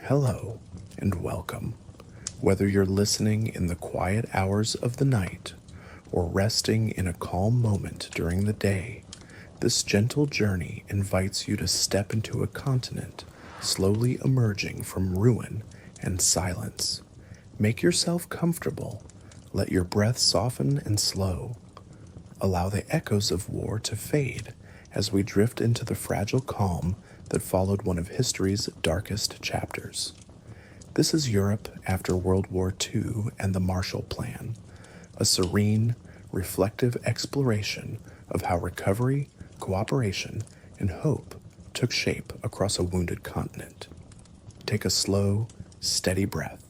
Hello and welcome. Whether you're listening in the quiet hours of the night or resting in a calm moment during the day, this gentle journey invites you to step into a continent slowly emerging from ruin and silence. Make yourself comfortable. Let your breath soften and slow. Allow the echoes of war to fade as we drift into the fragile calm that followed one of history's darkest chapters. This is Europe after World War II and the Marshall Plan, a serene, reflective exploration of how recovery, cooperation, and hope took shape across a wounded continent. Take a slow, steady breath.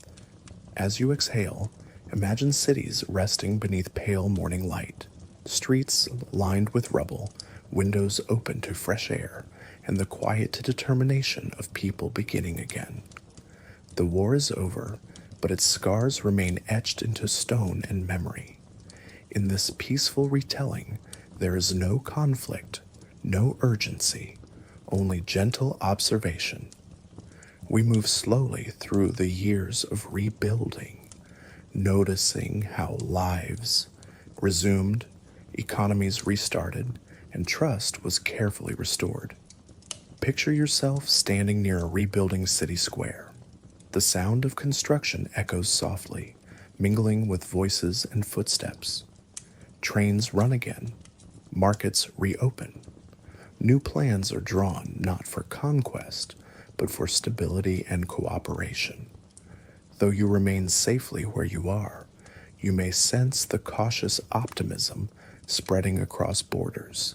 As you exhale, imagine cities resting beneath pale morning light, streets lined with rubble, windows open to fresh air, and the quiet determination of people beginning again. The war is over, but its scars remain etched into stone and memory. In this peaceful retelling, there is no conflict, no urgency, only gentle observation. We move slowly through the years of rebuilding, noticing how lives resumed, economies restarted, and trust was carefully restored. Picture yourself standing near a rebuilding city square. The sound of construction echoes softly, mingling with voices and footsteps. Trains run again. Markets reopen. New plans are drawn not for conquest, but for stability and cooperation. Though you remain safely where you are, you may sense the cautious optimism spreading across borders,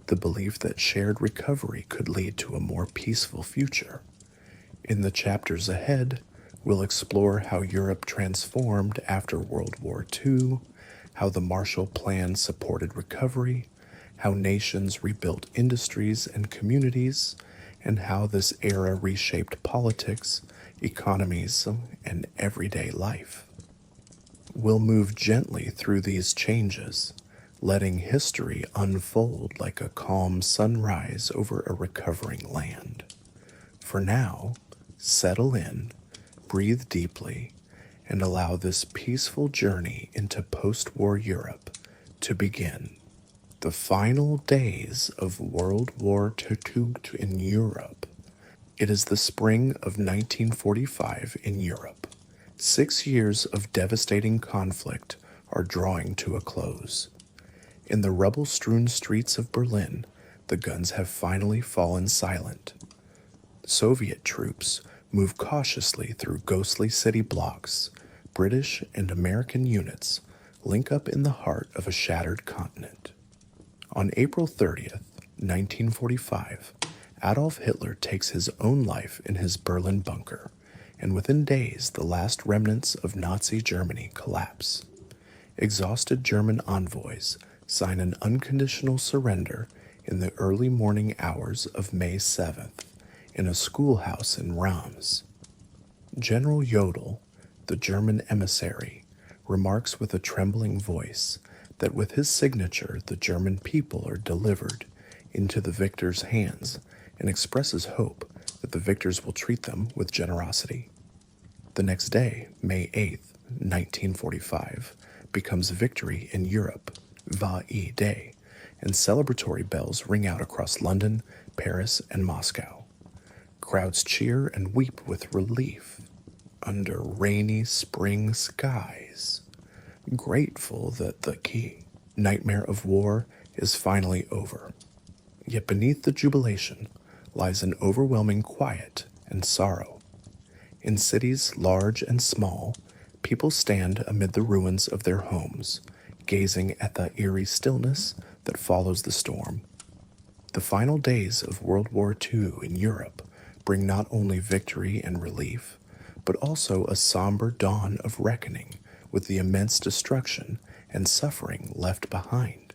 the belief that shared recovery could lead to a more peaceful future. In the chapters ahead, we'll explore how Europe transformed after World War II, how the Marshall Plan supported recovery, how nations rebuilt industries and communities, and how this era reshaped politics, economies, and everyday life. We'll move gently through these changes, letting history unfold like a calm sunrise over a recovering land. For now, settle in, breathe deeply, and allow this peaceful journey into post-war Europe to begin. The final days of World War II in Europe. It is the spring of 1945 in Europe. 6 years of devastating conflict are drawing to a close. In the rubble-strewn streets of Berlin, the guns have finally fallen silent. Soviet troops move cautiously through ghostly city blocks. British and American units link up in the heart of a shattered continent. On April 30th, 1945, Adolf Hitler takes his own life in his Berlin bunker, and within days the last remnants of Nazi Germany collapse. Exhausted German envoys sign an unconditional surrender in the early morning hours of May 7th in a schoolhouse in Reims. General Jodl, the German emissary, remarks with a trembling voice that with his signature the German people are delivered into the victors' hands and expresses hope that the victors will treat them with generosity. The next day, May 8th, 1945, becomes Victory in Europe, WWII Day, and celebratory bells ring out across London, Paris, and Moscow. Crowds cheer and weep with relief under rainy spring skies, grateful that the nightmare of war is finally over. Yet beneath the jubilation lies an overwhelming quiet and sorrow. In cities large and small, people stand amid the ruins of their homes, gazing at the eerie stillness that follows the storm. The final days of World War II in Europe bring not only victory and relief, but also a somber dawn of reckoning with the immense destruction and suffering left behind.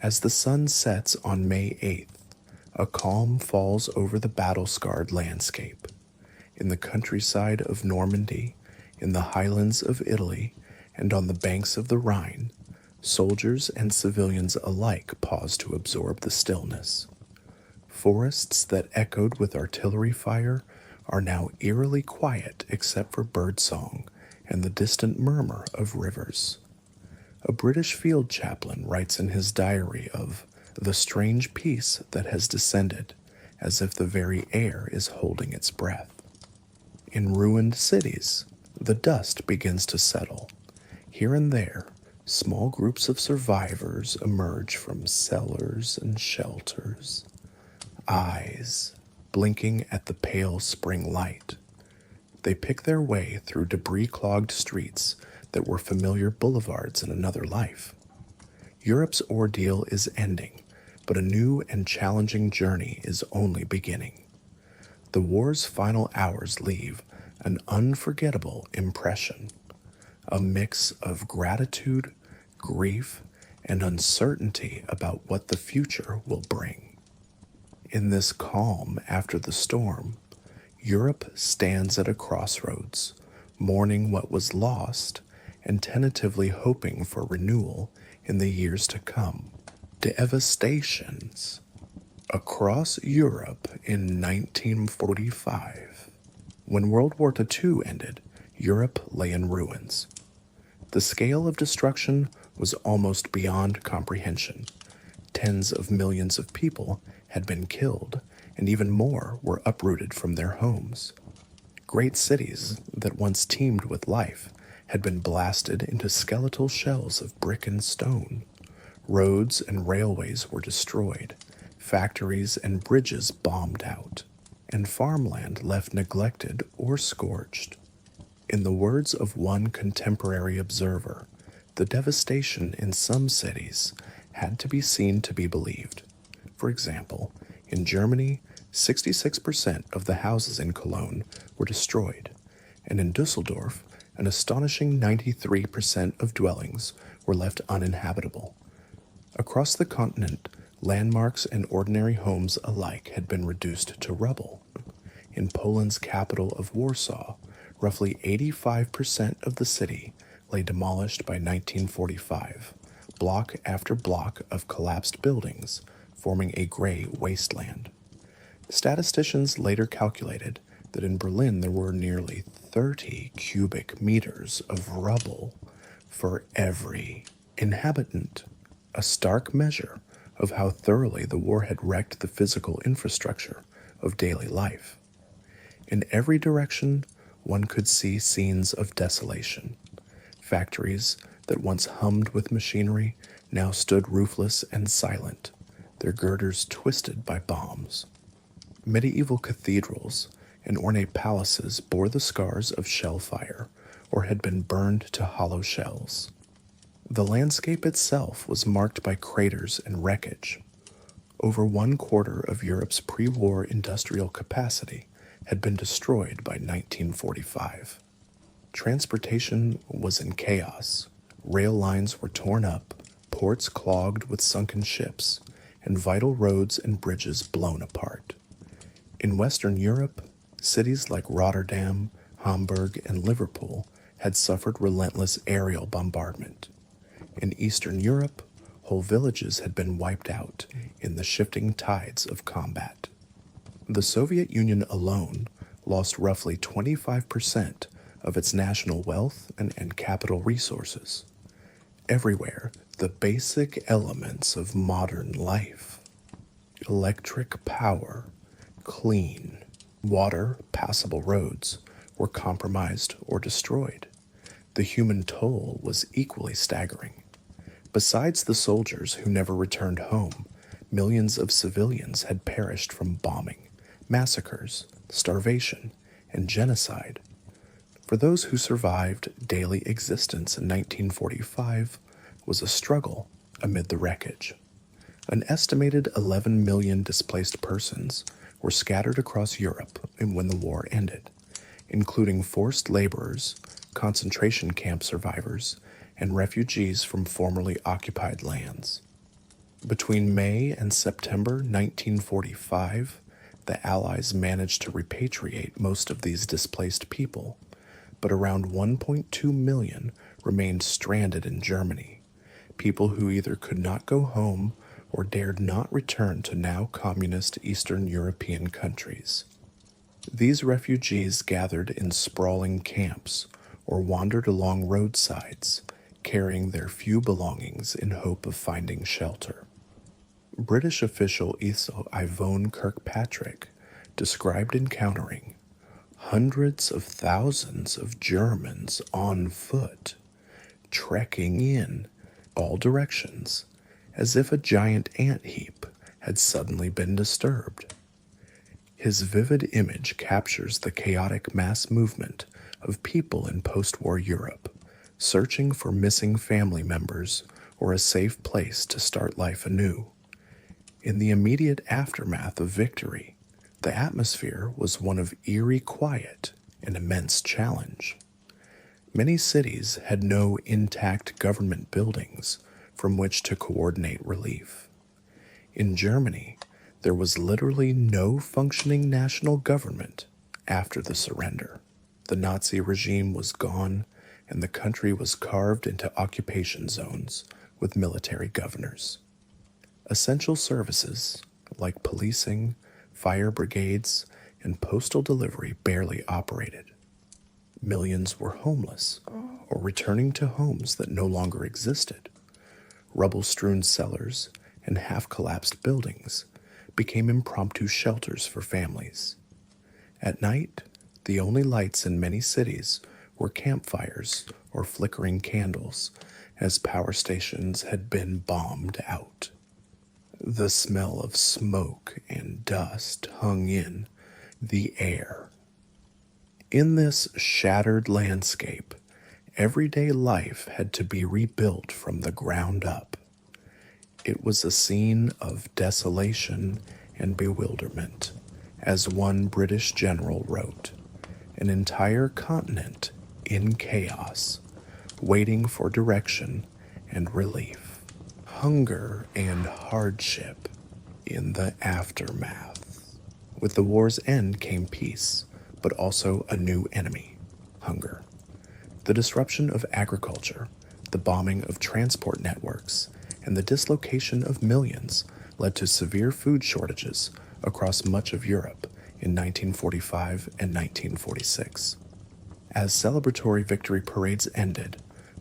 As the sun sets on May 8th, a calm falls over the battle-scarred landscape. In the countryside of Normandy, in the highlands of Italy, and on the banks of the Rhine, soldiers and civilians alike pause to absorb the stillness. Forests that echoed with artillery fire are now eerily quiet except for birdsong and the distant murmur of rivers. A British field chaplain writes in his diary of the strange peace that has descended, as if the very air is holding its breath. In ruined cities, the dust begins to settle. Here and there, small groups of survivors emerge from cellars and shelters, eyes blinking at the pale spring light. They pick their way through debris-clogged streets that were familiar boulevards in another life. Europe's ordeal is ending, but a new and challenging journey is only beginning. The war's final hours leave an unforgettable impression, a mix of gratitude, grief, and uncertainty about what the future will bring. In this calm after the storm, Europe stands at a crossroads, mourning what was lost and tentatively hoping for renewal in the years to come. Devastations across Europe in 1945. When World War II ended, Europe lay in ruins. The scale of destruction was almost beyond comprehension. Tens of millions of people had been killed, and even more were uprooted from their homes. Great cities that once teemed with life had been blasted into skeletal shells of brick and stone. Roads and railways were destroyed, factories and bridges bombed out, and farmland left neglected or scorched. In the words of one contemporary observer, the devastation in some cities had to be seen to be believed. For example, in Germany, 66% of the houses in Cologne were destroyed, and in Dusseldorf, an astonishing 93% of dwellings were left uninhabitable. Across the continent, landmarks and ordinary homes alike had been reduced to rubble. In Poland's capital of Warsaw, roughly 85% of the city lay demolished by 1945, block after block of collapsed buildings, forming a gray wasteland. Statisticians later calculated that in Berlin there were nearly 30 cubic meters of rubble for every inhabitant, a stark measure of how thoroughly the war had wrecked the physical infrastructure of daily life. In every direction, one could see scenes of desolation. Factories that once hummed with machinery now stood roofless and silent, their girders twisted by bombs. Medieval cathedrals and ornate palaces bore the scars of shell fire or had been burned to hollow shells. The landscape itself was marked by craters and wreckage. Over 1/4 of Europe's pre-war industrial capacity had been destroyed by 1945. Transportation was in chaos. Rail lines were torn up, ports clogged with sunken ships, and vital roads and bridges blown apart. In Western Europe, cities like Rotterdam, Hamburg, and Liverpool had suffered relentless aerial bombardment. In Eastern Europe, whole villages had been wiped out in the shifting tides of combat. The Soviet Union alone lost roughly 25% of its national wealth and capital resources. Everywhere, the basic elements of modern life, electric power, clean water, passable roads, were compromised or destroyed. The human toll was equally staggering. Besides the soldiers who never returned home, millions of civilians had perished from bombing, massacres, starvation, and genocide. For those who survived, daily existence in 1945 was a struggle amid the wreckage. An estimated 11 million displaced persons were scattered across Europe when the war ended, including forced laborers, concentration camp survivors, and refugees from formerly occupied lands. Between May and September 1945, the Allies managed to repatriate most of these displaced people, but around 1.2 million remained stranded in Germany, people who either could not go home or dared not return to now communist Eastern European countries. These refugees gathered in sprawling camps or wandered along roadsides, carrying their few belongings in hope of finding shelter. British official Yvonne Kirkpatrick described encountering hundreds of thousands of Germans on foot, trekking in all directions, as if a giant ant heap had suddenly been disturbed. His vivid image captures the chaotic mass movement of people in post-war Europe, searching for missing family members or a safe place to start life anew. In the immediate aftermath of victory, the atmosphere was one of eerie quiet and immense challenge. Many cities had no intact government buildings from which to coordinate relief. In Germany, there was literally no functioning national government after the surrender. The Nazi regime was gone, and the country was carved into occupation zones with military governors. Essential services, like policing, fire brigades, and postal delivery, barely operated. Millions were homeless or returning to homes that no longer existed. Rubble-strewn cellars and half-collapsed buildings became impromptu shelters for families. At night, the only lights in many cities were campfires or flickering candles, as power stations had been bombed out. The smell of smoke and dust hung in the air. In this shattered landscape, everyday life had to be rebuilt from the ground up. It was a scene of desolation and bewilderment, as one British general wrote, an entire continent in chaos, waiting for direction and relief. Hunger and hardship in the aftermath. With the war's end came peace, but also a new enemy, hunger. The disruption of agriculture, the bombing of transport networks, and the dislocation of millions led to severe food shortages across much of Europe in 1945 and 1946. As celebratory victory parades ended,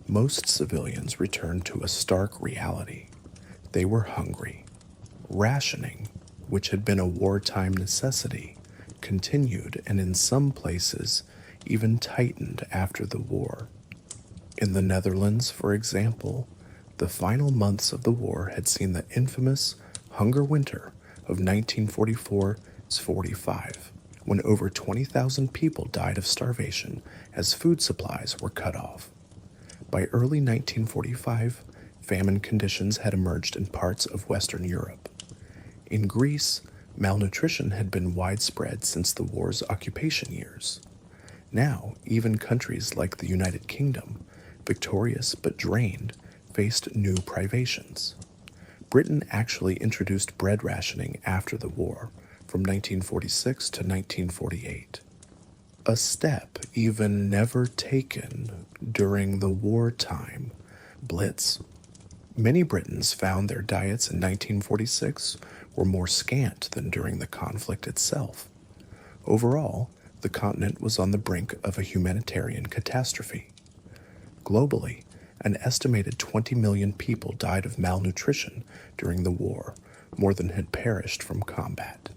most civilians returned to a stark reality. They were hungry. Rationing, which had been a wartime necessity, continued and in some places even tightened after the war. In the Netherlands, for example, the final months of the war had seen the infamous hunger winter of 1944-45, when over 20,000 people died of starvation as food supplies were cut off. By early 1945, famine conditions had emerged in parts of Western Europe. In Greece, malnutrition had been widespread since the war's occupation years. Now, even countries like the United Kingdom, victorious but drained, faced new privations. Britain actually introduced bread rationing after the war, from 1946 to 1948. A step even never taken during the wartime Blitz. Many Britons found their diets in 1946 were more scant than during the conflict itself. Overall, the continent was on the brink of a humanitarian catastrophe. Globally, an estimated 20 million people died of malnutrition during the war, more than had perished from combat.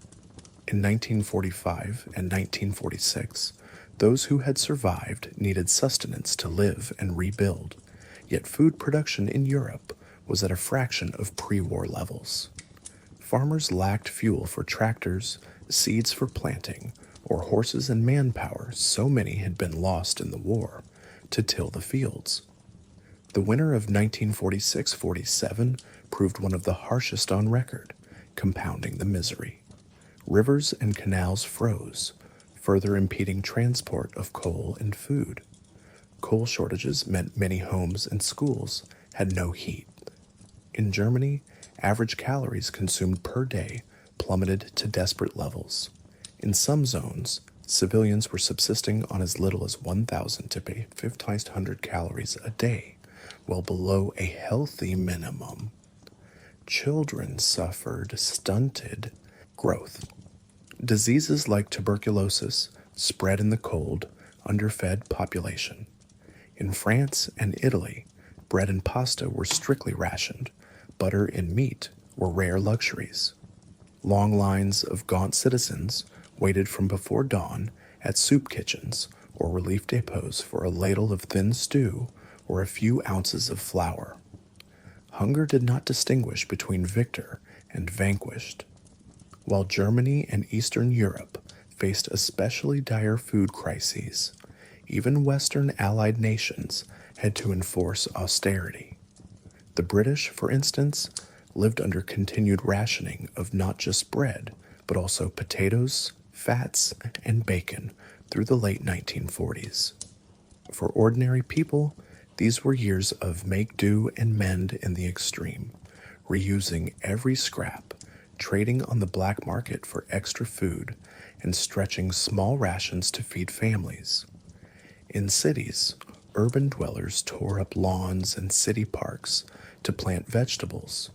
In 1945 and 1946, those who had survived needed sustenance to live and rebuild, yet food production in Europe was at a fraction of pre-war levels. Farmers lacked fuel for tractors, seeds for planting, or horses and manpower, so many had been lost in the war, to till the fields. The winter of 1946-47 proved one of the harshest on record, compounding the misery. Rivers and canals froze, further impeding transport of coal and food. Coal shortages meant many homes and schools had no heat. In Germany, average calories consumed per day plummeted to desperate levels. In some zones, civilians were subsisting on as little as 1,000 to 1,500 calories a day, well below a healthy minimum. Children suffered stunted growth. Diseases like tuberculosis spread in the cold, underfed population. In France and Italy, bread and pasta were strictly rationed, butter and meat were rare luxuries. Long lines of gaunt citizens waited from before dawn at soup kitchens or relief depots for a ladle of thin stew or a few ounces of flour. Hunger did not distinguish between victor and vanquished. While Germany and Eastern Europe faced especially dire food crises, even Western Allied nations had to enforce austerity. The British, for instance, lived under continued rationing of not just bread, but also potatoes, fats, and bacon through the late 1940s. For ordinary people, these were years of make do and mend in the extreme, reusing every scrap, trading on the black market for extra food, and stretching small rations to feed families. In cities, urban dwellers tore up lawns and city parks to plant vegetables.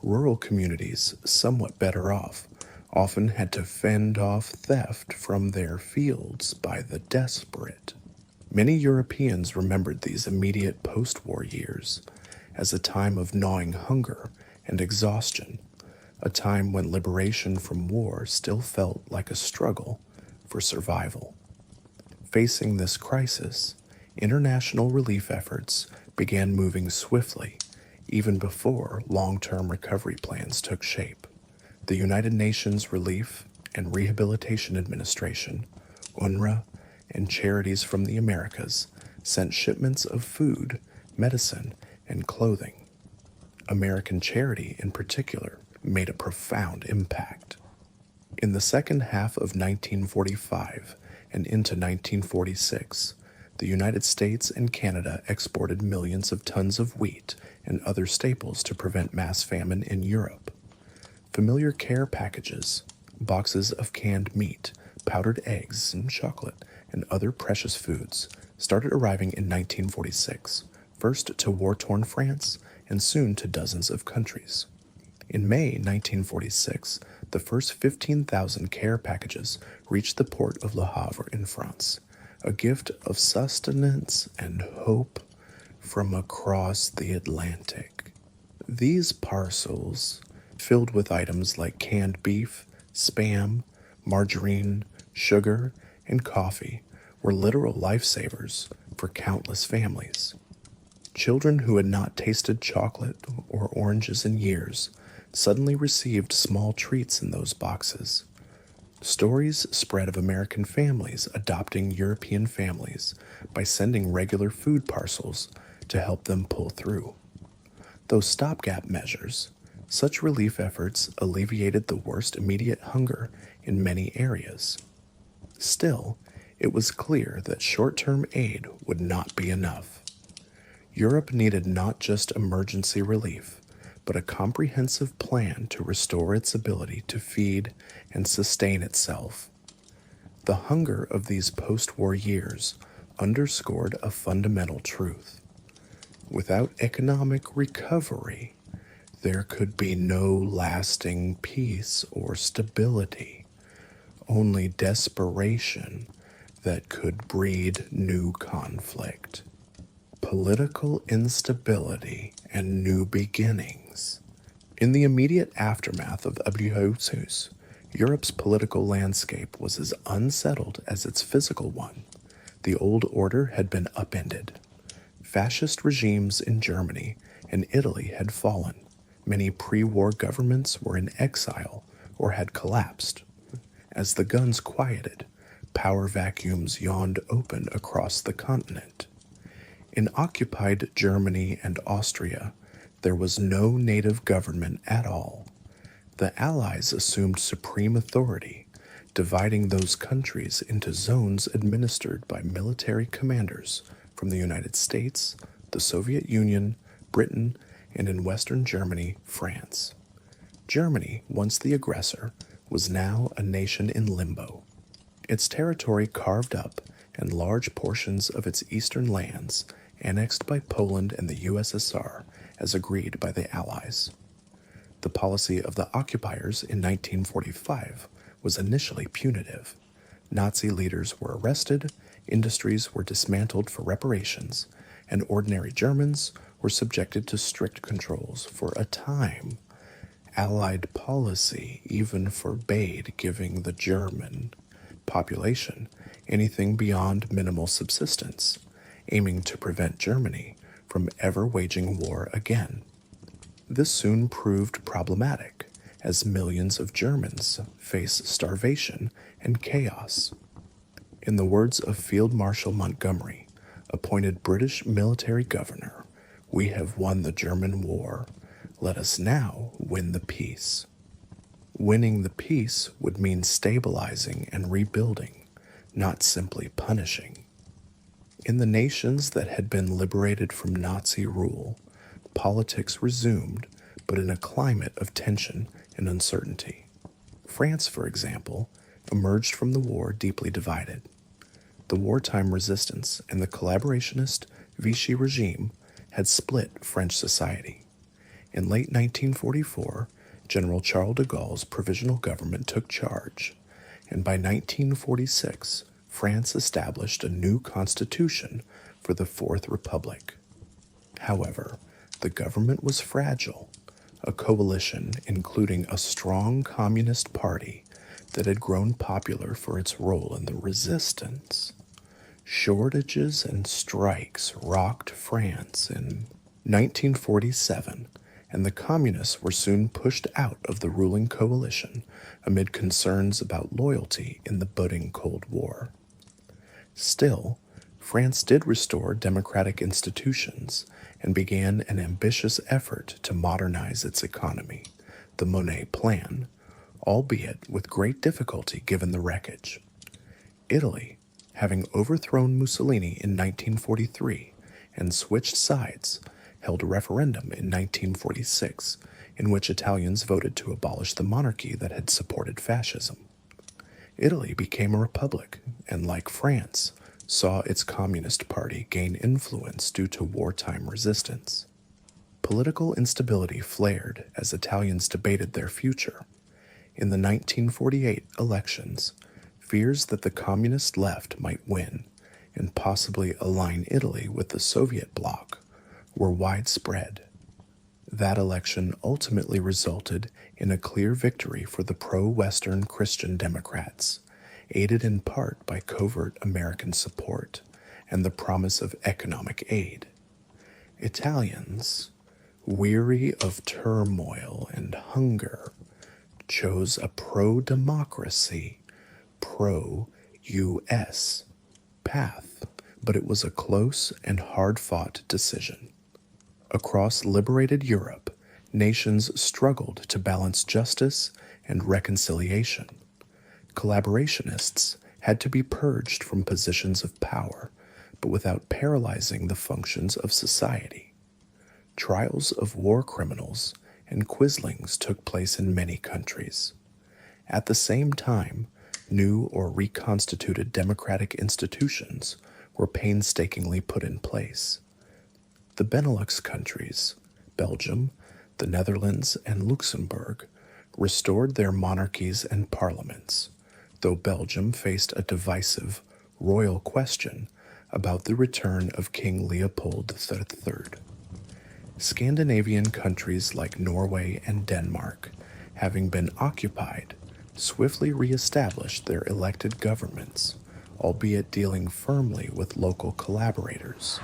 Rural communities, somewhat better off, often had to fend off theft from their fields by the desperate. Many Europeans remembered these immediate post-war years as a time of gnawing hunger and exhaustion, a time when liberation from war still felt like a struggle for survival. Facing this crisis, international relief efforts began moving swiftly, even before long-term recovery plans took shape. The United Nations Relief and Rehabilitation Administration, UNRWA, and charities from the Americas sent shipments of food, medicine, and clothing. American charity, in particular, made a profound impact. In the second half of 1945 and into 1946, the United States and Canada exported millions of tons of wheat and other staples to prevent mass famine in Europe. Familiar care packages, boxes of canned meat, powdered eggs, and chocolate, and other precious foods started arriving in 1946, first to war-torn France and soon to dozens of countries. In May 1946, the first 15,000 care packages reached the port of Le Havre in France, a gift of sustenance and hope from across the Atlantic. These parcels, filled with items like canned beef, spam, margarine, sugar, and coffee, were literal lifesavers for countless families. Children who had not tasted chocolate or oranges in years suddenly received small treats in those boxes. Stories spread of American families adopting European families by sending regular food parcels to help them pull through. Though stopgap measures, such relief efforts alleviated the worst immediate hunger in many areas. Still, it was clear that short-term aid would not be enough. Europe needed not just emergency relief, but a comprehensive plan to restore its ability to feed and sustain itself. The hunger of these post-war years underscored a fundamental truth. Without economic recovery, there could be no lasting peace or stability, only desperation that could breed new conflict, political instability, and new beginnings. In the immediate aftermath of WWII, Europe's political landscape was as unsettled as its physical one. The old order had been upended. Fascist regimes in Germany and Italy had fallen. Many pre-war governments were in exile or had collapsed. As the guns quieted, power vacuums yawned open across the continent. In occupied Germany and Austria, there was no native government at all. The Allies assumed supreme authority, dividing those countries into zones administered by military commanders from the United States, the Soviet Union, Britain, and in Western Germany, France. Germany, once the aggressor, was now a nation in limbo. Its territory carved up and large portions of its eastern lands annexed by Poland and the USSR as agreed by the Allies. The policy of the occupiers in 1945 was initially punitive. Nazi leaders were arrested, industries were dismantled for reparations, and ordinary Germans were subjected to strict controls for a time. Allied policy even forbade giving the German population anything beyond minimal subsistence, aiming to prevent Germany from ever waging war again. This soon proved problematic, as millions of Germans face starvation and chaos. In the words of Field Marshal Montgomery, appointed British military governor, "We have won the German war. Let us now win the peace." Winning the peace would mean stabilizing and rebuilding, not simply punishing. In the nations that had been liberated from Nazi rule, politics resumed, but in a climate of tension and uncertainty. France, for example, emerged from the war deeply divided. The wartime resistance and the collaborationist Vichy regime had split French society. In late 1944, General Charles de Gaulle's provisional government took charge, and by 1946, France established a new constitution for the Fourth Republic. However, the government was fragile, a coalition including a strong communist party that had grown popular for its role in the resistance. Shortages and strikes rocked France in 1947, and the communists were soon pushed out of the ruling coalition amid concerns about loyalty in the budding Cold War. Still, France did restore democratic institutions and began an ambitious effort to modernize its economy, the Monet Plan, albeit with great difficulty given the wreckage. Italy, having overthrown Mussolini in 1943 and switched sides, held a referendum in 1946 in which Italians voted to abolish the monarchy that had supported fascism. Italy became a republic and, like France, saw its Communist Party gain influence due to wartime resistance. Political instability flared as Italians debated their future. In the 1948 elections, fears that the communist left might win and possibly align Italy with the Soviet bloc were widespread. That election ultimately resulted in a clear victory for the pro-Western Christian Democrats, aided in part by covert American support and the promise of economic aid. Italians, weary of turmoil and hunger, chose a pro-democracy, pro-US path, but it was a close and hard-fought decision. Across liberated Europe, nations struggled to balance justice and reconciliation. Collaborationists had to be purged from positions of power, but without paralyzing the functions of society. Trials of war criminals and quislings took place in many countries. At the same time, new or reconstituted democratic institutions were painstakingly put in place. The Benelux countries, Belgium, the Netherlands, and Luxembourg, restored their monarchies and parliaments, though Belgium faced a divisive royal question about the return of King Leopold III. Scandinavian countries like Norway and Denmark, having been occupied, swiftly re-established their elected governments, albeit dealing firmly with local collaborators.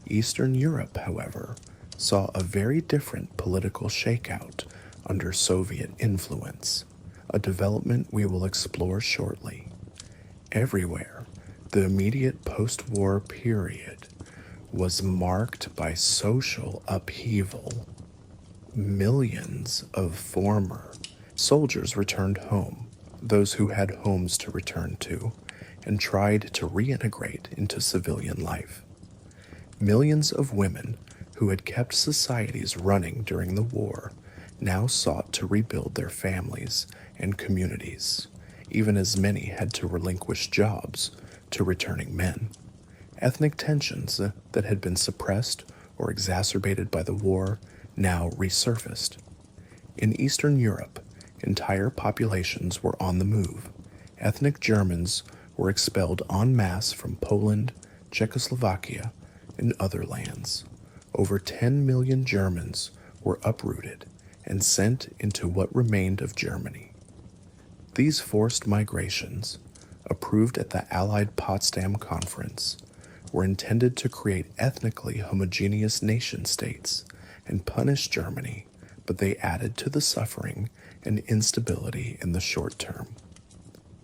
Eastern Europe, however, saw a very different political shakeout under Soviet influence, a development we will explore shortly. Everywhere, the immediate post-war period was marked by social upheaval. Millions of former soldiers returned home, those who had homes to return to, and tried to reintegrate into civilian life. Millions of women who had kept societies running during the war now sought to rebuild their families and communities, even as many had to relinquish jobs to returning men. Ethnic tensions that had been suppressed or exacerbated by the war now resurfaced. In Eastern Europe, Entire populations were on the move. Ethnic Germans were expelled en masse from Poland, Czechoslovakia, and other lands. Over 10 million Germans were uprooted and sent into what remained of Germany. These forced migrations, approved at the Allied Potsdam Conference, were intended to create ethnically homogeneous nation-states and punish Germany, but they added to the suffering and instability in the short term.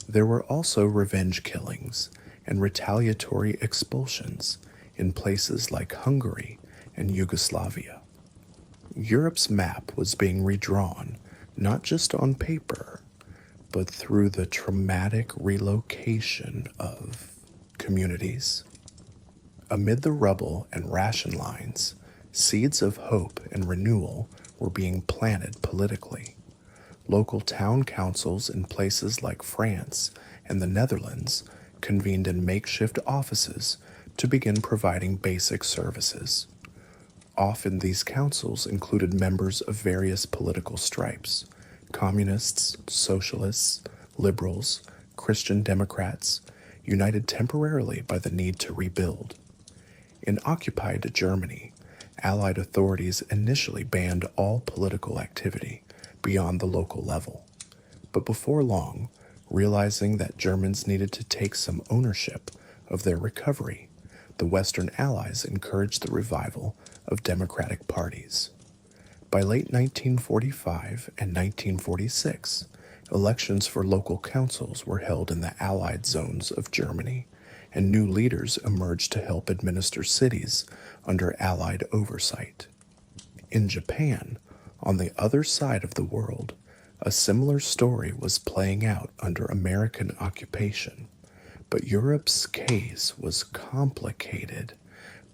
There were also revenge killings and retaliatory expulsions in places like Hungary and Yugoslavia. Europe's map was being redrawn not just on paper, but through the traumatic relocation of communities. Amid the rubble and ration lines, seeds of hope and renewal were being planted politically. Local town councils in places like France and the Netherlands convened in makeshift offices to begin providing basic services. Often these councils included members of various political stripes: communists, socialists, liberals, Christian Democrats, united temporarily by the need to rebuild. In occupied Germany, Allied authorities initially banned all political activity beyond the local level. But before long, realizing that Germans needed to take some ownership of their recovery, the Western Allies encouraged the revival of democratic parties. By late 1945 and 1946, elections for local councils were held in the Allied zones of Germany, and new leaders emerged to help administer cities under Allied oversight. In Japan, on the other side of the world, a similar story was playing out under American occupation, but Europe's case was complicated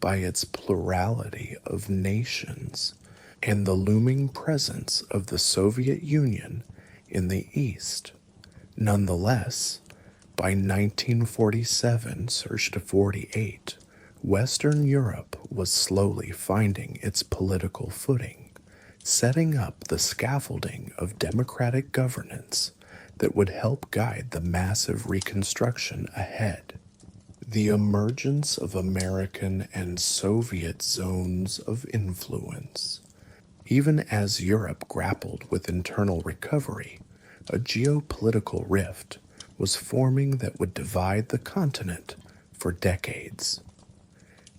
by its plurality of nations and the looming presence of the Soviet Union in the East. Nonetheless, by 1947-48, Western Europe was slowly finding its political footing, setting up the scaffolding of democratic governance that would help guide the massive reconstruction ahead. The emergence of American and Soviet zones of influence. Even as Europe grappled with internal recovery, a geopolitical rift was forming that would divide the continent for decades.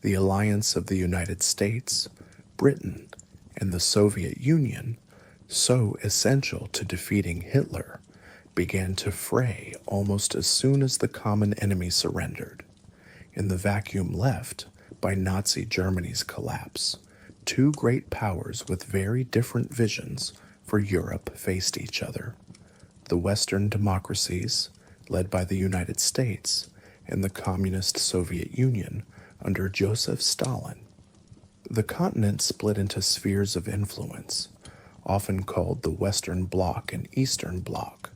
The alliance of the United States, Britain, and the Soviet Union, so essential to defeating Hitler, began to fray almost as soon as the common enemy surrendered. In the vacuum left by Nazi Germany's collapse, two great powers with very different visions for Europe faced each other: the Western democracies, led by the United States, and the Communist Soviet Union under Joseph Stalin. The continent split into spheres of influence, often called the Western Bloc and Eastern Bloc,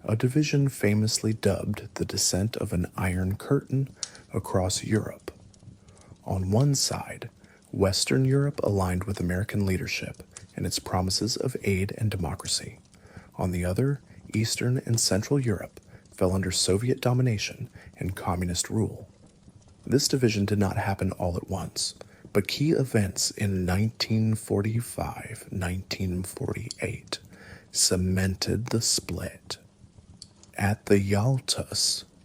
a division famously dubbed the descent of an Iron Curtain across Europe. On one side, Western Europe aligned with American leadership and its promises of aid and democracy. On the other, Eastern and Central Europe fell under Soviet domination and communist rule. This division did not happen all at once, but key events in 1945-1948 cemented the split. At the Yalta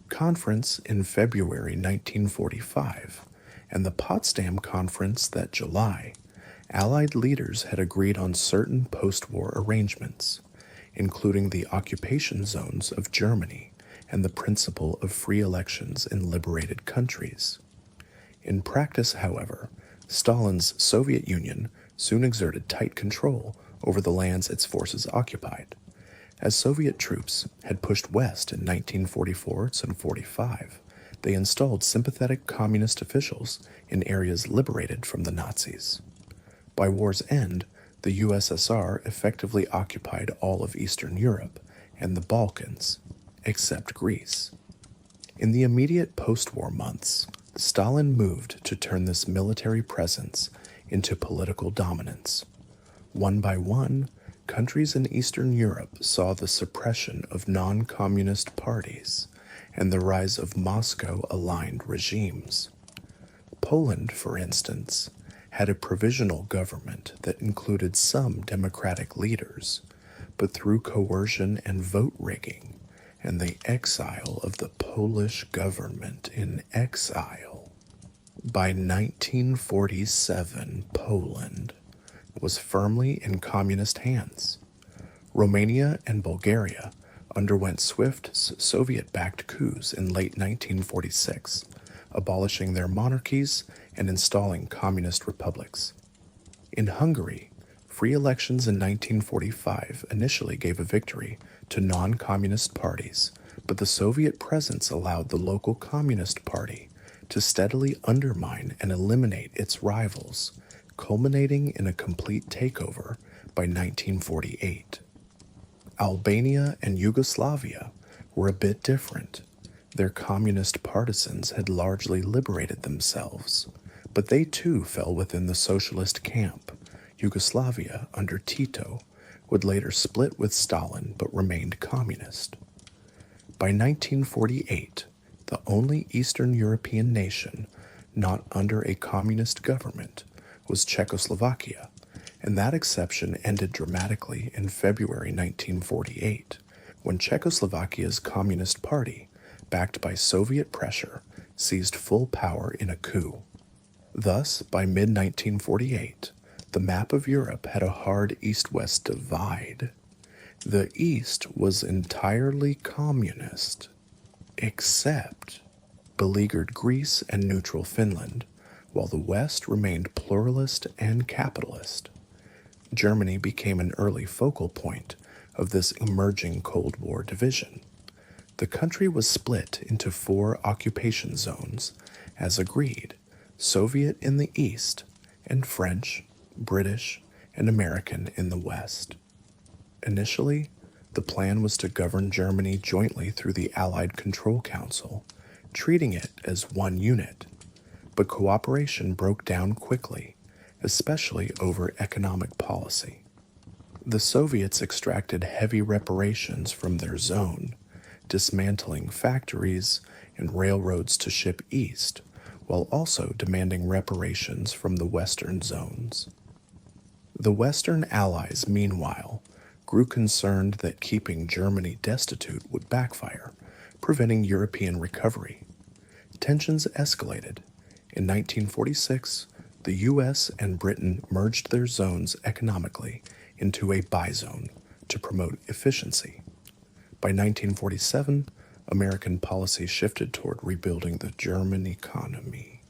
Conference in February 1945 and the Potsdam Conference that July, Allied leaders had agreed on certain post-war arrangements, including the occupation zones of Germany and the principle of free elections in liberated countries. In practice, however, Stalin's Soviet Union soon exerted tight control over the lands its forces occupied. As Soviet troops had pushed west in 1944 and 45, they installed sympathetic communist officials in areas liberated from the Nazis. By war's end, the USSR effectively occupied all of Eastern Europe and the Balkans, except Greece. In the immediate post-war months, Stalin moved to turn this military presence into political dominance. One by one, countries in Eastern Europe saw the suppression of non-communist parties and the rise of Moscow-aligned regimes. Poland, for instance, had a provisional government that included some democratic leaders, but through coercion and vote rigging and the exile of the Polish government in exile. By 1947, Poland was firmly in communist hands. Romania and Bulgaria underwent swift Soviet-backed coups in late 1946, abolishing their monarchies and installing communist republics. In Hungary, free elections in 1945 initially gave a victory to non-communist parties, but the Soviet presence allowed the local Communist Party to steadily undermine and eliminate its rivals, culminating in a complete takeover by 1948. Albania and Yugoslavia were a bit different. Their communist partisans had largely liberated themselves, but they too fell within the socialist camp. Yugoslavia, under Tito, would later split with Stalin but remained communist. By 1948, the only Eastern European nation not under a communist government was Czechoslovakia, and that exception ended dramatically in February 1948, when Czechoslovakia's Communist Party, backed by Soviet pressure, seized full power in a coup. Thus, by mid-1948, the map of Europe had a hard east-west divide. The East was entirely communist, except beleaguered Greece and neutral Finland, while the West remained pluralist and capitalist. Germany became an early focal point of this emerging Cold War division. The country was split into 4 occupation zones, as agreed: Soviet in the East, and French, British, and American in the West. Initially, the plan was to govern Germany jointly through the Allied Control Council, treating it as one unit, but cooperation broke down quickly, especially over economic policy. The Soviets extracted heavy reparations from their zone, dismantling factories and railroads to ship east, while also demanding reparations from the Western zones. The Western Allies, meanwhile, grew concerned that keeping Germany destitute would backfire, preventing European recovery. Tensions escalated. In 1946, the U.S. and Britain merged their zones economically into a bizone to promote efficiency. By 1947, American policy shifted toward rebuilding the German economy,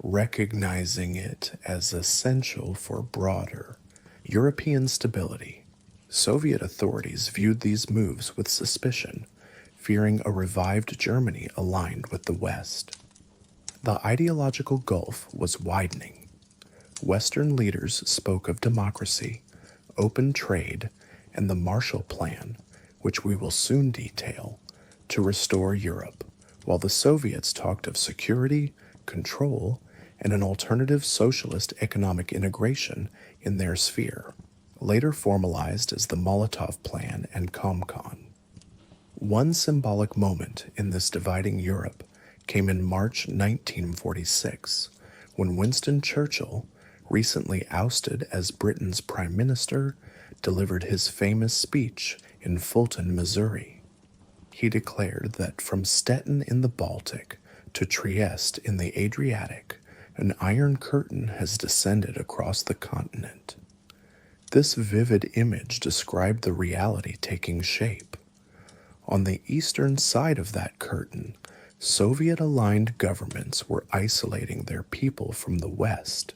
recognizing it as essential for broader European stability. Soviet authorities viewed these moves with suspicion, fearing a revived Germany aligned with the West. The ideological gulf was widening. Western leaders spoke of democracy, open trade, and the Marshall Plan, which we will soon detail, to restore Europe, while the Soviets talked of security, control, and an alternative socialist economic integration in their sphere, later formalized as the Molotov Plan and Comcon. One symbolic moment in this dividing Europe came in March 1946, when Winston Churchill, recently ousted as Britain's Prime Minister, delivered his famous speech in Fulton, Missouri. He declared that from Stettin in the Baltic to Trieste in the Adriatic, an iron curtain has descended across the continent. This vivid image described the reality taking shape. On the eastern side of that curtain, Soviet-aligned governments were isolating their people from the West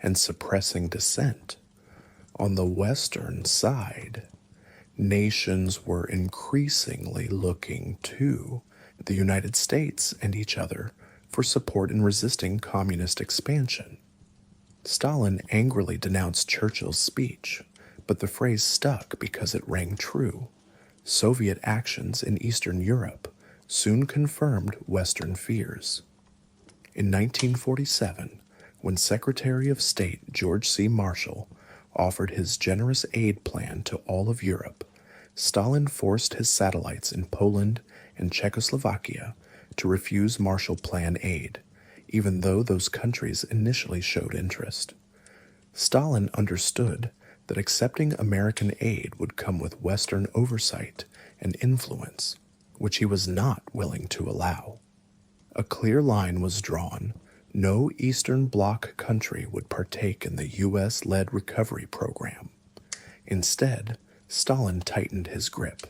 and suppressing dissent. On the western side, nations were increasingly looking to the United States and each other for support in resisting communist expansion. Stalin angrily denounced Churchill's speech, but the phrase stuck because it rang true. Soviet actions in Eastern Europe soon confirmed Western fears. In 1947, when Secretary of State George C. Marshall offered his generous aid plan to all of Europe, Stalin forced his satellites in Poland and Czechoslovakia to refuse Marshall Plan aid, even though those countries initially showed interest. Stalin understood that accepting American aid would come with Western oversight and influence, which he was not willing to allow. A clear line was drawn. No Eastern Bloc country would partake in the U.S.-led recovery program. Instead, Stalin tightened his grip.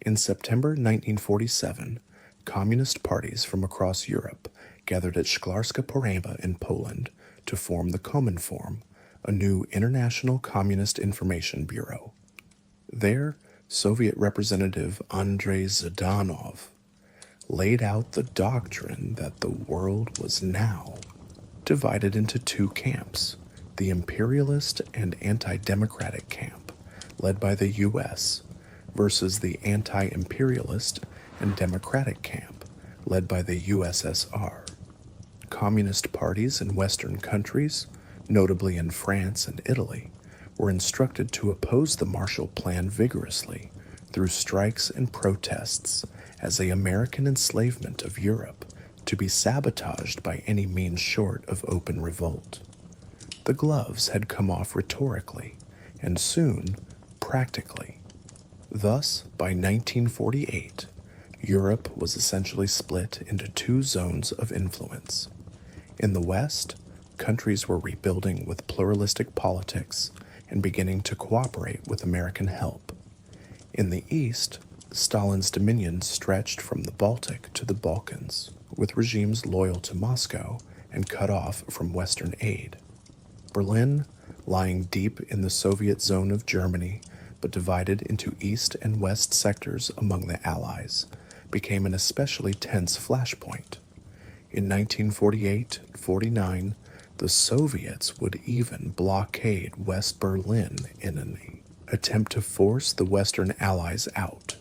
In September 1947, communist parties from across Europe gathered at Szklarska Poręba in Poland to form the Kominform, a new International Communist Information Bureau. There, Soviet Representative Andrei Zhdanov laid out the doctrine that the world was now divided into two camps, the imperialist and anti-democratic camp, led by the U.S., versus the anti-imperialist and democratic camp, led by the USSR. Communist parties in Western countries, notably in France and Italy, were instructed to oppose the Marshall Plan vigorously through strikes and protests as the American enslavement of Europe to be sabotaged by any means short of open revolt. The gloves had come off rhetorically, and soon, practically. Thus, by 1948, Europe was essentially split into two zones of influence. In the West, countries were rebuilding with pluralistic politics and beginning to cooperate with American help. In the East, Stalin's dominions stretched from the Baltic to the Balkans, with regimes loyal to Moscow and cut off from Western aid. Berlin, lying deep in the Soviet zone of Germany, but divided into East and West sectors among the Allies, became an especially tense flashpoint. In 1948-49, the Soviets would even blockade West Berlin in an attempt to force the Western Allies out.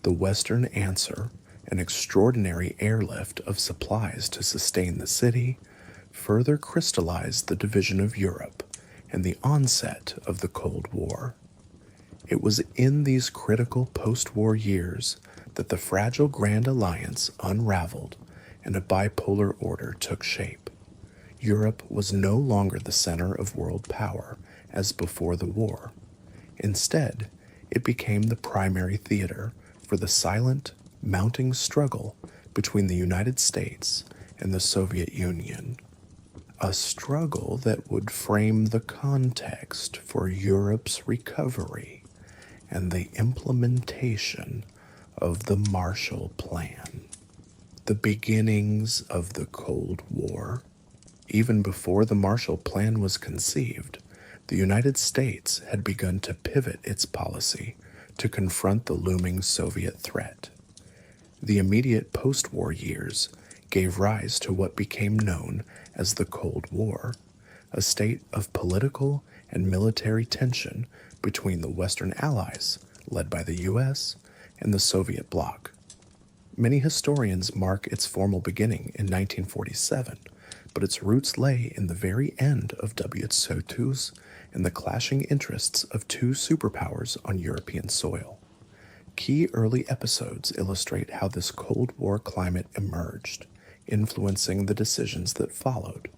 The Western answer, an extraordinary airlift of supplies to sustain the city, further crystallized the division of Europe and the onset of the Cold War. It was in these critical post-war years that the fragile Grand Alliance unraveled and a bipolar order took shape. Europe was no longer the center of world power as before the war. Instead, it became the primary theater for the silent, mounting struggle between the United States and the Soviet Union. A struggle that would frame the context for Europe's recovery and the implementation of the Marshall Plan. The beginnings of the Cold War. Even before the Marshall Plan was conceived, the United States had begun to pivot its policy to confront the looming Soviet threat. The immediate post-war years gave rise to what became known as the Cold War, a state of political and military tension between the Western Allies, led by the U.S., and the Soviet bloc. Many historians mark its formal beginning in 1947, but its roots lay in the very end of WWII and the clashing interests of two superpowers on European soil. Key early episodes illustrate how this Cold War climate emerged, influencing the decisions that followed.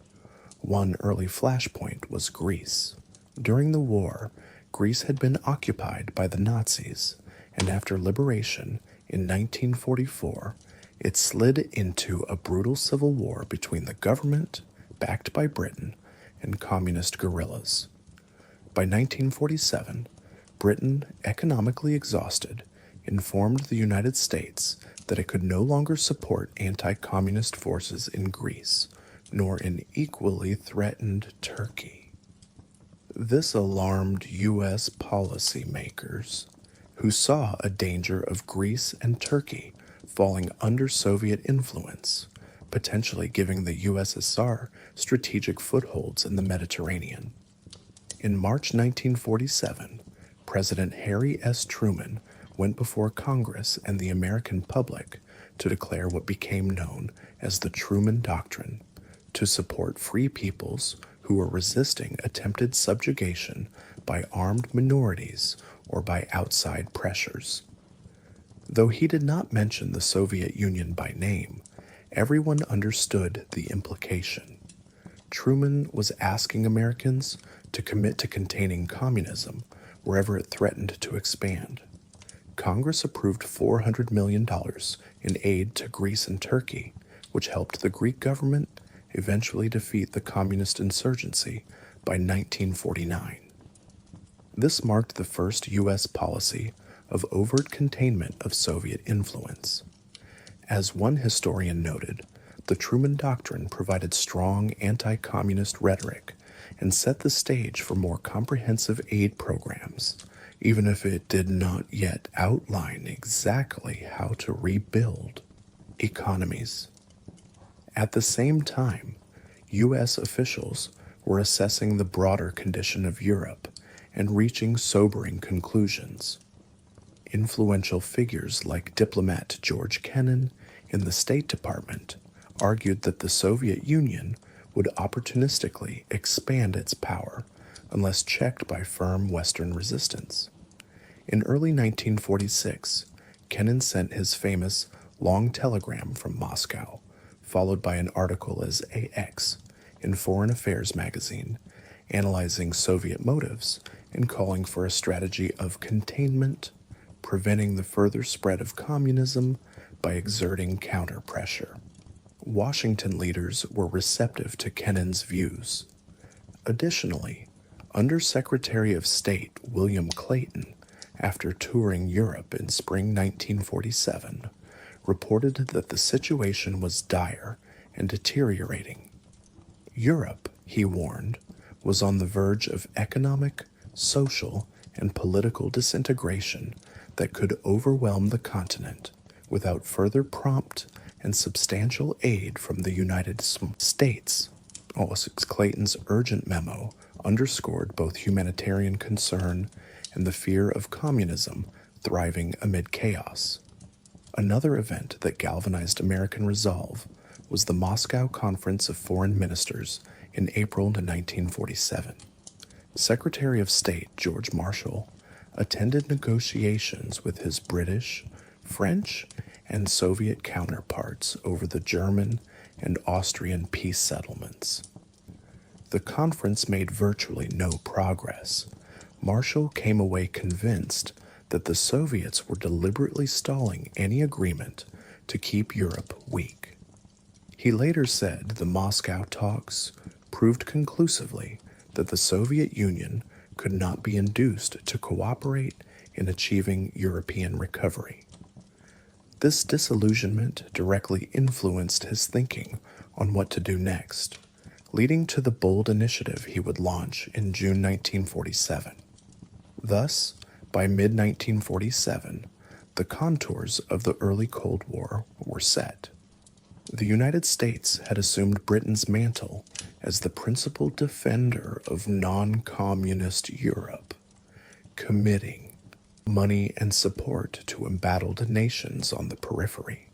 One early flashpoint was Greece. During the war, Greece had been occupied by the Nazis, and after liberation in 1944, it slid into a brutal civil war between the government, backed by Britain, and communist guerrillas. By 1947, Britain, economically exhausted, informed the United States that it could no longer support anti-communist forces in Greece, nor in equally threatened Turkey. This alarmed U.S. policymakers, who saw a danger of Greece and Turkey falling under Soviet influence, potentially giving the USSR strategic footholds in the Mediterranean. In March 1947, President Harry S. Truman went before Congress and the American public to declare what became known as the Truman Doctrine, to support free peoples who were resisting attempted subjugation by armed minorities or by outside pressures. Though he did not mention the Soviet Union by name, everyone understood the implication. Truman was asking Americans to commit to containing communism wherever it threatened to expand. Congress approved $400 million in aid to Greece and Turkey, which helped the Greek government eventually defeat the communist insurgency by 1949. This marked the first U.S. policy of overt containment of Soviet influence. As one historian noted, the Truman Doctrine provided strong anti-communist rhetoric and set the stage for more comprehensive aid programs, even if it did not yet outline exactly how to rebuild economies. At the same time, U.S. officials were assessing the broader condition of Europe and reaching sobering conclusions. Influential figures like diplomat George Kennan in the State Department argued that the Soviet Union would opportunistically expand its power unless checked by firm Western resistance. In early 1946, Kennan sent his famous long telegram from Moscow, followed by an article as AX in Foreign Affairs magazine, analyzing Soviet motives and calling for a strategy of containment, preventing the further spread of communism by exerting counter-pressure. Washington leaders were receptive to Kennan's views. Additionally, Under-Secretary of State William Clayton, after touring Europe in spring 1947, reported that the situation was dire and deteriorating. Europe, he warned, was on the verge of economic, social, and political disintegration that could overwhelm the continent without further prompt and substantial aid from the United States. Clayton's urgent memo underscored both humanitarian concern and the fear of communism thriving amid chaos. Another event that galvanized American resolve was the Moscow Conference of Foreign Ministers in April 1947. Secretary of State George Marshall attended negotiations with his British, French, and Soviet counterparts over the German and Austrian peace settlements. The conference made virtually no progress. Marshall came away convinced that the Soviets were deliberately stalling any agreement to keep Europe weak. He later said the Moscow talks proved conclusively that the Soviet Union could not be induced to cooperate in achieving European recovery. This disillusionment directly influenced his thinking on what to do next, leading to the bold initiative he would launch in June 1947. Thus, by mid-1947, the contours of the early Cold War were set. The United States had assumed Britain's mantle as the principal defender of non-communist Europe, committing money and support to embattled nations on the periphery.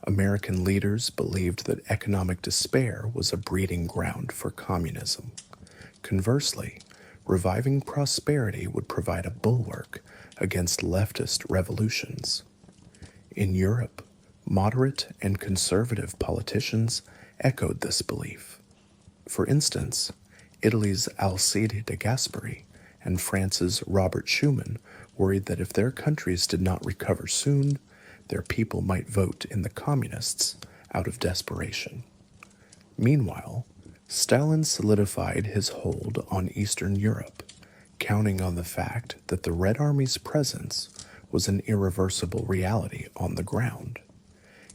American leaders believed that economic despair was a breeding ground for communism. Conversely, reviving prosperity would provide a bulwark against leftist revolutions. In Europe, moderate and conservative politicians echoed this belief. For instance, Italy's Alcide de Gasperi and France's Robert Schuman worried that if their countries did not recover soon, their people might vote in the communists out of desperation. Meanwhile, Stalin solidified his hold on Eastern Europe, counting on the fact that the Red Army's presence was an irreversible reality on the ground.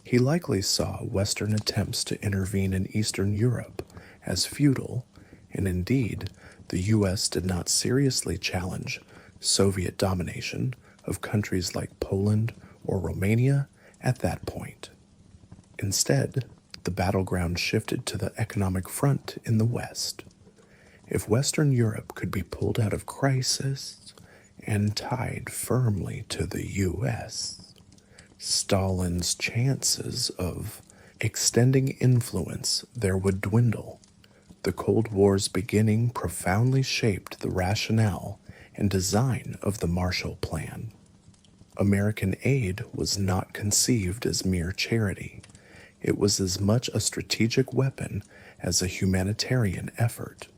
He likely saw Western attempts to intervene in Eastern Europe as futile, and indeed, the U.S. did not seriously challenge Soviet domination of countries like Poland or Romania at that point. Instead, the battleground shifted to the economic front in the West. If Western Europe could be pulled out of crisis and tied firmly to the U.S., Stalin's chances of extending influence there would dwindle, The Cold War's beginning profoundly shaped the rationale and design of the Marshall Plan. American aid was not conceived as mere charity. It was as much a strategic weapon as a humanitarian effort.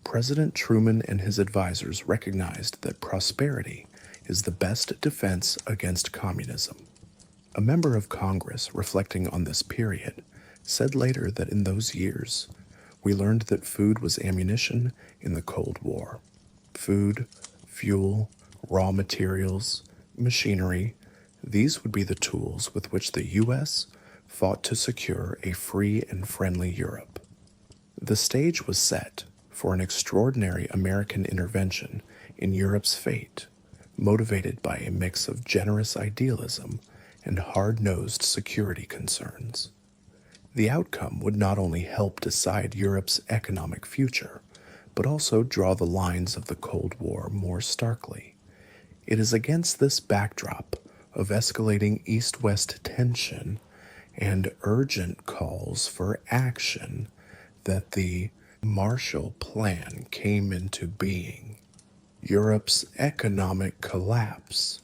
President Truman and his advisors recognized that prosperity is the best defense against communism. A member of Congress, reflecting on this period, said later that in those years, we learned that food was ammunition in the Cold War. Food, fuel, raw materials, machinery, these would be the tools with which the U.S. fought to secure a free and friendly Europe. The stage was set for an extraordinary American intervention in Europe's fate, motivated by a mix of generous idealism and hard-nosed security concerns. The outcome would not only help decide Europe's economic future, but also draw the lines of the Cold War more starkly. It is against this backdrop of escalating East-West tension and urgent calls for action that the Marshall Plan came into being. Europe's economic collapse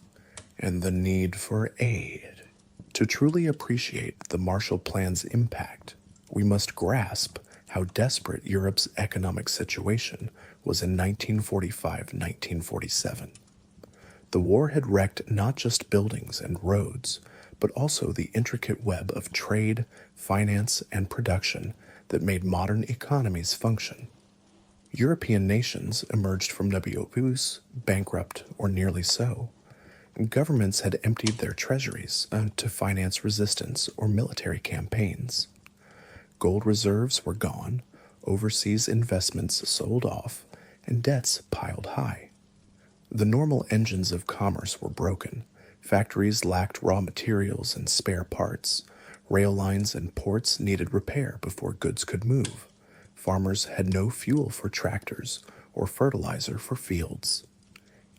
and the need for aid. To truly appreciate the Marshall Plan's impact, we must grasp how desperate Europe's economic situation was in 1945-1947. The war had wrecked not just buildings and roads, but also the intricate web of trade, finance, and production that made modern economies function. European nations emerged from WWII bankrupt or nearly so. Governments had emptied their treasuries to finance resistance or military campaigns. Gold reserves were gone, overseas investments sold off, and debts piled high. The normal engines of commerce were broken. Factories lacked raw materials and spare parts. Rail lines and ports needed repair before goods could move. Farmers had no fuel for tractors or fertilizer for fields.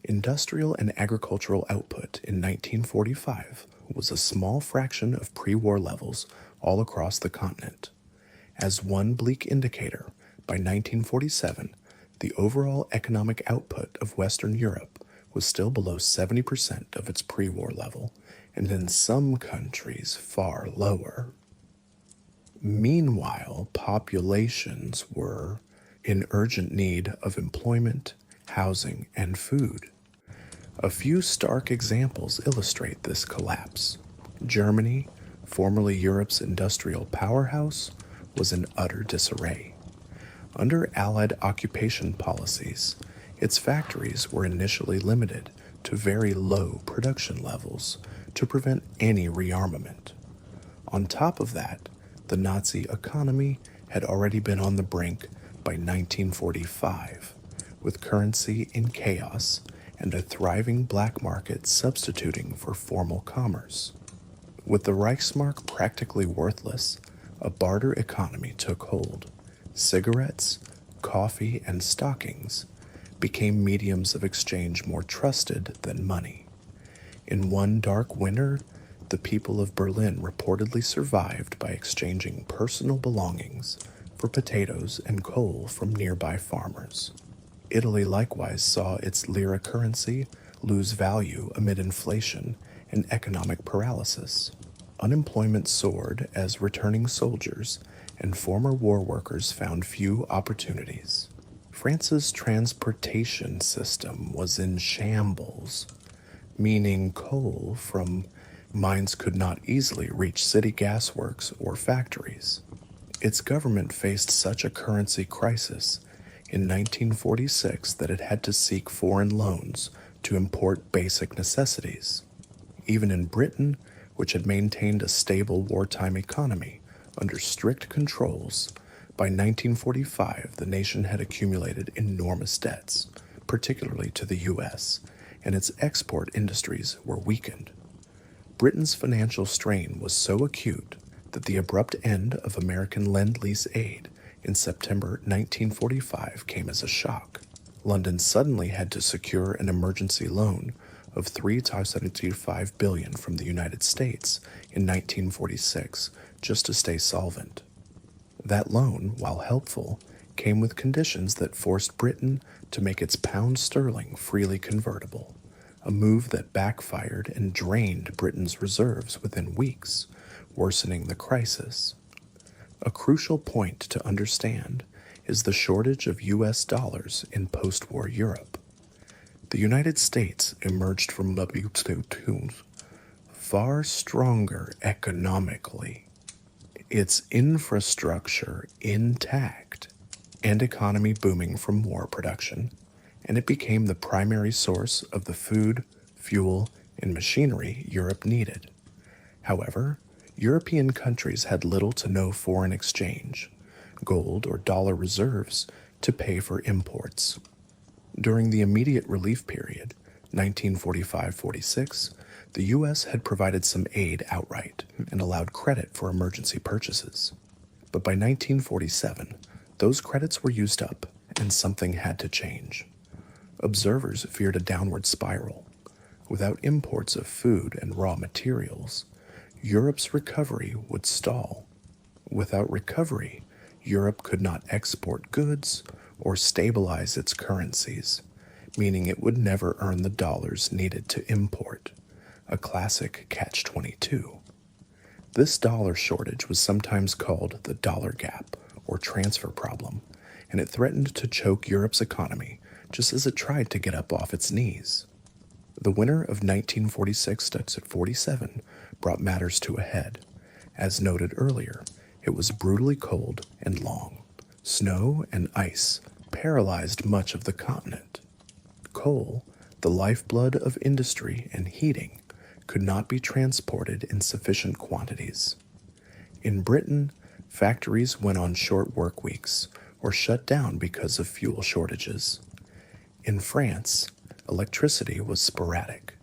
Industrial and agricultural output in 1945 was a small fraction of pre-war levels all across the continent. As one bleak indicator, by 1947, the overall economic output of Western Europe was still below 70% of its pre-war level, and in some countries far lower. Meanwhile, populations were in urgent need of employment, housing, and food. A few stark examples illustrate this collapse. Germany, formerly Europe's industrial powerhouse, was in utter disarray. Under Allied occupation policies, its factories were initially limited to very low production levels to prevent any rearmament. On top of that, the Nazi economy had already been on the brink by 1945, with currency in chaos and a thriving black market substituting for formal commerce. With the Reichsmark practically worthless, a barter economy took hold. Cigarettes, coffee, and stockings became mediums of exchange more trusted than money. In one dark winter, the people of Berlin reportedly survived by exchanging personal belongings for potatoes and coal from nearby farmers. Italy likewise saw its lira currency lose value amid inflation and economic paralysis. Unemployment soared as returning soldiers and former war workers found few opportunities. France's transportation system was in shambles, meaning coal from mines could not easily reach city gasworks or factories. Its government faced such a currency crisis in 1946 that it had to seek foreign loans to import basic necessities. Even in Britain, which had maintained a stable wartime economy under strict controls, by 1945 the nation had accumulated enormous debts, particularly to the U.S., and its export industries were weakened. Britain's financial strain was so acute that the abrupt end of American Lend-Lease aid in September 1945 came as a shock. London suddenly had to secure an emergency loan of $3.75 billion from the United States in 1946 just to stay solvent. That loan, while helpful, came with conditions that forced Britain to make its pound sterling freely convertible, a move that backfired and drained Britain's reserves within weeks, worsening the crisis. A crucial point to understand is the shortage of US dollars in post-war Europe. The United States emerged from the far stronger economically, its infrastructure intact, and economy booming from war production, and it became the primary source of the food, fuel, and machinery Europe needed. However, European countries had little to no foreign exchange, gold or dollar reserves, to pay for imports. During the immediate relief period, 1945-46, the U.S. had provided some aid outright and allowed credit for emergency purchases. But by 1947, those credits were used up, and something had to change. Observers feared a downward spiral. Without imports of food and raw materials, Europe's recovery would stall. Without recovery, Europe could not export goods or stabilize its currencies, meaning it would never earn the dollars needed to import, a classic catch-22. This dollar shortage was sometimes called the dollar gap or transfer problem, and it threatened to choke Europe's economy just as it tried to get up off its knees. The winter of 1946-47 brought matters to a head. As noted earlier, it was brutally cold and long. Snow and ice paralyzed much of the continent. Coal, the lifeblood of industry and heating, could not be transported in sufficient quantities. In Britain, factories went on short work weeks or shut down because of fuel shortages. In France, electricity was sporadic.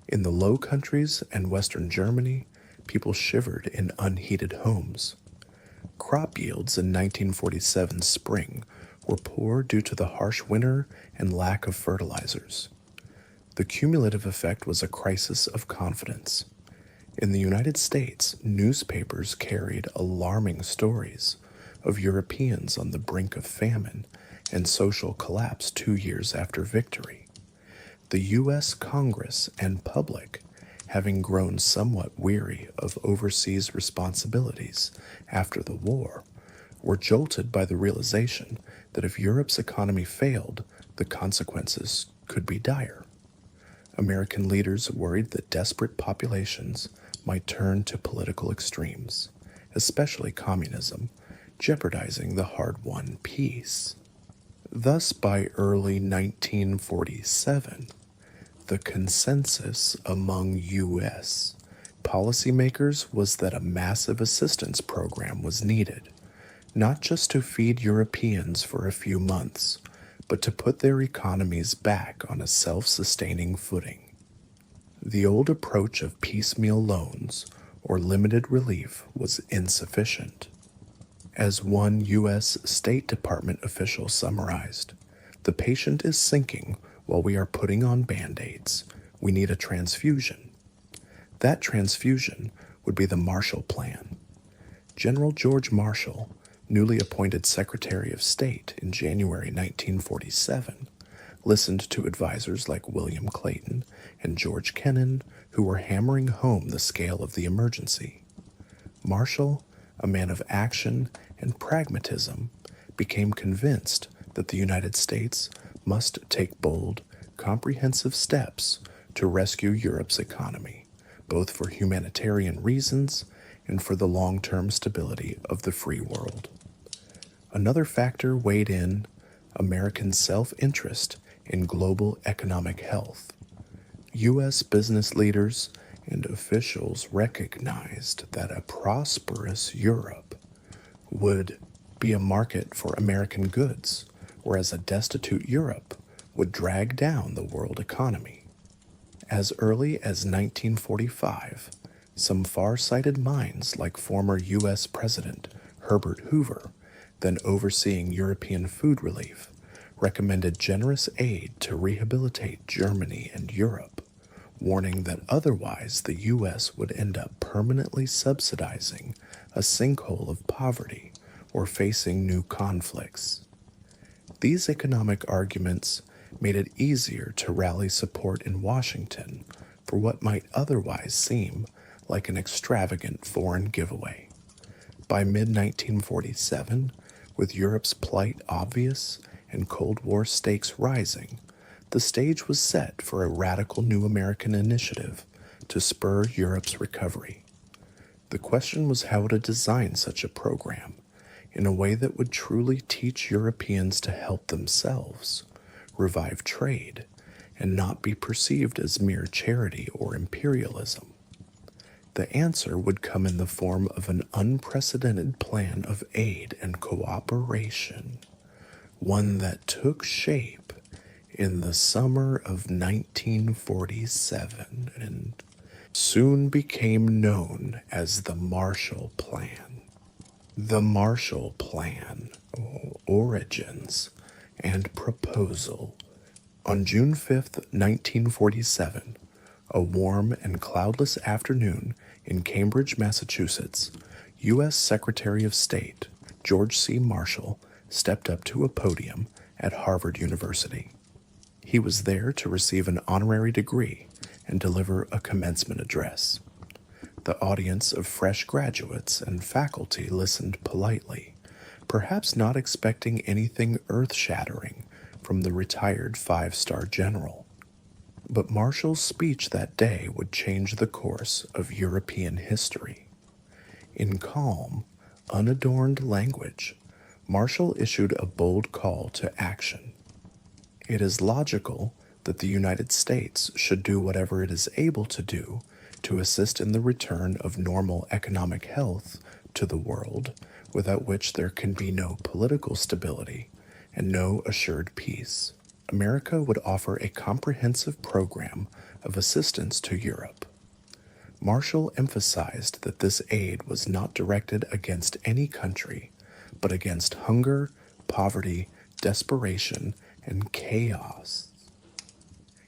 In the Low Countries and Western Germany, people shivered in unheated homes. Crop yields in 1947's spring were poor due to the harsh winter and lack of fertilizers. The cumulative effect was a crisis of confidence. In the United States, newspapers carried alarming stories of Europeans on the brink of famine and social collapse 2 years after victory. The U.S. Congress and public, having grown somewhat weary of overseas responsibilities after the war, were jolted by the realization that if Europe's economy failed, the consequences could be dire. American leaders worried that desperate populations might turn to political extremes, especially communism, jeopardizing the hard-won peace. Thus, by early 1947, the consensus among U.S. policymakers was that a massive assistance program was needed, not just to feed Europeans for a few months, but to put their economies back on a self-sustaining footing. The old approach of piecemeal loans or limited relief was insufficient. As one U.S. State Department official summarized, "The patient is sinking while we are putting on Band-Aids. We need a transfusion." That transfusion would be the Marshall Plan. General George Marshall, newly appointed Secretary of State in January 1947, listened to advisors like William Clayton and George Kennan, who were hammering home the scale of the emergency. Marshall, a man of action and pragmatism, became convinced that the United States must take bold, comprehensive steps to rescue Europe's economy, both for humanitarian reasons and for the long-term stability of the free world. Another factor weighed in: American self-interest in global economic health. U.S. business leaders and officials recognized that a prosperous Europe would be a market for American goods, whereas a destitute Europe would drag down the world economy. As early as 1945, some far-sighted minds like former U.S. President Herbert Hoover, then overseeing European food relief, recommended generous aid to rehabilitate Germany and Europe, warning that otherwise the U.S. would end up permanently subsidizing a sinkhole of poverty or facing new conflicts. These economic arguments made it easier to rally support in Washington for what might otherwise seem like an extravagant foreign giveaway. By mid 1947, with Europe's plight obvious and Cold War stakes rising, the stage was set for a radical new American initiative to spur Europe's recovery. The question was how to design such a program in a way that would truly teach Europeans to help themselves, revive trade, and not be perceived as mere charity or imperialism. The answer would come in the form of an unprecedented plan of aid and cooperation, one that took shape in the summer of 1947 and soon became known as the Marshall Plan. The Marshall Plan, origins and proposal. On June 5th, 1947, a warm and cloudless afternoon in Cambridge, Massachusetts, U.S. Secretary of State George C. Marshall stepped up to a podium at Harvard University. He was there to receive an honorary degree and deliver a commencement address. The audience of fresh graduates and faculty listened politely, perhaps not expecting anything earth-shattering from the retired five-star general. But Marshall's speech that day would change the course of European history. In calm, unadorned language, Marshall issued a bold call to action. It is logical that the United States should do whatever it is able to do to assist in the return of normal economic health to the world, without which there can be no political stability and no assured peace. America would offer a comprehensive program of assistance to Europe. Marshall emphasized that this aid was not directed against any country, but against hunger, poverty, desperation, and chaos.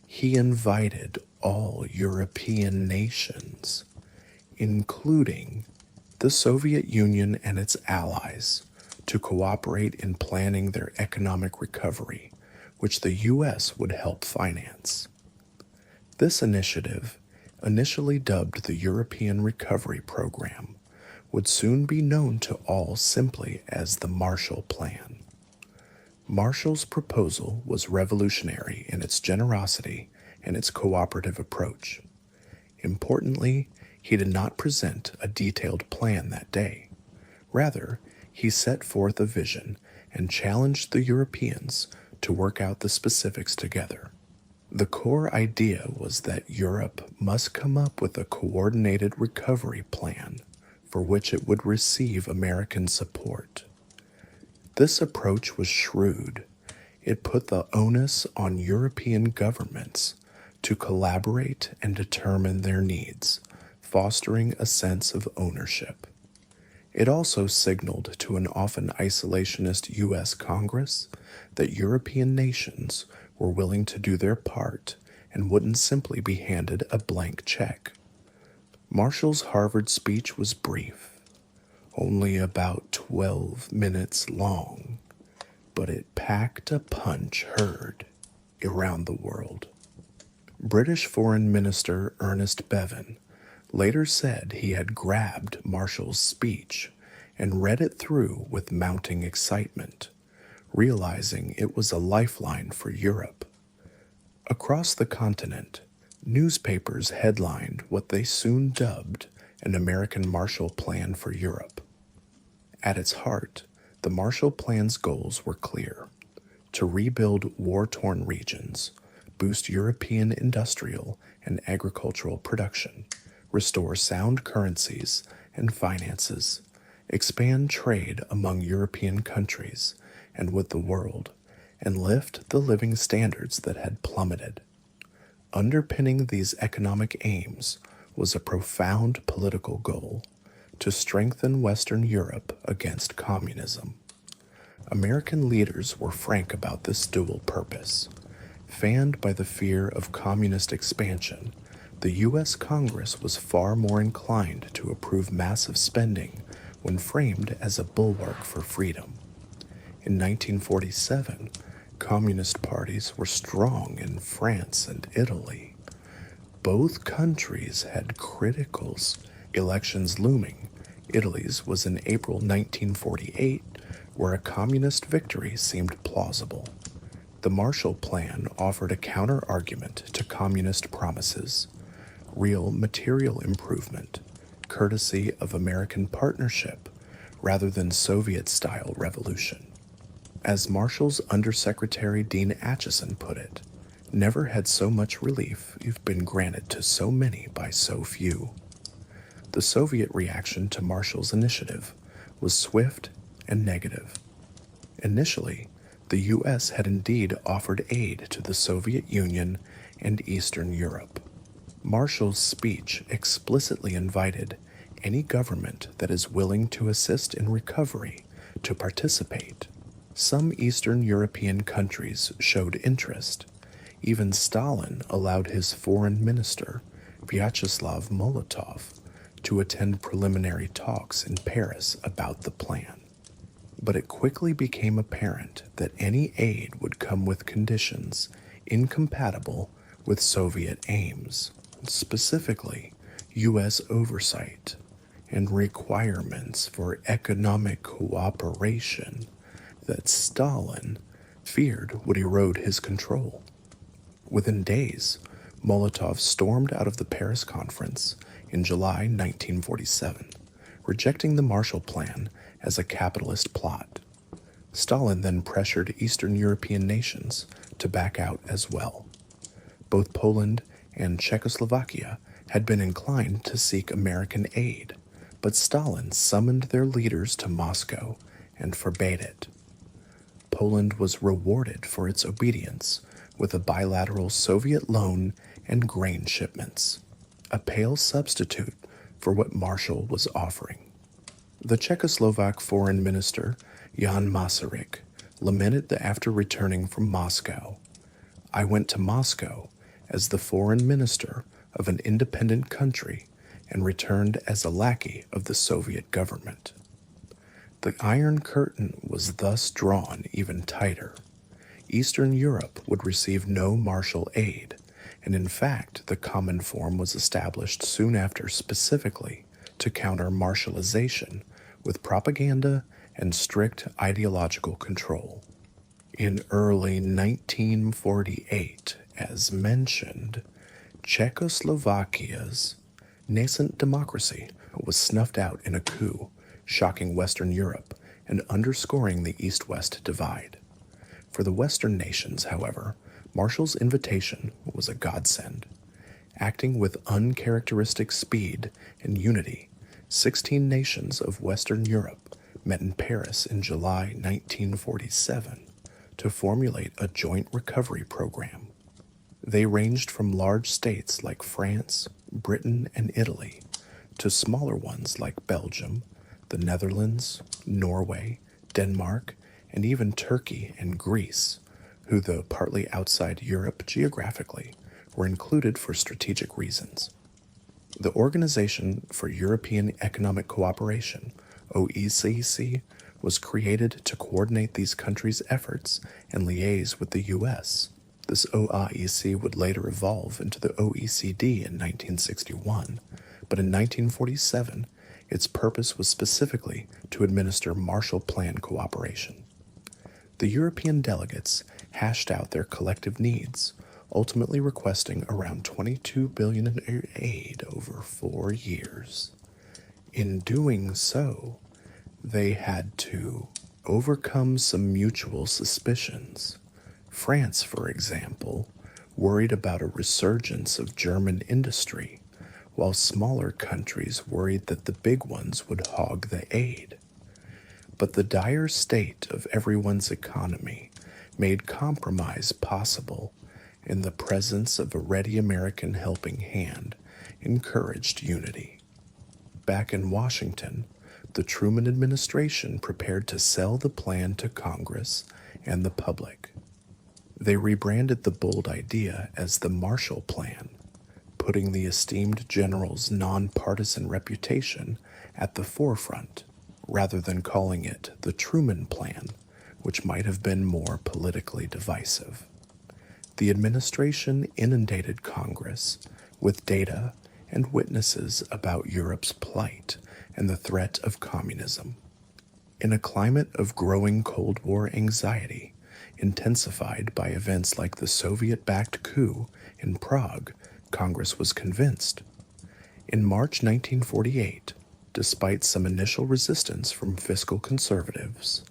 He invited all European nations, including the Soviet Union and its allies, to cooperate in planning their economic recovery, which the U.S. would help finance. This initiative, initially dubbed the European Recovery Program, would soon be known to all simply as the Marshall Plan. Marshall's proposal was revolutionary in its generosity and its cooperative approach. Importantly, he did not present a detailed plan that day. Rather, he set forth a vision and challenged the Europeans to work out the specifics together. The core idea was that Europe must come up with a coordinated recovery plan for which it would receive American support. This approach was shrewd. It put the onus on European governments to collaborate and determine their needs, fostering a sense of ownership. It also signaled to an often isolationist U.S. Congress that European nations were willing to do their part and wouldn't simply be handed a blank check. Marshall's Harvard speech was brief, only about 12 minutes long, but it packed a punch heard around the world. British Foreign Minister Ernest Bevin later said he had grabbed Marshall's speech and read it through with mounting excitement, realizing it was a lifeline for Europe. Across the continent, newspapers headlined what they soon dubbed an American Marshall Plan for Europe. At its heart, the Marshall Plan's goals were clear: to rebuild war-torn regions, boost European industrial and agricultural production, restore sound currencies and finances, expand trade among European countries and with the world, and lift the living standards that had plummeted. Underpinning these economic aims was a profound political goal: to strengthen Western Europe against communism. American leaders were frank about this dual purpose. Fanned by the fear of communist expansion, the U.S. Congress was far more inclined to approve massive spending when framed as a bulwark for freedom. In 1947, communist parties were strong in France and Italy. Both countries had criticals. Elections looming. Italy's was in April 1948, where a communist victory seemed plausible. The Marshall Plan offered a counter-argument to communist promises: real material improvement, courtesy of American partnership, rather than Soviet-style revolution. As Marshall's Undersecretary Dean Acheson put it, never had so much relief been granted to so many by so few. The Soviet reaction to Marshall's initiative was swift and negative. Initially, the U.S. had indeed offered aid to the Soviet Union and Eastern Europe. Marshall's speech explicitly invited any government that is willing to assist in recovery to participate. Some Eastern European countries showed interest. Even Stalin allowed his foreign minister, Vyacheslav Molotov, to attend preliminary talks in Paris about the plan. But it quickly became apparent that any aid would come with conditions incompatible with Soviet aims, specifically U.S. oversight and requirements for economic cooperation that Stalin feared would erode his control. Within days, Molotov stormed out of the Paris Conference in July 1947, rejecting the Marshall Plan as a capitalist plot. Stalin then pressured Eastern European nations to back out as well. Both Poland and Czechoslovakia had been inclined to seek American aid, but Stalin summoned their leaders to Moscow and forbade it. Poland was rewarded for its obedience with a bilateral Soviet loan and grain shipments, a pale substitute for what Marshall was offering. The Czechoslovak foreign minister, Jan Masaryk, lamented that after returning from Moscow, "I went to Moscow as the foreign minister of an independent country and returned as a lackey of the Soviet government." The Iron Curtain was thus drawn even tighter. Eastern Europe would receive no Marshall aid, and in fact the Common Form was established soon after specifically to counter Marshallization with propaganda and strict ideological control. In early 1948, as mentioned, Czechoslovakia's nascent democracy was snuffed out in a coup, shocking Western Europe and underscoring the East-West divide. For the Western nations, however, Marshall's invitation was a godsend. Acting with uncharacteristic speed and unity, 16 nations of Western Europe met in Paris in July 1947 to formulate a joint recovery program. They ranged from large states like France, Britain, and Italy to smaller ones like Belgium, the Netherlands, Norway, Denmark, and even Turkey and Greece, who, though partly outside Europe geographically, were included for strategic reasons. The Organization for European Economic Cooperation, OECC, was created to coordinate these countries' efforts and liaise with the U.S. This OIEC would later evolve into the OECD in 1961, but in 1947, its purpose was specifically to administer Marshall Plan cooperation. The European delegates hashed out their collective needs, ultimately requesting around $22 billion in aid over 4 years. In doing so, they had to overcome some mutual suspicions. France, for example, worried about a resurgence of German industry, while smaller countries worried that the big ones would hog the aid. But the dire state of everyone's economy made compromise possible, and the presence of a ready American helping hand encouraged unity. Back in Washington, the Truman administration prepared to sell the plan to Congress and the public. They rebranded the bold idea as the Marshall Plan, putting the esteemed general's nonpartisan reputation at the forefront. rather than calling it the Truman Plan, which might have been more politically divisive. The administration inundated Congress with data and witnesses about Europe's plight and the threat of communism. In a climate of growing Cold War anxiety, intensified by events like the Soviet-backed coup in Prague, Congress was convinced. In March 1948, despite some initial resistance from fiscal conservatives,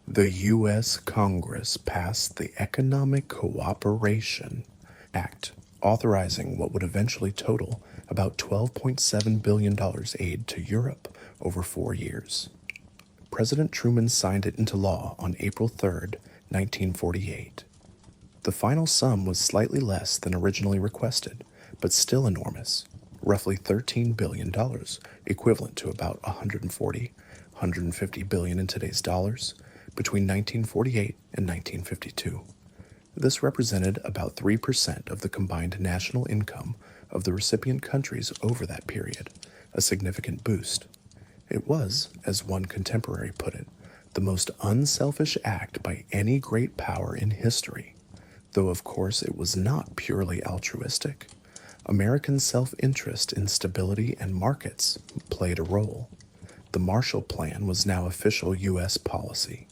the U.S. Congress passed the Economic Cooperation Act, authorizing what would eventually total about $12.7 billion aid to Europe over 4 years. President Truman signed it into law on April 3, 1948. The final sum was slightly less than originally requested, but still enormous, roughly $13 billion, equivalent to about $150 billion in today's dollars, between 1948 and 1952. This represented about 3% of the combined national income of the recipient countries over that period, a significant boost. It was, as one contemporary put it, the most unselfish act by any great power in history, though of course it was not purely altruistic. American self-interest in stability and markets played a role. The Marshall Plan was now official U.S. policy.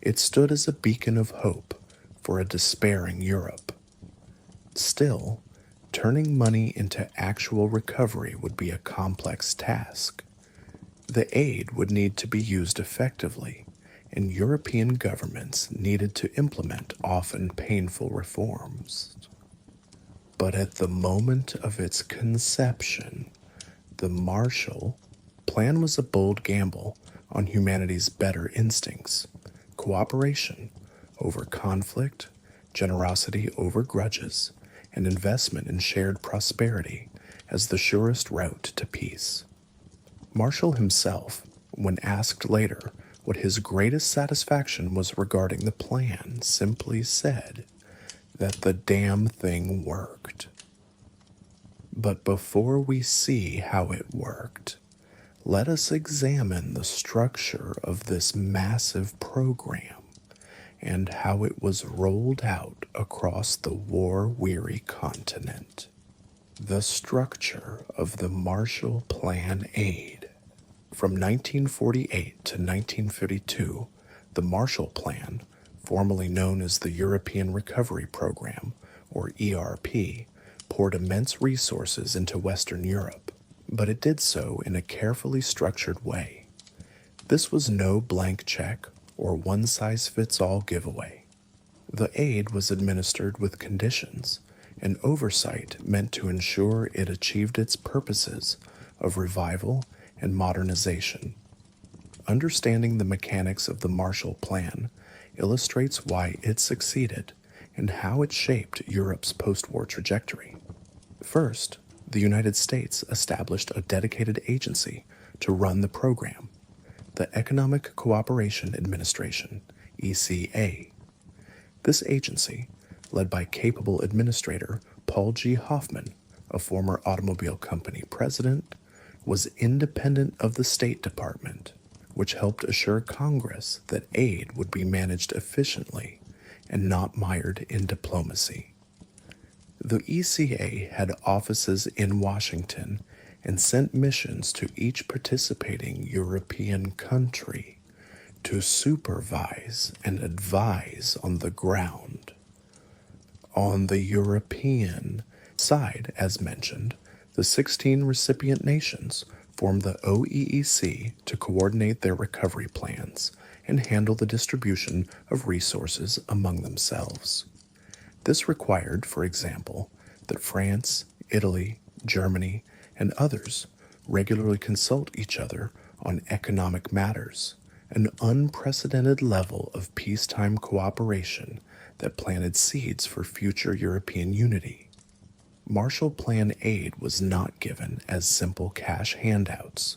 It stood as a beacon of hope for a despairing Europe. Still, turning money into actual recovery would be a complex task. The aid would need to be used effectively, and European governments needed to implement often painful reforms. But at the moment of its conception, the Marshall Plan was a bold gamble on humanity's better instincts, cooperation over conflict, generosity over grudges, and investment in shared prosperity as the surest route to peace. Marshall himself, when asked later what his greatest satisfaction was regarding the plan, simply said that the damn thing worked. But before we see how it worked, let us examine the structure of this massive program and how it was rolled out across the war-weary continent. The structure of the Marshall Plan aid. From 1948 to 1952, the Marshall Plan, formerly known as the European Recovery Program, or ERP, poured immense resources into Western Europe, but it did so in a carefully structured way. This was no blank check or one-size-fits-all giveaway. The aid was administered with conditions and oversight meant to ensure it achieved its purposes of revival and modernization. Understanding the mechanics of the Marshall Plan illustrates why it succeeded and how it shaped Europe's post-war trajectory. First, the United States established a dedicated agency to run the program, the Economic Cooperation Administration, ECA. This agency, led by capable administrator Paul G. Hoffman, a former automobile company president, was independent of the State Department, which helped assure Congress that aid would be managed efficiently and not mired in diplomacy. The ECA had offices in Washington and sent missions to each participating European country to supervise and advise on the ground. On the European side, as mentioned, the 16 recipient nations formed the OEEC to coordinate their recovery plans and handle the distribution of resources among themselves. This required, for example, that France, Italy, Germany, and others regularly consult each other on economic matters, an unprecedented level of peacetime cooperation that planted seeds for future European unity. Marshall Plan aid was not given as simple cash handouts.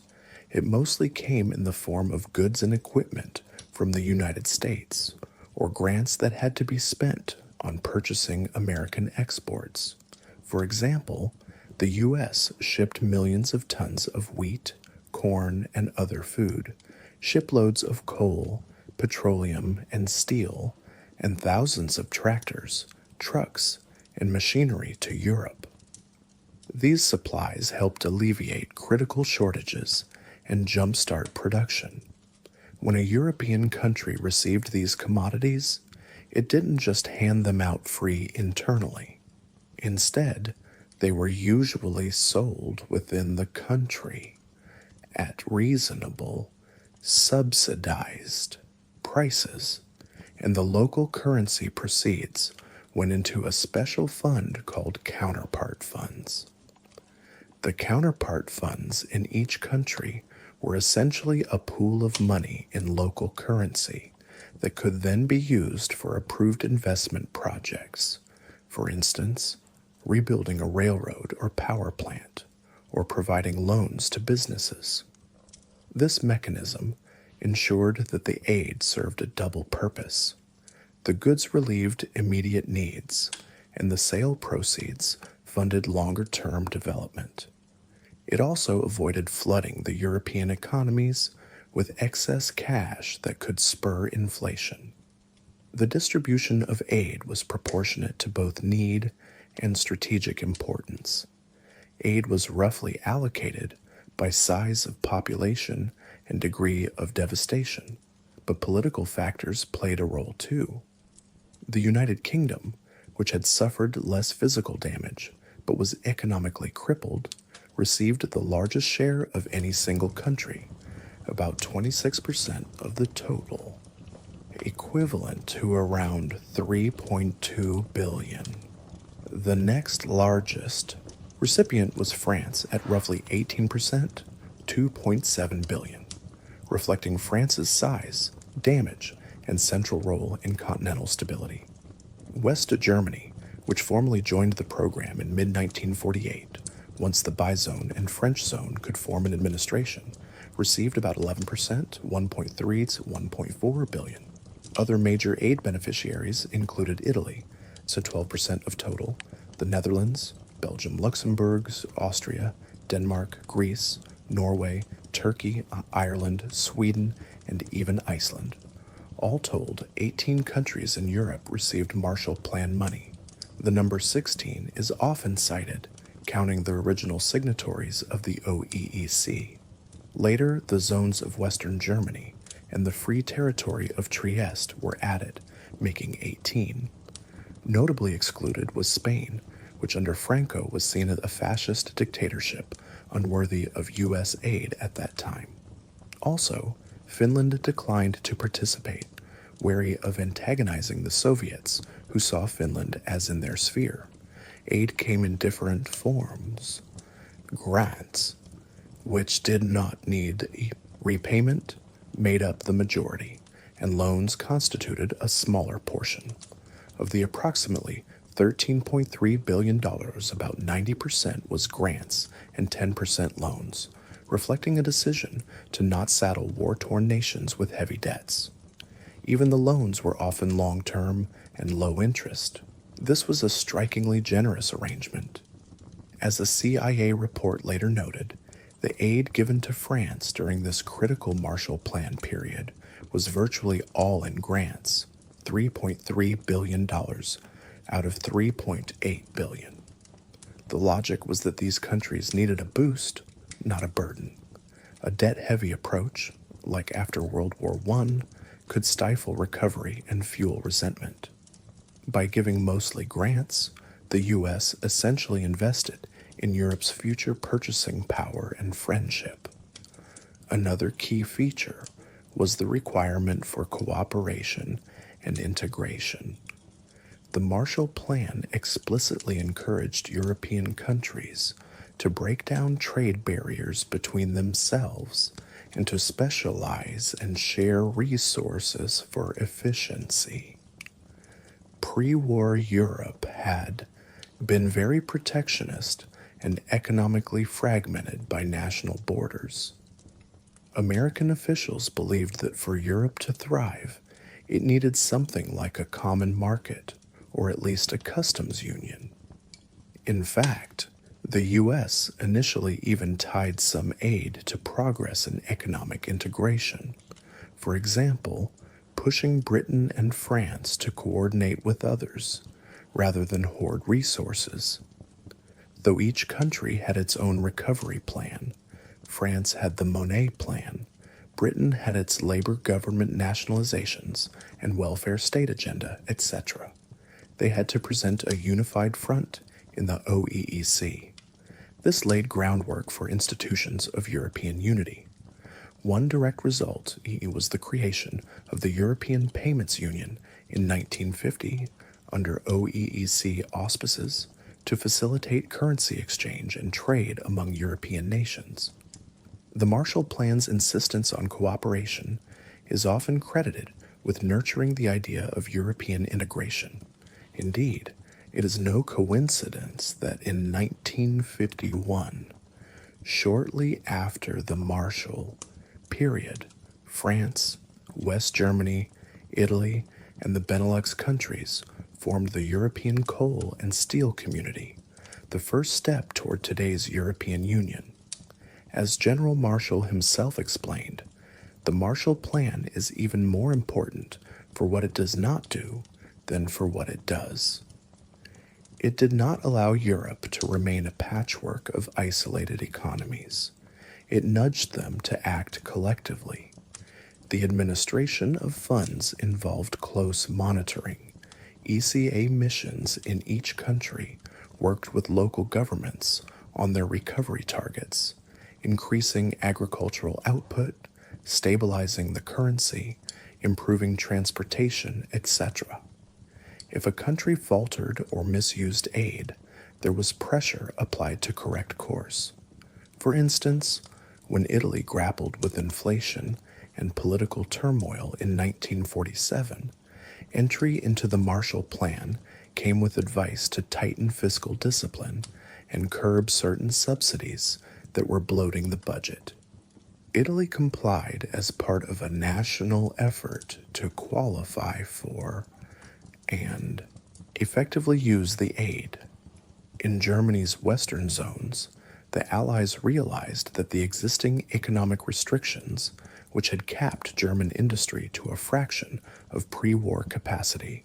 It mostly came in the form of goods and equipment from the United States, or grants that had to be spent on purchasing American exports. For example, the U.S. shipped millions of tons of wheat, corn, and other food, shiploads of coal, petroleum, and steel, and thousands of tractors, trucks, and machinery to Europe. These supplies helped alleviate critical shortages and jumpstart production. When a European country received these commodities, it didn't just hand them out free internally. Instead, they were usually sold within the country at reasonable, subsidized prices, and the local currency proceeds went into a special fund called counterpart funds. The counterpart funds in each country were essentially a pool of money in local currency that could then be used for approved investment projects. For instance, rebuilding a railroad or power plant, or providing loans to businesses. This mechanism ensured that the aid served a double purpose. The goods relieved immediate needs, and the sale proceeds funded longer-term development. It also avoided flooding the European economies with excess cash that could spur inflation. The distribution of aid was proportionate to both need and strategic importance. Aid was roughly allocated by size of population and degree of devastation, but political factors played a role too. The United Kingdom, which had suffered less physical damage but was economically crippled, received the largest share of any single country, about 26% of the total, equivalent to around $3.2 billion. The next largest recipient was France at roughly 18%, $2.7 billion, reflecting France's size, damage, and central role in continental stability. West Germany, which formally joined the program in mid-1948, once the Bizone and French zone could form an administration, received about 11%, $1.3 to $1.4 billion. Other major aid beneficiaries included Italy, so 12% of total, the Netherlands, Belgium, Luxembourg, Austria, Denmark, Greece, Norway, Turkey, Ireland, Sweden, and even Iceland. All told, 18 countries in Europe received Marshall Plan money. The number 16 is often cited, counting the original signatories of the OEEC. Later, the zones of Western Germany and the Free Territory of Trieste were added, making 18. Notably excluded was Spain, which under Franco was seen as a fascist dictatorship unworthy of U.S. aid at that time. Also, Finland declined to participate, wary of antagonizing the Soviets, who saw Finland as in their sphere. Aid came in different forms. Grants, which did not need repayment, made up the majority, and loans constituted a smaller portion. Of the approximately $13.3 billion, about 90% was grants and 10% loans, reflecting a decision to not saddle war-torn nations with heavy debts. Even the loans were often long-term and low interest. This was a strikingly generous arrangement. As a CIA report later noted, the aid given to France during this critical Marshall Plan period was virtually all in grants, $3.3 billion out of $3.8 billion. The logic was that these countries needed a boost, not a burden. A debt-heavy approach, like after World War I, could stifle recovery and fuel resentment. By giving mostly grants, the U.S. essentially invested in Europe's future purchasing power and friendship. Another key feature was the requirement for cooperation and integration. The Marshall Plan explicitly encouraged European countries to break down trade barriers between themselves and to specialize and share resources for efficiency. Pre-war Europe had been very protectionist and economically fragmented by national borders. American officials believed that for Europe to thrive, it needed something like a common market, or at least a customs union. In fact, the U.S. initially even tied some aid to progress in economic integration. For example, pushing Britain and France to coordinate with others rather than hoard resources. Though each country had its own recovery plan, France had the Monet Plan, Britain had its labor government nationalizations and welfare state agenda, etc. They had to present a unified front in the OEEC. This laid groundwork for institutions of European unity. One direct result was the creation of the European Payments Union in 1950 under OEEC auspices to facilitate currency exchange and trade among European nations. The Marshall Plan's insistence on cooperation is often credited with nurturing the idea of European integration. Indeed, it is no coincidence that in 1951, shortly after the Marshall period, France, West Germany, Italy, and the Benelux countries formed the European Coal and Steel Community, the first step toward today's European Union. As General Marshall himself explained, the Marshall Plan is even more important for what it does not do than for what it does. It did not allow Europe to remain a patchwork of isolated economies. It nudged them to act collectively. The administration of funds involved close monitoring. ECA missions in each country worked with local governments on their recovery targets, increasing agricultural output, stabilizing the currency, improving transportation, etc. If a country faltered or misused aid, there was pressure applied to correct course. For instance, when Italy grappled with inflation and political turmoil in 1947, entry into the Marshall Plan came with advice to tighten fiscal discipline and curb certain subsidies that were bloating the budget. Italy complied as part of a national effort to qualify for and effectively use the aid. In Germany's western zones, the Allies realized that the existing economic restrictions, which had capped German industry to a fraction of pre-war capacity,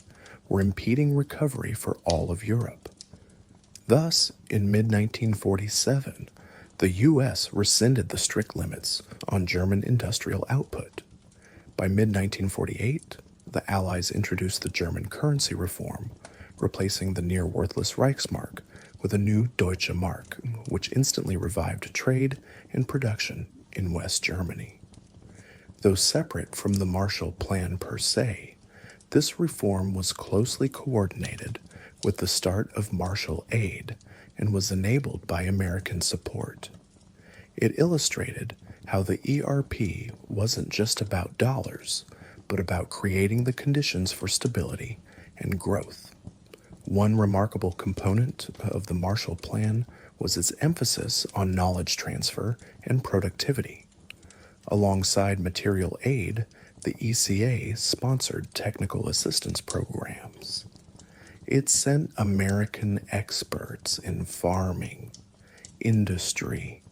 were impeding recovery for all of Europe. Thus, in mid-1947, the U.S. rescinded the strict limits on German industrial output. By mid-1948, the Allies introduced the German currency reform, replacing the near-worthless Reichsmark with a new Deutsche Mark, which instantly revived trade and production in West Germany. Though separate from the Marshall Plan per se, this reform was closely coordinated with the start of Marshall Aid and was enabled by American support. It illustrated how the ERP wasn't just about dollars, but about creating the conditions for stability and growth. One remarkable component of the Marshall Plan was its emphasis on knowledge transfer and productivity. Alongside material aid, the ECA sponsored technical assistance programs. It sent American experts in farming, industry,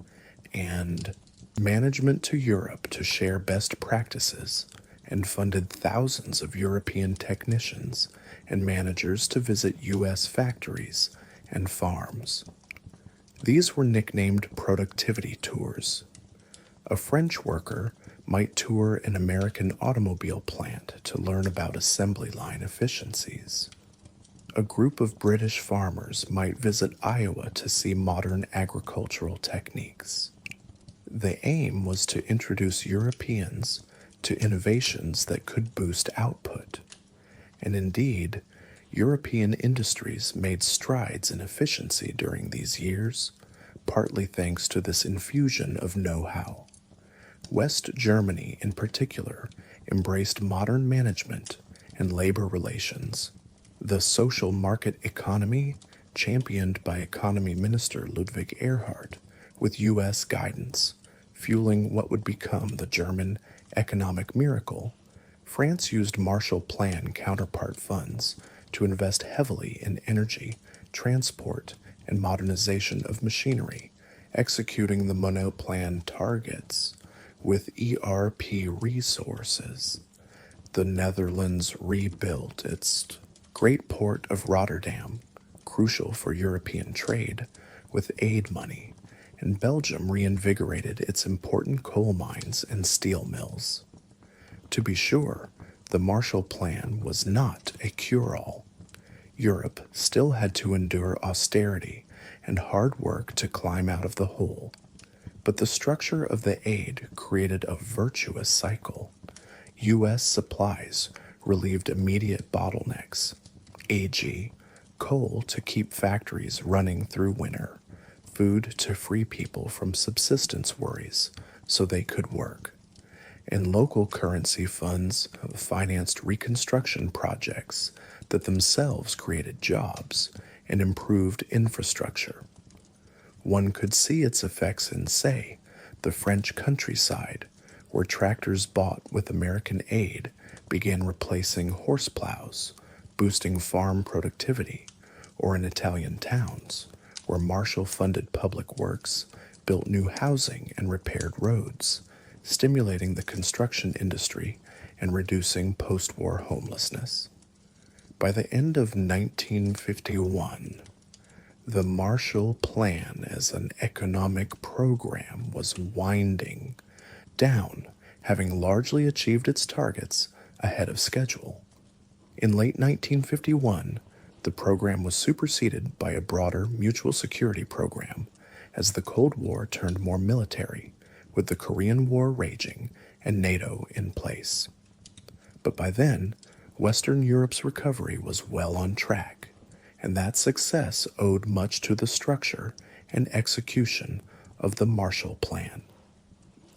and management to Europe to share best practices, and funded thousands of European technicians and managers to visit U.S. factories and farms. These were nicknamed productivity tours. A French worker might tour an American automobile plant to learn about assembly line efficiencies. A group of British farmers might visit Iowa to see modern agricultural techniques. The aim was to introduce Europeans to innovations that could boost output. And indeed, European industries made strides in efficiency during these years, partly thanks to this infusion of know-how. West Germany, in particular, embraced modern management and labor relations. The social market economy, championed by Economy Minister Ludwig Erhard, with U.S. guidance, fueling what would become the German economic miracle, France used Marshall Plan counterpart funds to invest heavily in energy, transport, and modernization of machinery, executing the Monod Plan targets With ERP resources, the Netherlands rebuilt its great port of Rotterdam, crucial for European trade, with aid money, and Belgium reinvigorated its important coal mines and steel mills. To be sure, the Marshall Plan was not a cure-all. Europe still had to endure austerity and hard work to climb out of the hole, but the structure of the aid created a virtuous cycle. U.S. supplies relieved immediate bottlenecks, e.g., coal to keep factories running through winter, food to free people from subsistence worries so they could work, and local currency funds financed reconstruction projects that themselves created jobs and improved infrastructure. One could see its effects in, say, the French countryside, where tractors bought with American aid began replacing horse plows, boosting farm productivity, or in Italian towns, where Marshall-funded public works built new housing and repaired roads, stimulating the construction industry and reducing post-war homelessness. By the end of 1951, the Marshall Plan as an economic program was winding down, having largely achieved its targets ahead of schedule. In late 1951, the program was superseded by a broader mutual security program as the Cold War turned more military, with the Korean War raging and NATO in place. But by then, Western Europe's recovery was well on track, and that success owed much to the structure and execution of the Marshall Plan.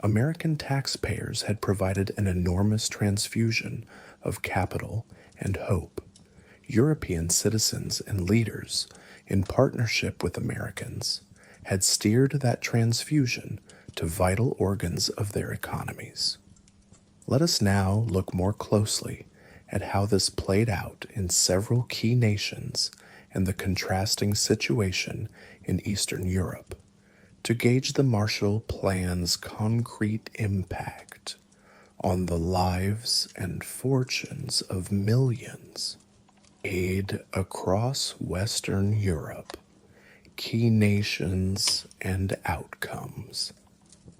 American taxpayers had provided an enormous transfusion of capital and hope. European citizens and leaders, in partnership with Americans, had steered that transfusion to vital organs of their economies. Let us now look more closely at how this played out in several key nations and the contrasting situation in Eastern Europe to gauge the Marshall Plan's concrete impact on the lives and fortunes of millions. Aid across Western Europe, key nations and outcomes.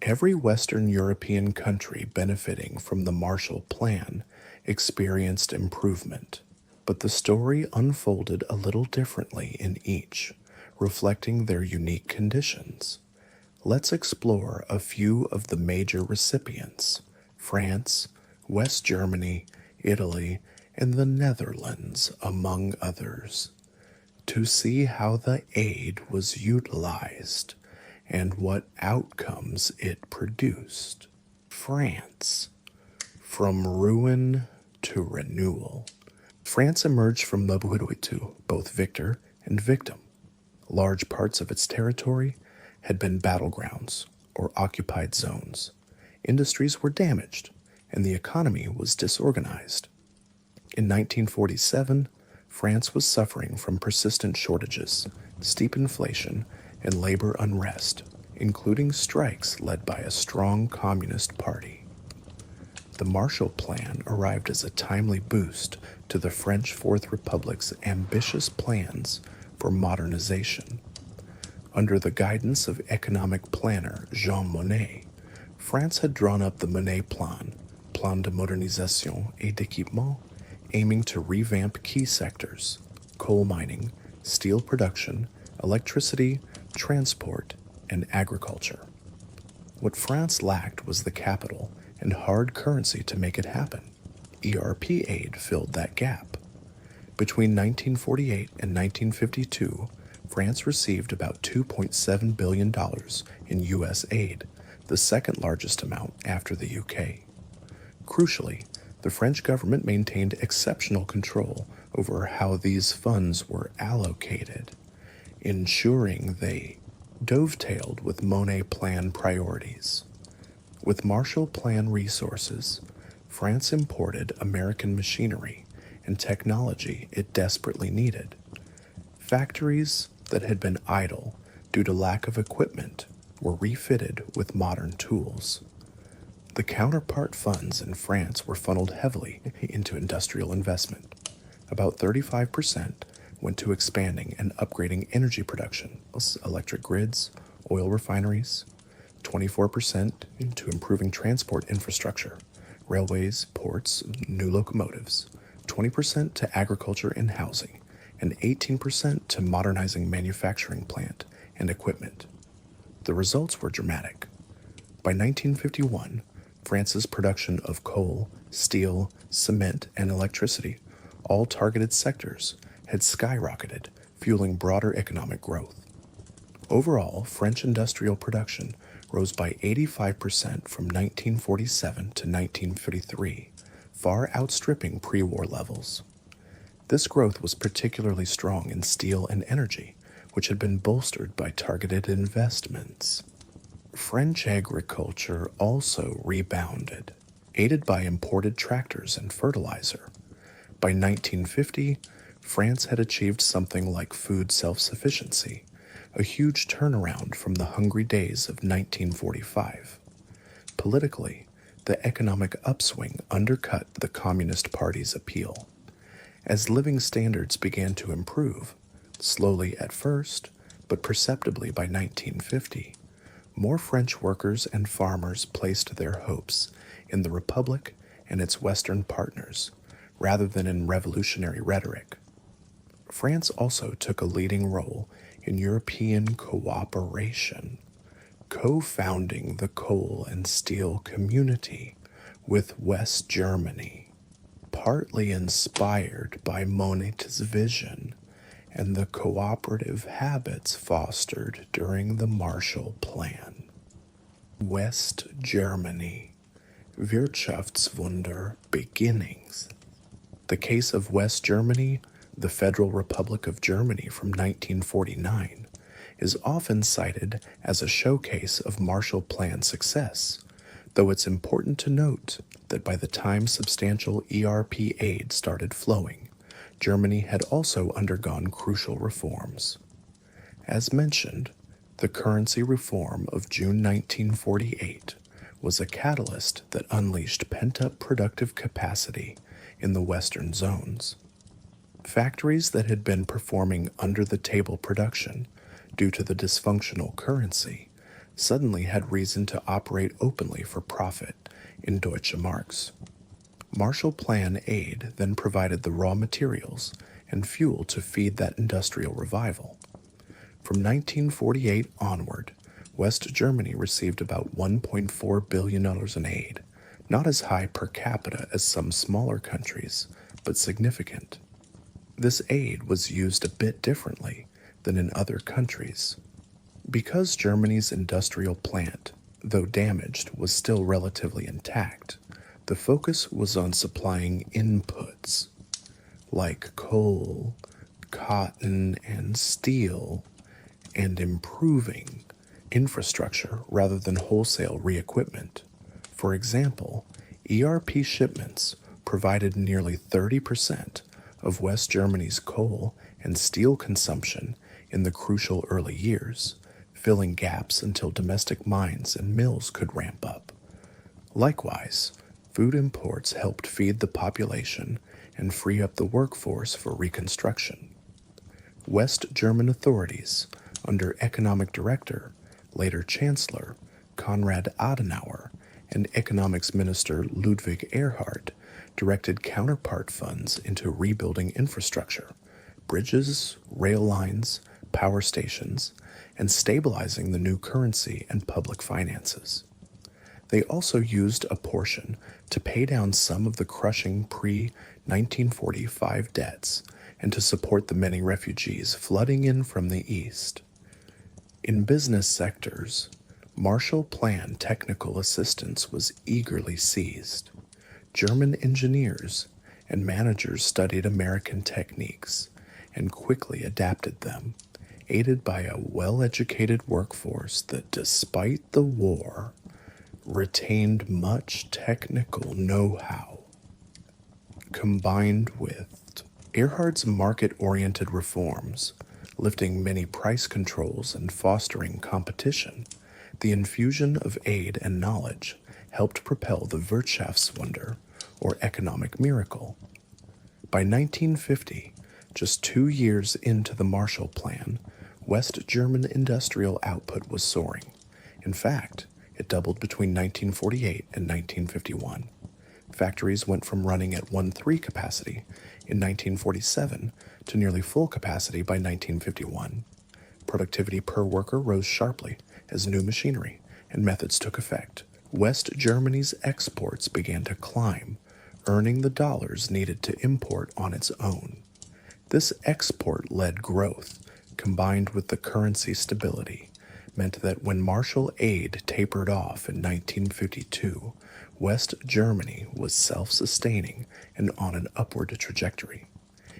Every Western European country benefiting from the Marshall Plan experienced improvement, but the story unfolded a little differently in each, reflecting their unique conditions. Let's explore a few of the major recipients: France, West Germany, Italy, and the Netherlands, among others, to see how the aid was utilized and what outcomes it produced. France. From ruin to renewal. France emerged from WWII, both victor and victim. Large parts of its territory had been battlegrounds or occupied zones. Industries were damaged, and the economy was disorganized. In 1947, France was suffering from persistent shortages, steep inflation, and labor unrest, including strikes led by a strong communist party. The Marshall Plan arrived as a timely boost to the French Fourth Republic's ambitious plans for modernization. Under the guidance of economic planner Jean Monnet, France had drawn up the Monnet Plan, Plan de Modernisation et d'Équipement, aiming to revamp key sectors: coal mining, steel production, electricity, transport, and agriculture. What France lacked was the capital and hard currency to make it happen. ERP aid filled that gap. Between 1948 and 1952, France received about $2.7 billion in U.S. aid, the second largest amount after the UK. Crucially, the French government maintained exceptional control over how these funds were allocated, ensuring they dovetailed with Monnet Plan priorities. With Marshall Plan resources, France imported American machinery and technology it desperately needed. Factories that had been idle due to lack of equipment were refitted with modern tools. The counterpart funds in France were funneled heavily into industrial investment. About 35% went to expanding and upgrading energy production, electric grids, oil refineries, 24% into improving transport infrastructure, railways, ports, new locomotives, 20% to agriculture and housing, and 18% to modernizing manufacturing plant and equipment. The results were dramatic. By 1951, France's production of coal, steel, cement, and electricity, all targeted sectors, had skyrocketed, fueling broader economic growth. Overall, French industrial production rose by 85% from 1947 to 1953, far outstripping pre-war levels. This growth was particularly strong in steel and energy, which had been bolstered by targeted investments. French agriculture also rebounded, aided by imported tractors and fertilizer. By 1950, France had achieved something like food self-sufficiency, a huge turnaround from the hungry days of 1945. Politically, the economic upswing undercut the Communist Party's appeal. As living standards began to improve, slowly at first, but perceptibly by 1950, more French workers and farmers placed their hopes in the Republic and its Western partners, rather than in revolutionary rhetoric. France also took a leading role in European cooperation, co-founding the coal and steel community with West Germany, partly inspired by Monet's vision and the cooperative habits fostered during the Marshall Plan. West Germany, Wirtschaftswunder beginnings. The case of West Germany, the Federal Republic of Germany from 1949, is often cited as a showcase of Marshall Plan success, though it's important to note that by the time substantial ERP aid started flowing, Germany had also undergone crucial reforms. As mentioned, the currency reform of June 1948 was a catalyst that unleashed pent-up productive capacity in the Western zones. Factories that had been performing under-the-table production due to the dysfunctional currency suddenly had reason to operate openly for profit in Deutsche Marks. Marshall Plan aid then provided the raw materials and fuel to feed that industrial revival. From 1948 onward, West Germany received about $1.4 billion in aid, not as high per capita as some smaller countries, but significant. This aid was used a bit differently than in other countries. Because Germany's industrial plant, though damaged, was still relatively intact, the focus was on supplying inputs like coal, cotton, and steel, and improving infrastructure rather than wholesale re-equipment. For example, ERP shipments provided nearly 30% of West Germany's coal and steel consumption in the crucial early years, filling gaps until domestic mines and mills could ramp up. Likewise, food imports helped feed the population and free up the workforce for reconstruction. West German authorities, under Economic Director, later Chancellor, Konrad Adenauer, and Economics Minister Ludwig Erhard, directed counterpart funds into rebuilding infrastructure, bridges, rail lines, power stations, and stabilizing the new currency and public finances. They also used a portion to pay down some of the crushing pre-1945 debts and to support the many refugees flooding in from the east. In business sectors, Marshall Plan technical assistance was eagerly seized. German engineers and managers studied American techniques and quickly adapted them, aided by a well-educated workforce that, despite the war, retained much technical know-how. Combined with Erhard's market-oriented reforms, lifting many price controls and fostering competition, the infusion of aid and knowledge helped propel the Wirtschaftswunder, or economic miracle. By 1950, just 2 years into the Marshall Plan, West German industrial output was soaring. In fact, it doubled between 1948 and 1951. Factories went from running at 1/3 capacity in 1947 to nearly full capacity by 1951. Productivity per worker rose sharply as new machinery and methods took effect. West Germany's exports began to climb, earning the dollars needed to import on its own. This export-led growth, combined with the currency stability, meant that when Marshall aid tapered off in 1952, West Germany was self-sustaining and on an upward trajectory.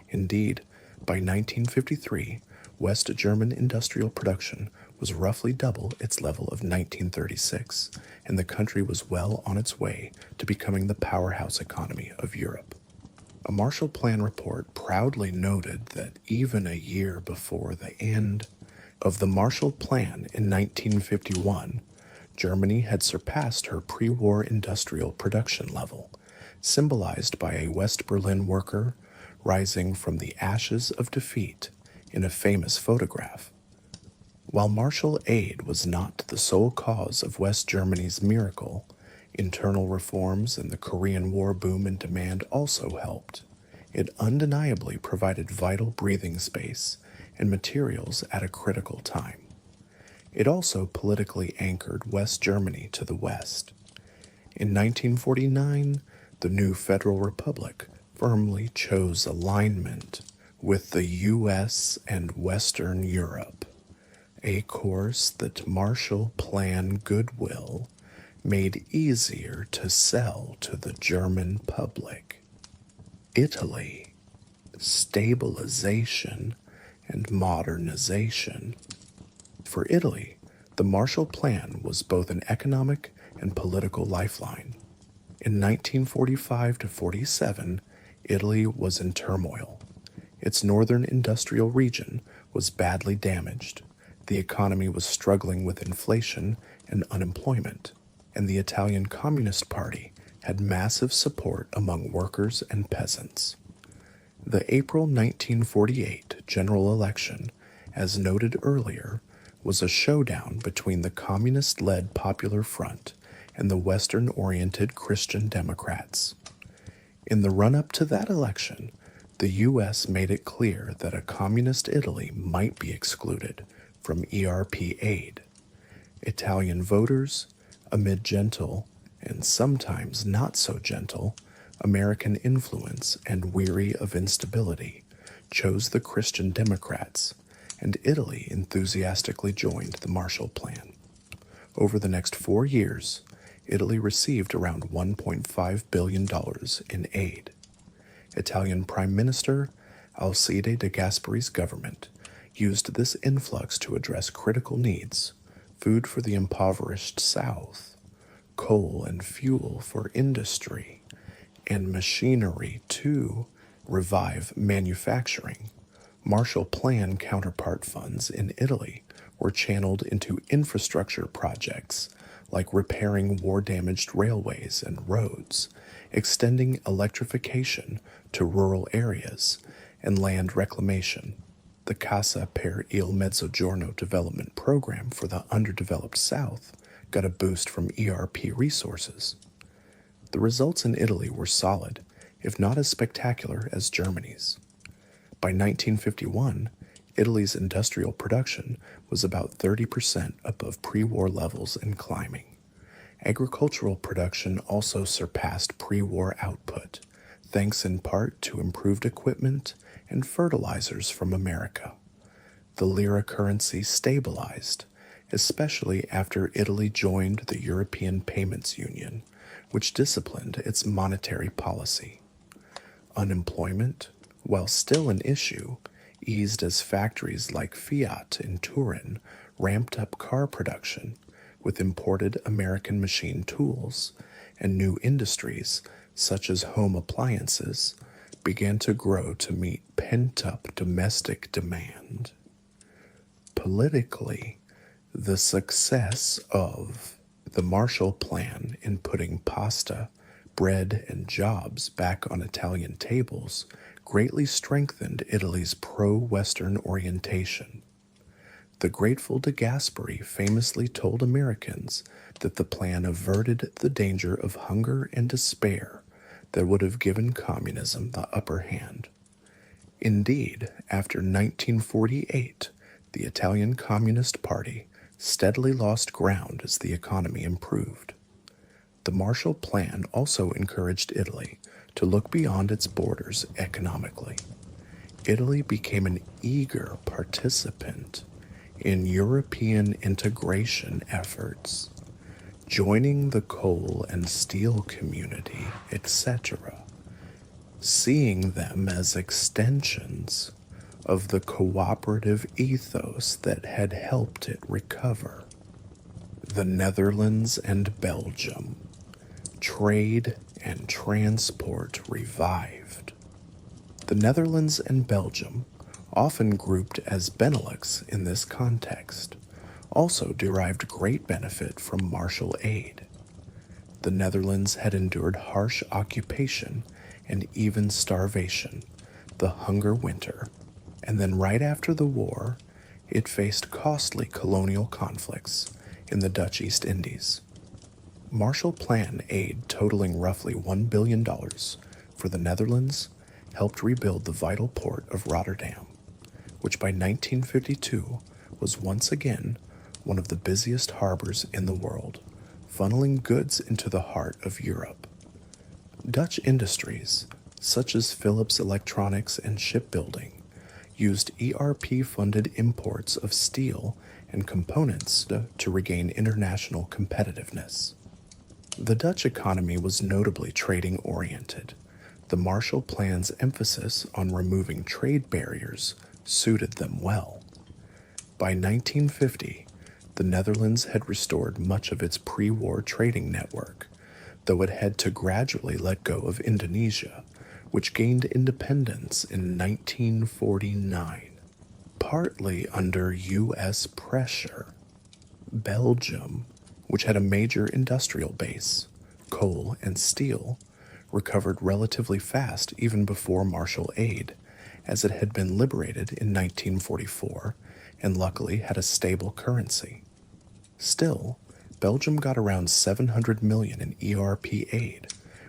Indeed, by 1953, West German industrial production was roughly double its level of 1936, and the country was well on its way to becoming the powerhouse economy of Europe. A Marshall Plan report proudly noted that even a year before the end of the Marshall Plan in 1951, Germany had surpassed her pre-war industrial production level, symbolized by a West Berlin worker rising from the ashes of defeat in a famous photograph. While Marshall aid was not the sole cause of West Germany's miracle, internal reforms and the Korean War boom in demand also helped. It undeniably provided vital breathing space and materials at a critical time. It also politically anchored West Germany to the West. In 1949, the new Federal Republic firmly chose alignment with the U.S. and Western Europe, a course that Marshall Plan goodwill made easier to sell to the German public. Italy, stabilization and modernization. For Italy, the Marshall Plan was both an economic and political lifeline. In 1945 to 47, Italy was in turmoil. Its northern industrial region was badly damaged. The economy was struggling with inflation and unemployment, and the Italian Communist Party had massive support among workers and peasants. The April 1948 general election, as noted earlier, was a showdown between the communist-led Popular Front and the Western-oriented Christian Democrats. In the run-up to that election, the U.S. made it clear that a communist Italy might be excluded from ERP aid. Italian voters, amid gentle, and sometimes not so gentle, American influence and weary of instability, chose the Christian Democrats, and Italy enthusiastically joined the Marshall Plan. Over the next 4 years, Italy received around $1.5 billion in aid. Italian Prime Minister Alcide de Gasperi's government used this influx to address critical needs: food for the impoverished South, coal and fuel for industry, and machinery to revive manufacturing. Marshall Plan counterpart funds in Italy were channeled into infrastructure projects like repairing war-damaged railways and roads, extending electrification to rural areas, and land reclamation. The Casa per il Mezzogiorno development program for the underdeveloped South got a boost from ERP resources. The results in Italy were solid, if not as spectacular as Germany's. By 1951, Italy's industrial production was about 30% above pre-war levels and climbing. Agricultural production also surpassed pre-war output, thanks in part to improved equipment and fertilizers from America. The lira currency stabilized, especially after Italy joined the European Payments Union, which disciplined its monetary policy. Unemployment, while still an issue, eased as factories like Fiat in Turin ramped up car production with imported American machine tools, and new industries, such as home appliances, began to grow to meet pent-up domestic demand. Politically, the success of The Marshall Plan, in putting pasta, bread, and jobs back on Italian tables, greatly strengthened Italy's pro-Western orientation. The grateful De Gasperi famously told Americans that the plan averted the danger of hunger and despair that would have given communism the upper hand. Indeed, after 1948, the Italian Communist Party steadily lost ground as the economy improved. The Marshall Plan also encouraged Italy to look beyond its borders economically. Italy became an eager participant in European integration efforts, joining the coal and steel community, etc., seeing them as extensions of the cooperative ethos that had helped it recover. The Netherlands and Belgium. Trade and transport revived. The Netherlands and Belgium, often grouped as Benelux in this context, also derived great benefit from Marshall aid. The Netherlands had endured harsh occupation and even starvation, the Hunger Winter, and then right after the war, it faced costly colonial conflicts in the Dutch East Indies. Marshall Plan aid totaling roughly $1 billion for the Netherlands helped rebuild the vital port of Rotterdam, which by 1952 was once again one of the busiest harbors in the world, funneling goods into the heart of Europe. Dutch industries, such as Philips Electronics and shipbuilding, used ERP-funded imports of steel and components to regain international competitiveness. The Dutch economy was notably trading-oriented. The Marshall Plan's emphasis on removing trade barriers suited them well. By 1950, the Netherlands had restored much of its pre-war trading network, though it had to gradually let go of Indonesia, which gained independence in 1949, partly under U.S. pressure. Belgium, which had a major industrial base, coal and steel, recovered relatively fast even before Marshall aid, as it had been liberated in 1944 and luckily had a stable currency. Still, Belgium got around $700 million in ERP aid,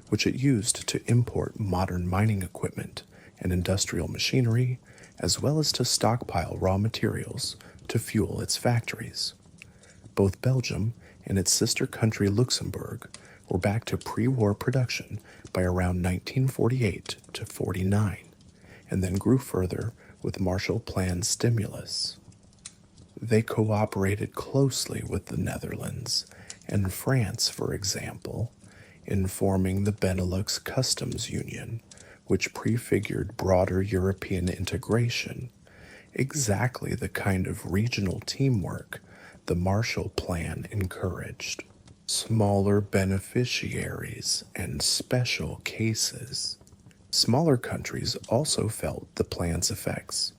which it used to import modern mining equipment and industrial machinery, as well as to stockpile raw materials to fuel its factories. Both Belgium and its sister country Luxembourg were back to pre-war production by around 1948 to 49, and then grew further with Marshall Plan stimulus. They cooperated closely with the Netherlands and France, for example, in forming the Benelux Customs Union, which prefigured broader European integration, exactly the kind of regional teamwork the Marshall Plan encouraged. Smaller beneficiaries and special cases. Smaller countries also felt the plan's effects.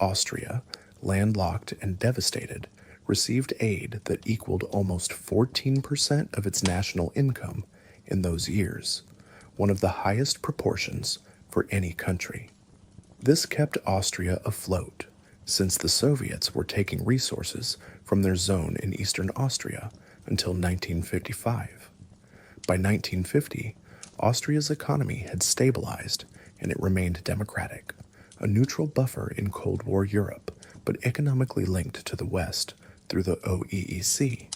Austria, landlocked and devastated, received aid that equaled almost 14% of its national income in those years, one of the highest proportions for any country. This kept Austria afloat, since the Soviets were taking resources from their zone in eastern Austria until 1955. By 1950, Austria's economy had stabilized and it remained democratic, a neutral buffer in Cold War Europe, but economically linked to the West through the OEEC.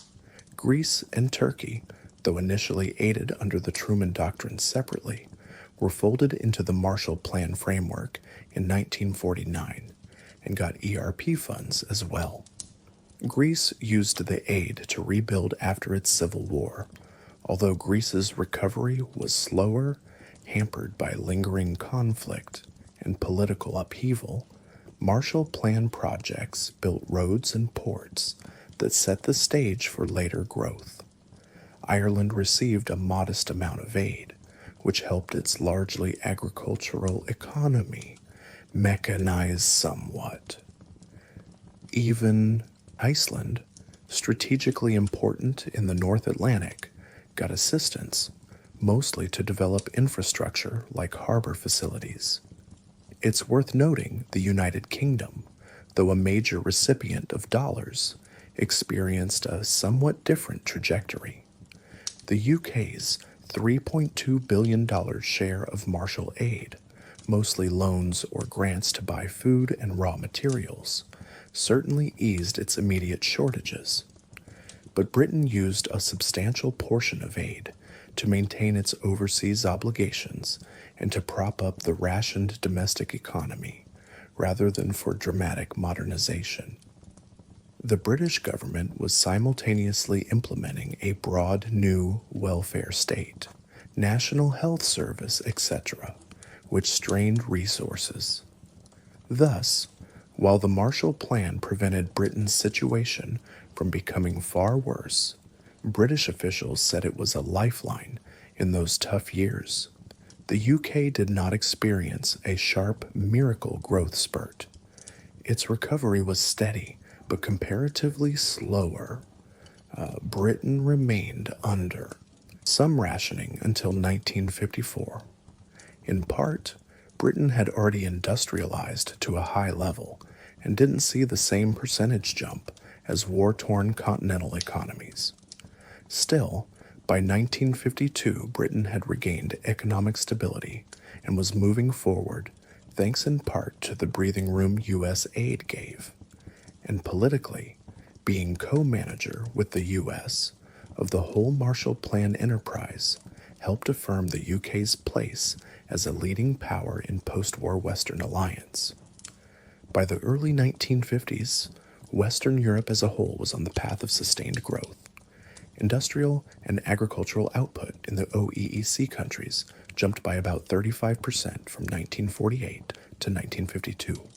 Greece and Turkey, though initially aided under the Truman Doctrine separately, were folded into the Marshall Plan framework in 1949 and got ERP funds as well. Greece used the aid to rebuild after its civil war, although Greece's recovery was slower, hampered by lingering conflict and political upheaval. Marshall Plan projects built roads and ports that set the stage for later growth. Ireland received a modest amount of aid, which helped its largely agricultural economy mechanize somewhat. Even Iceland strategically important in the North Atlantic, got assistance, mostly to develop infrastructure like harbor facilities. It's worth noting the United Kingdom, though a major recipient of dollars, experienced a somewhat different trajectory. The UK's $3.2 billion share of Marshall aid, mostly loans or grants to buy food and raw materials, certainly eased its immediate shortages. But Britain used a substantial portion of aid to maintain its overseas obligations and to prop up the rationed domestic economy, rather than for dramatic modernization. The British government was simultaneously implementing a broad new welfare state, National Health Service, etc., which strained resources. Thus, while the Marshall Plan prevented Britain's situation from becoming far worse, British officials said it was a lifeline in those tough years. The UK did not experience a sharp miracle growth spurt. Its recovery was steady, but comparatively slower. Britain remained under some rationing until 1954. In part, Britain had already industrialized to a high level and didn't see the same percentage jump as war-torn continental economies. Still, by 1952, Britain had regained economic stability and was moving forward, thanks in part to the breathing room U.S. aid gave, and politically, being co-manager with the U.S. of the whole Marshall Plan enterprise helped affirm the UK's place as a leading power in post-war Western alliance. By the early 1950s, Western Europe as a whole was on the path of sustained growth. Industrial and agricultural output in the OEEC countries jumped by about 35% from 1948 to 1952.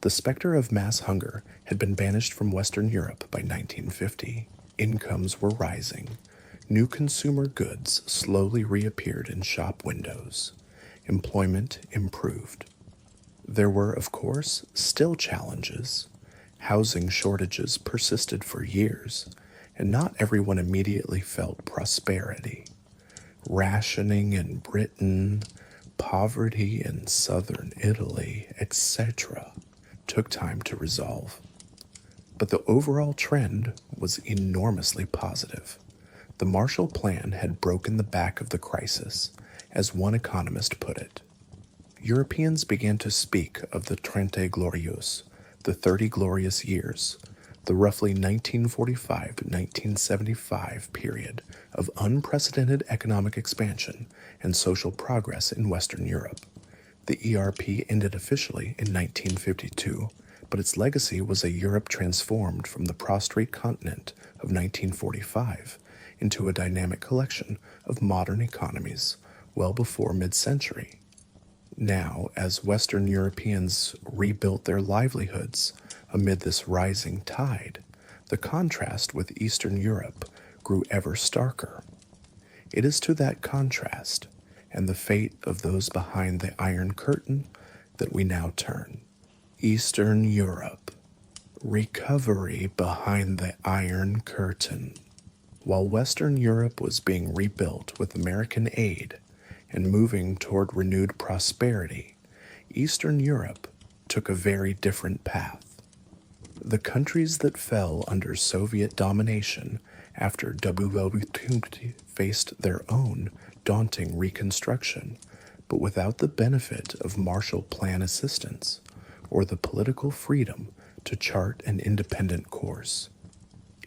The specter of mass hunger had been banished from Western Europe by 1950. Incomes were rising. New consumer goods slowly reappeared in shop windows. Employment improved. There were, of course, still challenges. Housing shortages persisted for years, and not everyone immediately felt prosperity. Rationing in Britain, poverty in southern Italy, etc., took time to resolve. But the overall trend was enormously positive. The Marshall Plan had broken the back of the crisis, as one economist put it. Europeans began to speak of the Trente Glorieuses, the 30 glorious years, the roughly 1945 to 1975 period of unprecedented economic expansion and social progress in Western Europe. The ERP ended officially in 1952, but its legacy was a Europe transformed from the prostrate continent of 1945 into a dynamic collection of modern economies well before mid-century. Now, as Western Europeans rebuilt their livelihoods amid this rising tide, the contrast with Eastern Europe grew ever starker. It is to that contrast and the fate of those behind the Iron Curtain that we now turn. Eastern Europe. Recovery behind the Iron Curtain. While Western Europe was being rebuilt with American aid and moving toward renewed prosperity, Eastern Europe took a very different path. The countries that fell under Soviet domination after WWII faced their own daunting reconstruction, but without the benefit of Marshall Plan assistance or the political freedom to chart an independent course.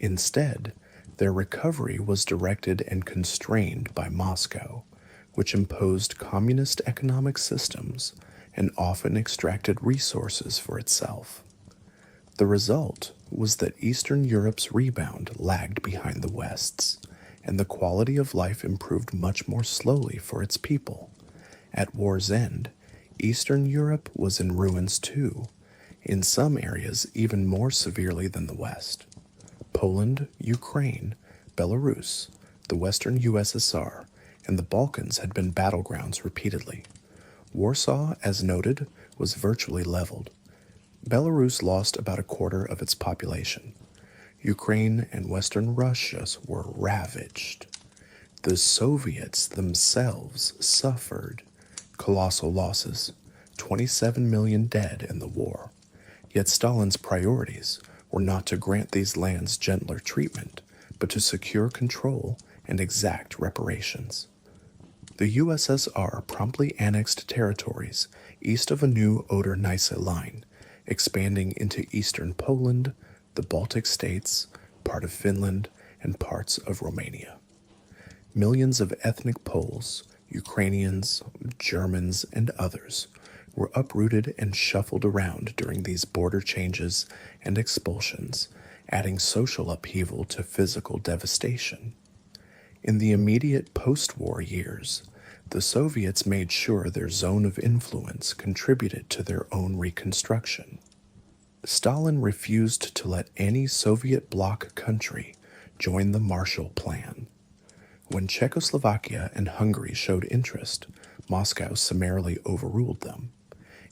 Instead, their recovery was directed and constrained by Moscow, which imposed communist economic systems and often extracted resources for itself. The result was that Eastern Europe's rebound lagged behind the West's, and the quality of life improved much more slowly for its people. At war's end, Eastern Europe was in ruins too, in some areas even more severely than the West. Poland, Ukraine, Belarus, the Western USSR, and the Balkans had been battlegrounds repeatedly. Warsaw, as noted, was virtually leveled. Belarus lost about a quarter of its population. Ukraine and Western Russia were ravaged. The Soviets themselves suffered colossal losses, 27 million dead in the war. Yet Stalin's priorities were not to grant these lands gentler treatment, but to secure control and exact reparations. The USSR promptly annexed territories east of a new Oder-Neisse line, expanding into eastern Poland, the Baltic states, part of Finland, and parts of Romania. Millions of ethnic Poles, Ukrainians, Germans, and others were uprooted and shuffled around during these border changes and expulsions, adding social upheaval to physical devastation. In the immediate post-war years, the Soviets made sure their zone of influence contributed to their own reconstruction. Stalin refused to let any Soviet bloc country join the Marshall Plan. When Czechoslovakia and Hungary showed interest, Moscow summarily overruled them.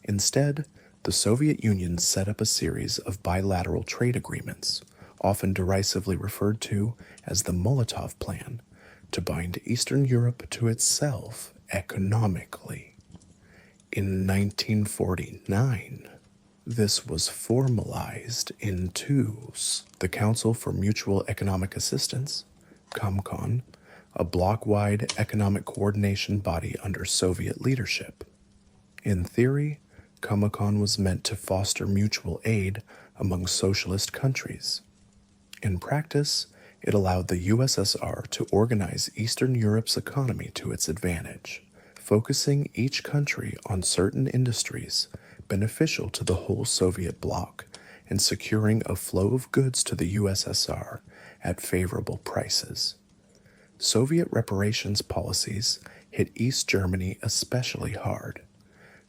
Instead, the Soviet Union set up a series of bilateral trade agreements, often derisively referred to as the Molotov Plan, to bind Eastern Europe to itself economically. In 1949, this was formalized in TUS, the Council for Mutual Economic Assistance, COMCON, a bloc-wide economic coordination body under Soviet leadership. In theory, COMCON was meant to foster mutual aid among socialist countries. In practice, it allowed the USSR to organize Eastern Europe's economy to its advantage, focusing each country on certain industries beneficial to the whole Soviet bloc and securing a flow of goods to the USSR at favorable prices. Soviet reparations policies hit East Germany especially hard.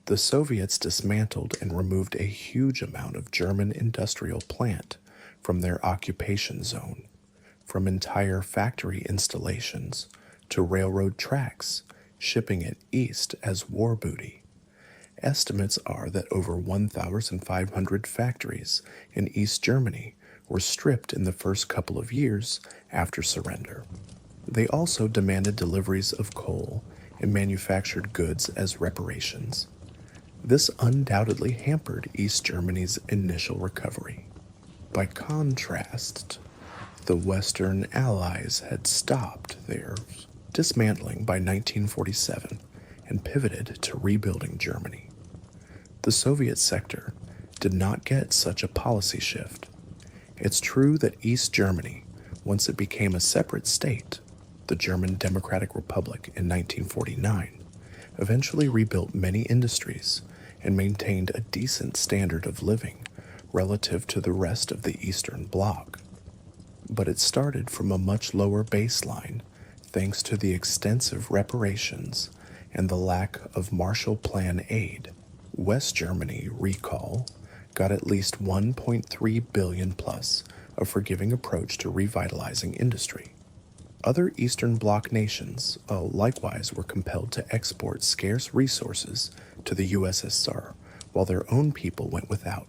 The Soviets dismantled and removed a huge amount of German industrial plant from their occupation zone, from entire factory installations to railroad tracks, shipping it east as war booty. Estimates are that over 1,500 factories in East Germany were stripped in the first couple of years after surrender. They also demanded deliveries of coal and manufactured goods as reparations. This undoubtedly hampered East Germany's initial recovery. By contrast, the Western Allies had stopped their dismantling by 1947 and pivoted to rebuilding Germany. The Soviet sector did not get such a policy shift. It's true that East Germany, once it became a separate state, the German Democratic Republic in 1949, eventually rebuilt many industries and maintained a decent standard of living relative to the rest of the Eastern Bloc. But it started from a much lower baseline thanks to the extensive reparations and the lack of Marshall Plan aid. West Germany, recall, got at least $1.3 billion plus a forgiving approach to revitalizing industry. Other Eastern Bloc nations likewise were compelled to export scarce resources to the USSR while their own people went without.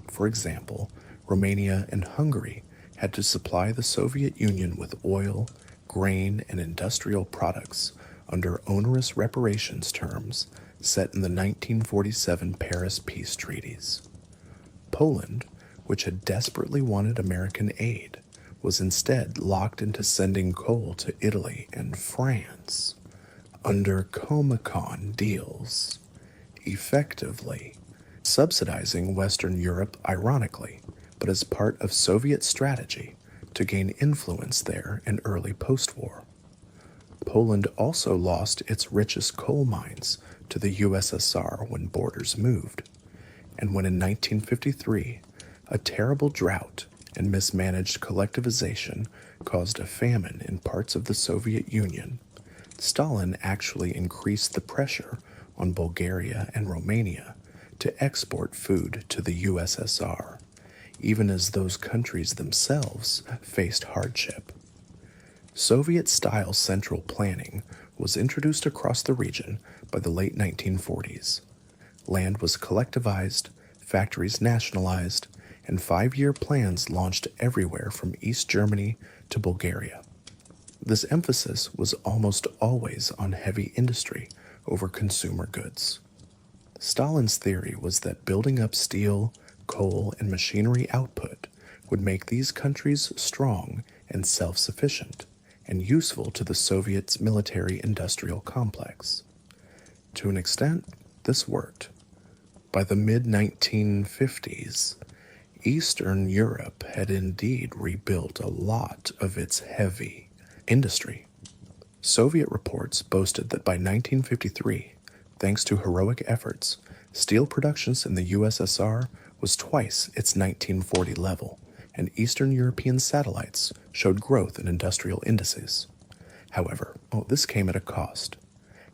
For example, Romania and Hungary had to supply the Soviet Union with oil, grain, and industrial products under onerous reparations terms set in the 1947 Paris peace treaties. Poland, which had desperately wanted American aid, was instead locked into sending coal to Italy and France under COMCON deals, effectively subsidizing Western Europe ironically, but as part of Soviet strategy to gain influence there in early post-war. Poland also lost its richest coal mines to the USSR when borders moved, and when in 1953 a terrible drought and mismanaged collectivization caused a famine in parts of the Soviet Union, Stalin actually increased the pressure on Bulgaria and Romania to export food to the USSR, even as those countries themselves faced hardship. Soviet-style central planning was introduced across the region by the late 1940s. Land was collectivized, factories nationalized, and 5-year plans launched everywhere from East Germany to Bulgaria. This emphasis was almost always on heavy industry over consumer goods. Stalin's theory was that building up steel, coal, and machinery output would make these countries strong and self-sufficient, and useful to the Soviets' military-industrial complex. To an extent, this worked. By the mid-1950s, Eastern Europe had indeed rebuilt a lot of its heavy industry. Soviet reports boasted that by 1953, thanks to heroic efforts, steel productions in the USSR was twice its 1940 level, and Eastern European satellites showed growth in industrial indices. However, this came at a cost.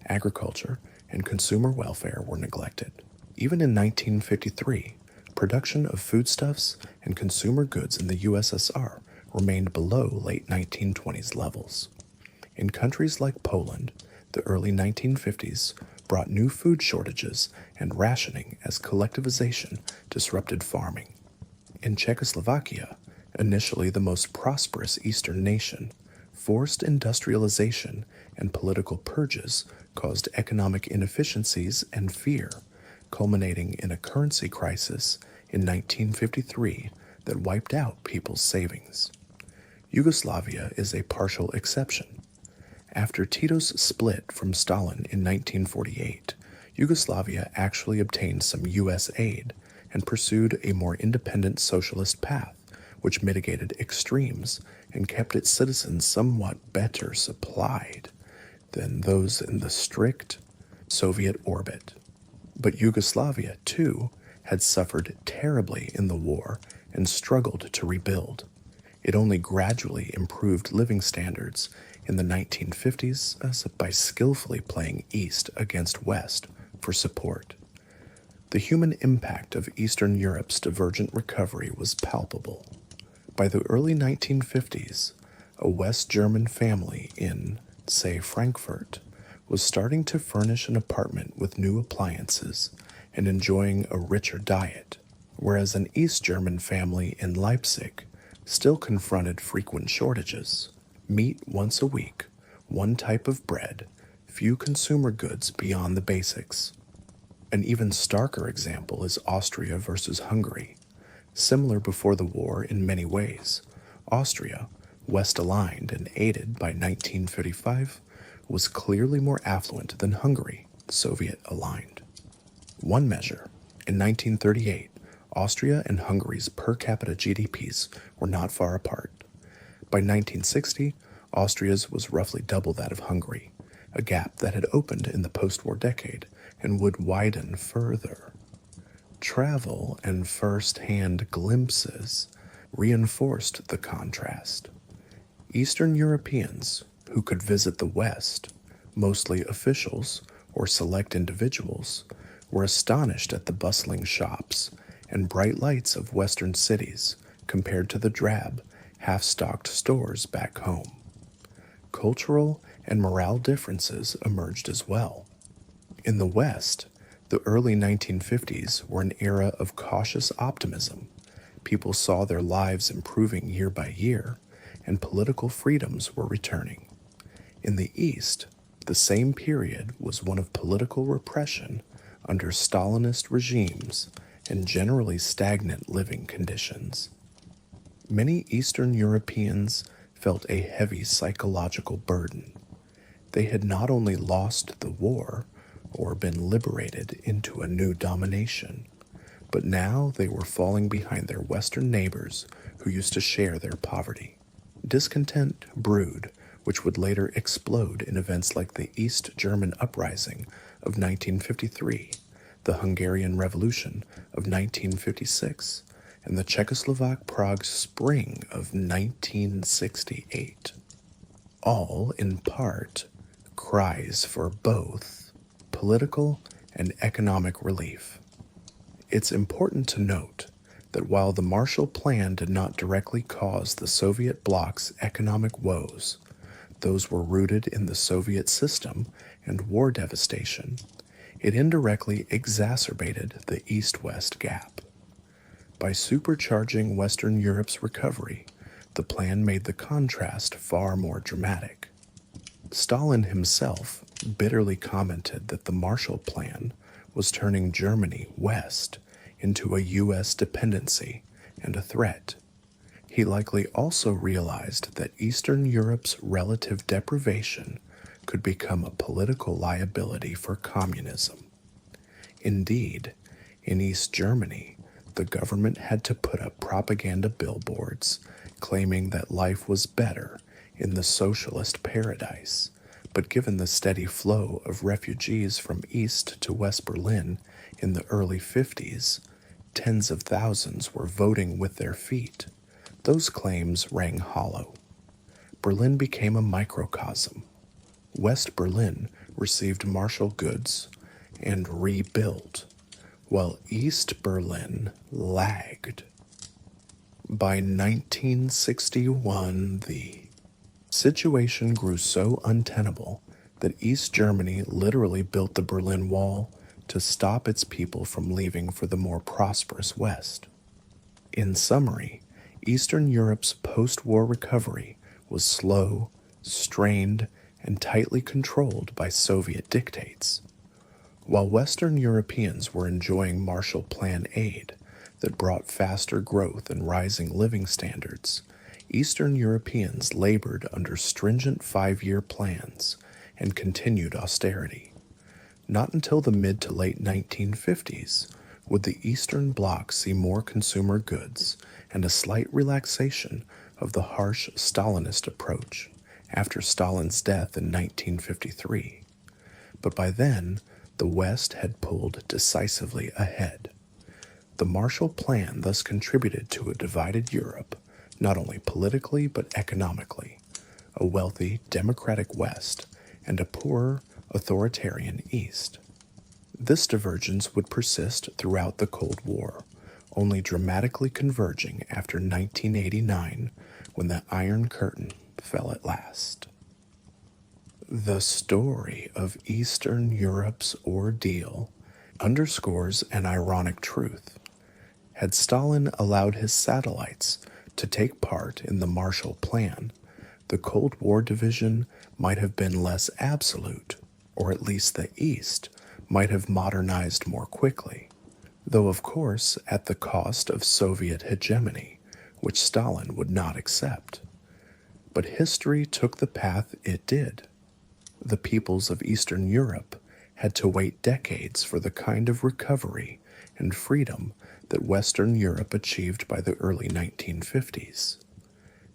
Agriculture and consumer welfare were neglected. Even in 1953, production of foodstuffs and consumer goods in the USSR remained below late 1920s levels. In countries like Poland, the early 1950s brought new food shortages and rationing as collectivization disrupted farming. In Czechoslovakia, initially the most prosperous Eastern nation, forced industrialization and political purges caused economic inefficiencies and fear, culminating in a currency crisis in 1953 that wiped out people's savings. Yugoslavia is a partial exception. After Tito's split from Stalin in 1948, Yugoslavia actually obtained some U.S. aid and pursued a more independent socialist path, which mitigated extremes and kept its citizens somewhat better supplied than those in the strict Soviet orbit. But Yugoslavia, too, had suffered terribly in the war and struggled to rebuild. It only gradually improved living standards in the 1950s by skillfully playing East against West for support. The human impact of Eastern Europe's divergent recovery was palpable. By the early 1950s, a West German family in, say, Frankfurt, was starting to furnish an apartment with new appliances and enjoying a richer diet, whereas an East German family in Leipzig still confronted frequent shortages: meat once a week, one type of bread, few consumer goods beyond the basics. An even starker example is Austria versus Hungary. Similar before the war in many ways, Austria, West-aligned and aided by 1955, was clearly more affluent than Hungary, Soviet-aligned. One measure, in 1938, Austria and Hungary's per capita GDPs were not far apart. By 1960, Austria's was roughly double that of Hungary, a gap that had opened in the post-war decade and would widen further. Travel and first-hand glimpses reinforced the contrast. Eastern Europeans who could visit the West, mostly officials or select individuals, were astonished at the bustling shops and bright lights of Western cities compared to the drab, half-stocked stores back home. Cultural and morale differences emerged as well. In the West, the early 1950s were an era of cautious optimism. People saw their lives improving year by year, and political freedoms were returning. In the East, the same period was one of political repression under Stalinist regimes and generally stagnant living conditions. Many Eastern Europeans felt a heavy psychological burden. They had not only lost the war or been liberated into a new domination, but now they were falling behind their Western neighbors who used to share their poverty. Discontent brewed, which would later explode in events like the East German Uprising of 1953, the Hungarian Revolution of 1956, and the Czechoslovak Prague Spring of 1968. All, in part, cries for both political and economic relief. It's important to note that while the Marshall Plan did not directly cause the Soviet bloc's economic woes, those were rooted in the Soviet system and war devastation, it indirectly exacerbated the East-West gap. By supercharging Western Europe's recovery, the plan made the contrast far more dramatic. Stalin himself bitterly commented that the Marshall Plan was turning Germany west into a U.S. dependency and a threat. He likely also realized that Eastern Europe's relative deprivation could become a political liability for communism. Indeed, in East Germany, the government had to put up propaganda billboards claiming that life was better in the socialist paradise. But given the steady flow of refugees from East to West Berlin in the early 50s, tens of thousands were voting with their feet. Those claims rang hollow. Berlin became a microcosm. West Berlin received Marshall goods and rebuilt, while East Berlin lagged. By 1961, the situation grew so untenable that East Germany literally built the Berlin Wall to stop its people from leaving for the more prosperous West. In summary, Eastern Europe's post-war recovery was slow, strained, and tightly controlled by Soviet dictates. While Western Europeans were enjoying Marshall Plan aid that brought faster growth and rising living standards, Eastern Europeans labored under stringent 5-year plans and continued austerity. Not until the mid to late 1950s would the Eastern Bloc see more consumer goods and a slight relaxation of the harsh Stalinist approach after Stalin's death in 1953. But by then, the West had pulled decisively ahead. The Marshall Plan thus contributed to a divided Europe, not only politically but economically, a wealthy, democratic West and a poorer, authoritarian East. This divergence would persist throughout the Cold War, only dramatically converging after 1989 when the Iron Curtain fell at last. The story of Eastern Europe's ordeal underscores an ironic truth. Had Stalin allowed his satellites to take part in the Marshall Plan, the Cold War division might have been less absolute, or at least the East might have modernized more quickly, though of course at the cost of Soviet hegemony, which Stalin would not accept. But history took the path it did. The peoples of Eastern Europe had to wait decades for the kind of recovery and freedom that Western Europe achieved by the early 1950s.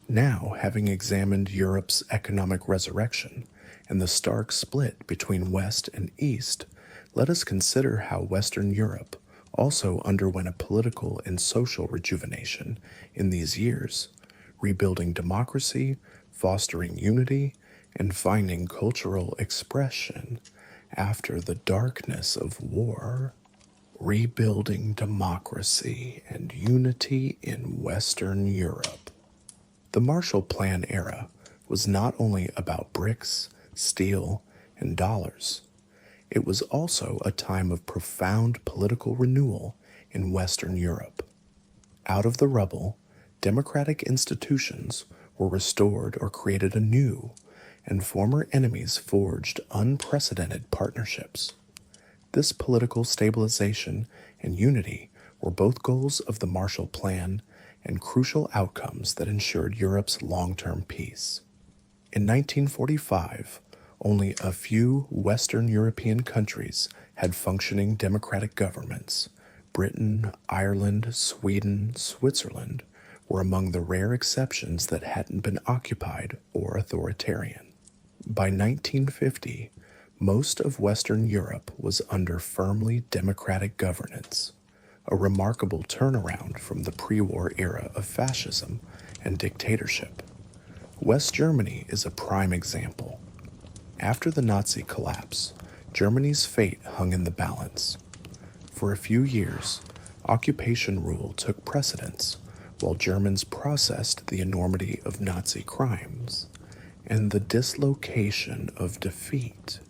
Now, having examined Europe's economic resurrection and the stark split between West and East, let us consider how Western Europe also underwent a political and social rejuvenation in these years, rebuilding democracy, fostering unity, and finding cultural expression after the darkness of war. Rebuilding democracy and unity in Western Europe. The Marshall Plan era was not only about bricks, steel, and dollars. It was also a time of profound political renewal in Western Europe. Out of the rubble, democratic institutions were restored or created anew, and former enemies forged unprecedented partnerships. This political stabilization and unity were both goals of the Marshall Plan and crucial outcomes that ensured Europe's long-term peace. In 1945, only a few Western European countries had functioning democratic governments. Britain, Ireland, Sweden, Switzerland were among the rare exceptions that hadn't been occupied or authoritarian. By 1950, most of Western Europe was under firmly democratic governance, a remarkable turnaround from the pre-war era of fascism and dictatorship. West Germany is a prime example. After the Nazi collapse, Germany's fate hung in the balance. For a few years, occupation rule took precedence, while Germans processed the enormity of Nazi crimes and the dislocation of defeat.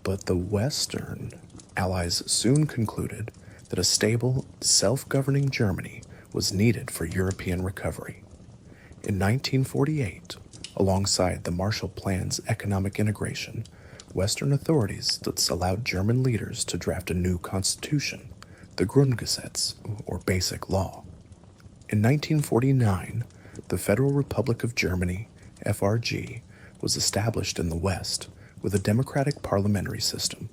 But the Western Allies soon concluded that a stable, self-governing Germany was needed for European recovery. In 1948, alongside the Marshall Plan's economic integration, Western authorities thus allowed German leaders to draft a new constitution, the Grundgesetz, or Basic Law. In 1949, the Federal Republic of Germany, FRG, was established in the West with a democratic parliamentary system.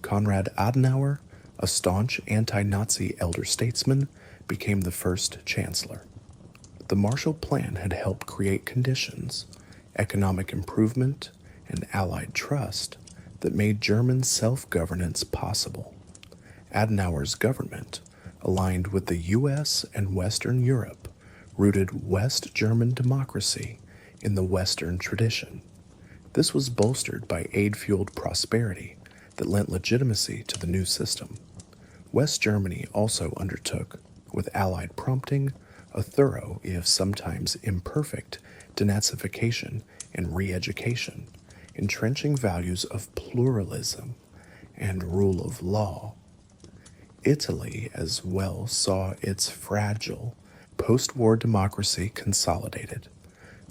Konrad Adenauer, a staunch anti-Nazi elder statesman, became the first chancellor. The Marshall Plan had helped create conditions, economic improvement, and Allied trust that made German self-governance possible. Adenauer's government, aligned with the U.S. and Western Europe, rooted West German democracy in the Western tradition. This was bolstered by aid-fueled prosperity that lent legitimacy to the new system. West Germany also undertook, with Allied prompting, a thorough, if sometimes imperfect, denazification and re-education, entrenching values of pluralism and rule of law. Italy as well saw its fragile, post-war democracy consolidated.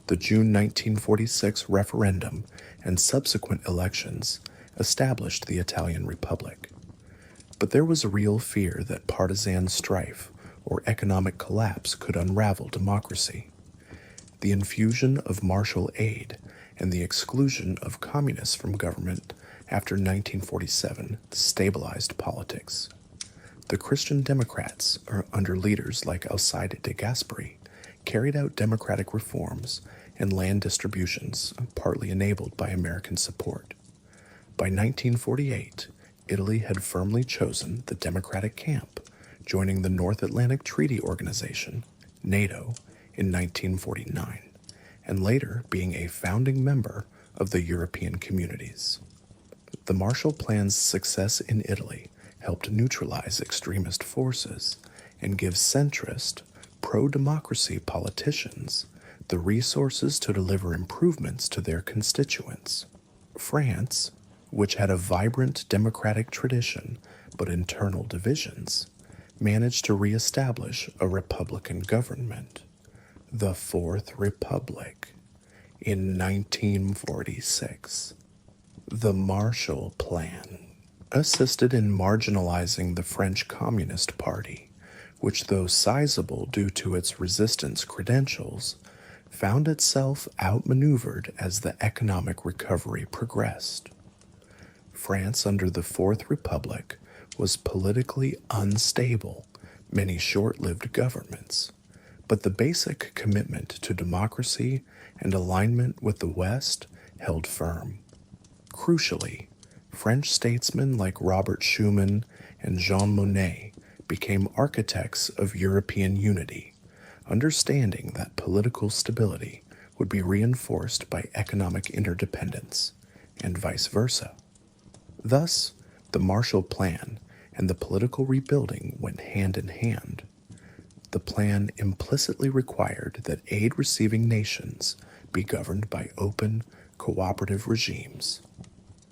The June 1946 referendum and subsequent elections established the Italian Republic. But there was a real fear that partisan strife or economic collapse could unravel democracy. The infusion of Marshall aid and the exclusion of communists from government after 1947 stabilized politics. The Christian Democrats, under leaders like Alcide de Gasperi, carried out democratic reforms and land distributions, partly enabled by American support. By 1948, Italy had firmly chosen the Democratic camp, joining the North Atlantic Treaty Organization, NATO, in 1949, and later being a founding member of the European Communities. The Marshall Plan's success in Italy helped neutralize extremist forces and give centrist, pro-democracy politicians the resources to deliver improvements to their constituents. France, which had a vibrant democratic tradition but internal divisions, managed to re-establish a republican government, the Fourth Republic, in 1946. The Marshall Plan assisted in marginalizing the French Communist Party, which, though sizable due to its resistance credentials, found itself outmaneuvered as the economic recovery progressed. France under the Fourth Republic was politically unstable, many short-lived governments, but the basic commitment to democracy and alignment with the West held firm. Crucially, French statesmen like Robert Schuman and Jean Monnet became architects of European unity, understanding that political stability would be reinforced by economic interdependence, and vice versa. Thus, the Marshall Plan and the political rebuilding went hand in hand. The plan implicitly required that aid-receiving nations be governed by open, cooperative regimes.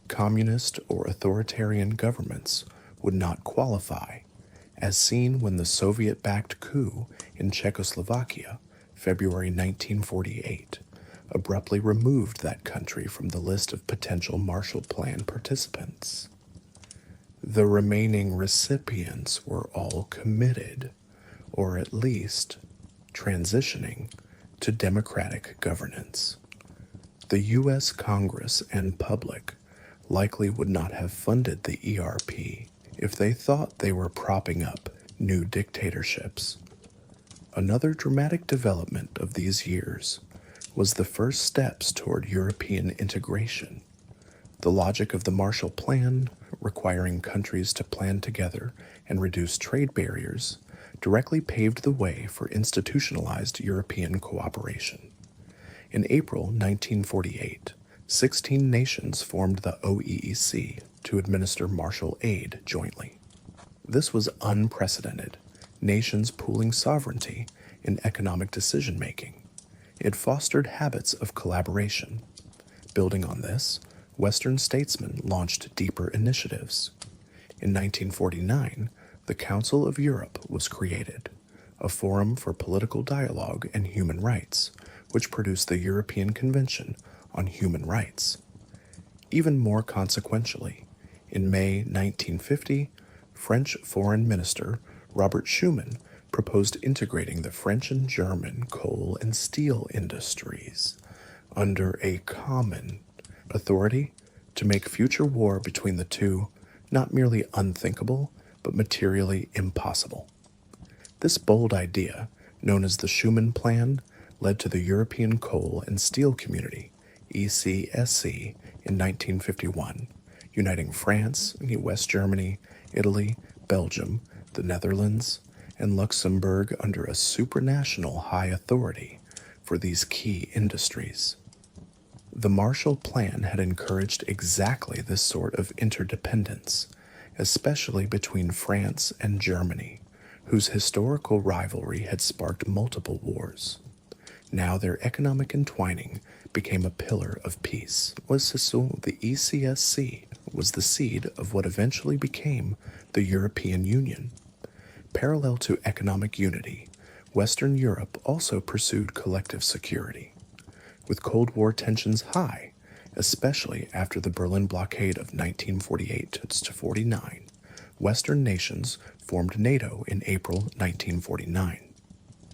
Communist or authoritarian governments would not qualify, as seen when the Soviet-backed coup in Czechoslovakia, February 1948, abruptly removed that country from the list of potential Marshall Plan participants. The remaining recipients were all committed, or at least transitioning, to democratic governance. The U.S. Congress and public likely would not have funded the ERP if they thought they were propping up new dictatorships. Another dramatic development of these years was the first steps toward European integration. The logic of the Marshall Plan, requiring countries to plan together and reduce trade barriers, directly paved the way for institutionalized European cooperation. In April 1948, 16 nations formed the OEEC to administer Marshall aid jointly. This was unprecedented, nations pooling sovereignty in economic decision-making. It fostered habits of collaboration. Building on this, Western statesmen launched deeper initiatives. In 1949, the Council of Europe was created, a forum for political dialogue and human rights, which produced the European Convention on Human Rights. Even more consequentially, in May 1950, French Foreign Minister Robert Schuman proposed integrating the French and German coal and steel industries under a common authority to make future war between the two not merely unthinkable, but materially impossible. This bold idea, known as the Schuman Plan, led to the European Coal and Steel Community, ECSC, in 1951, uniting France, West Germany, Italy, Belgium, the Netherlands, and Luxembourg under a supranational high authority for these key industries. The Marshall Plan had encouraged exactly this sort of interdependence, especially between France and Germany, whose historical rivalry had sparked multiple wars. Now their economic entwining became a pillar of peace. The ECSC was the seed of what eventually became the European Union. Parallel to economic unity, Western Europe also pursued collective security. With Cold War tensions high, especially after the Berlin blockade of 1948-49, Western nations formed NATO in April 1949.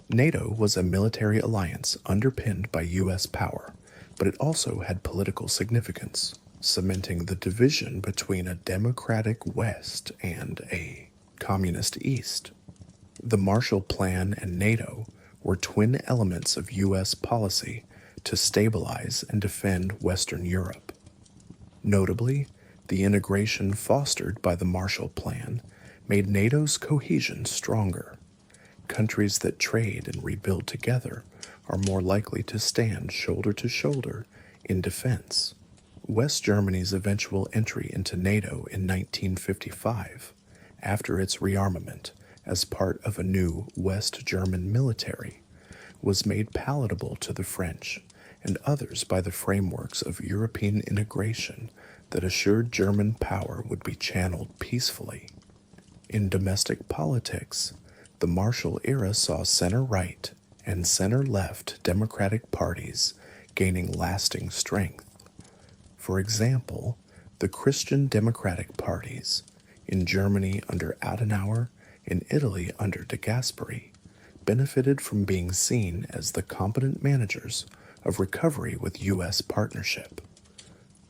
NATO was a military alliance underpinned by U.S. power, but it also had political significance, cementing the division between a democratic West and a communist East. The Marshall Plan and NATO were twin elements of U.S. policy to stabilize and defend Western Europe. Notably, the integration fostered by the Marshall Plan made NATO's cohesion stronger. Countries that trade and rebuild together are more likely to stand shoulder to shoulder in defense. West Germany's eventual entry into NATO in 1955, after its rearmament as part of a new West German military, was made palatable to the French and others by the frameworks of European integration that assured German power would be channeled peacefully. In domestic politics, the Marshall era saw center-right and center-left Democratic parties gaining lasting strength. For example, the Christian Democratic parties, in Germany under Adenauer, in Italy under De Gasperi, benefited from being seen as the competent managers of recovery with U.S. partnership.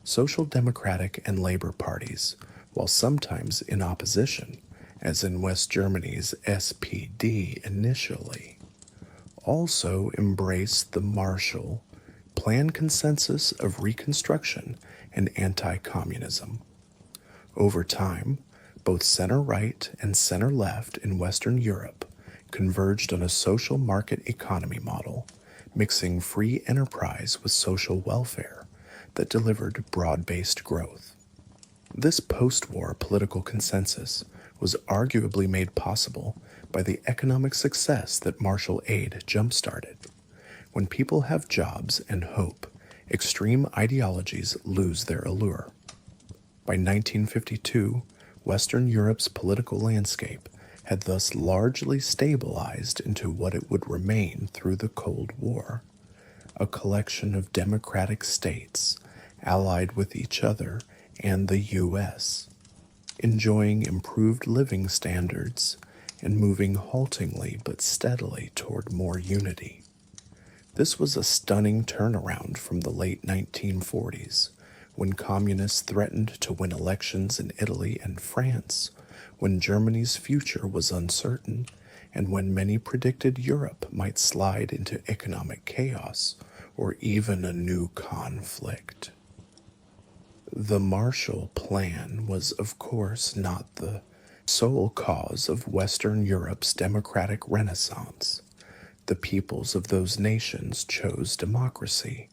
Social Democratic and Labor parties, while sometimes in opposition, as in West Germany's SPD initially, also embraced the Marshall Plan consensus of Reconstruction and anti-communism. Over time, both center-right and center-left in Western Europe converged on a social market economy model, mixing free enterprise with social welfare that delivered broad-based growth. This post-war political consensus was arguably made possible by the economic success that Marshall aid jump-started. When people have jobs and hope, extreme ideologies lose their allure. By 1952, Western Europe's political landscape had thus largely stabilized into what it would remain through the Cold War, a collection of democratic states allied with each other and the U.S., enjoying improved living standards and moving haltingly but steadily toward more unity. This was a stunning turnaround from the late 1940s, when communists threatened to win elections in Italy and France, when Germany's future was uncertain, and when many predicted Europe might slide into economic chaos or even a new conflict. The Marshall Plan was, of course, not the sole cause of Western Europe's democratic renaissance. The peoples of those nations chose democracy,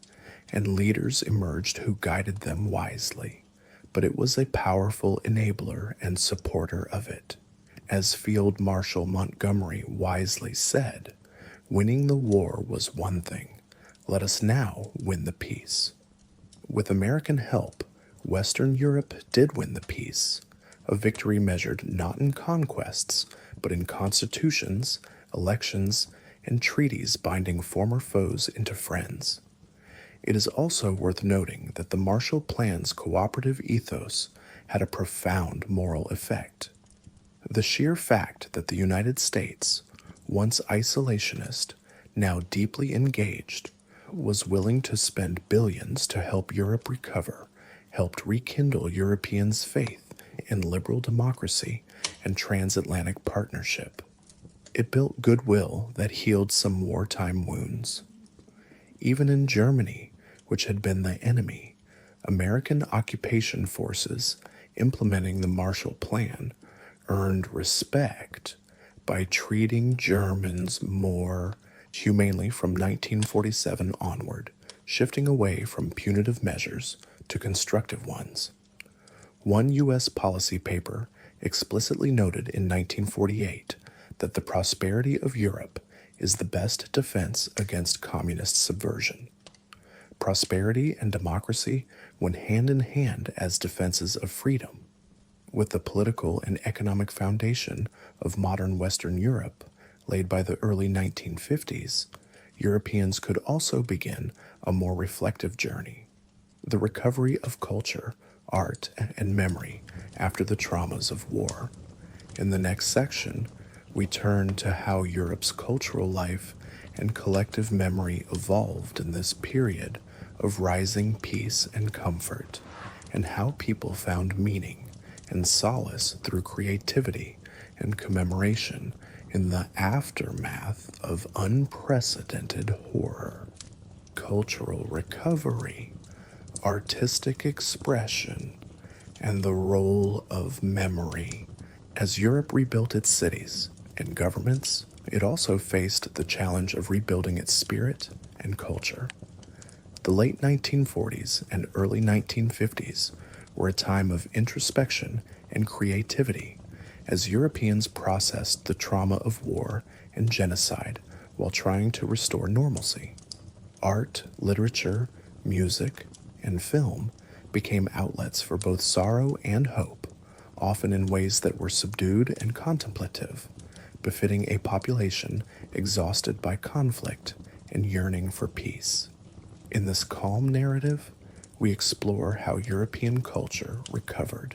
and leaders emerged who guided them wisely, but it was a powerful enabler and supporter of it. As Field Marshal Montgomery wisely said, winning the war was one thing. Let us now win the peace. With American help, Western Europe did win the peace, a victory measured not in conquests, but in constitutions, elections, and treaties binding former foes into friends. It is also worth noting that the Marshall Plan's cooperative ethos had a profound moral effect. The sheer fact that the United States, once isolationist, now deeply engaged, was willing to spend billions to help Europe recover, helped rekindle Europeans' faith in liberal democracy and transatlantic partnership. It built goodwill that healed some wartime wounds. Even in Germany, which had been the enemy, American occupation forces implementing the Marshall Plan earned respect by treating Germans more humanely from 1947 onward, shifting away from punitive measures to constructive ones. One U.S. policy paper explicitly noted in 1948 that the prosperity of Europe is the best defense against communist subversion. Prosperity and democracy went hand in hand as defenses of freedom. With the political and economic foundation of modern Western Europe laid by the early 1950s, Europeans could also begin a more reflective journey. The recovery of culture, art, and memory after the traumas of war. In the next section, we turn to how Europe's cultural life and collective memory evolved in this period of rising peace and comfort, and how people found meaning and solace through creativity and commemoration in the aftermath of unprecedented horror. Cultural recovery, artistic expression, and the role of memory. As Europe rebuilt its cities and governments, it also faced the challenge of rebuilding its spirit and culture. The late 1940s and early 1950s were a time of introspection and creativity as Europeans processed the trauma of war and genocide while trying to restore normalcy. Art, literature, music, and film became outlets for both sorrow and hope, often in ways that were subdued and contemplative, befitting a population exhausted by conflict and yearning for peace. In this calm narrative, we explore how European culture recovered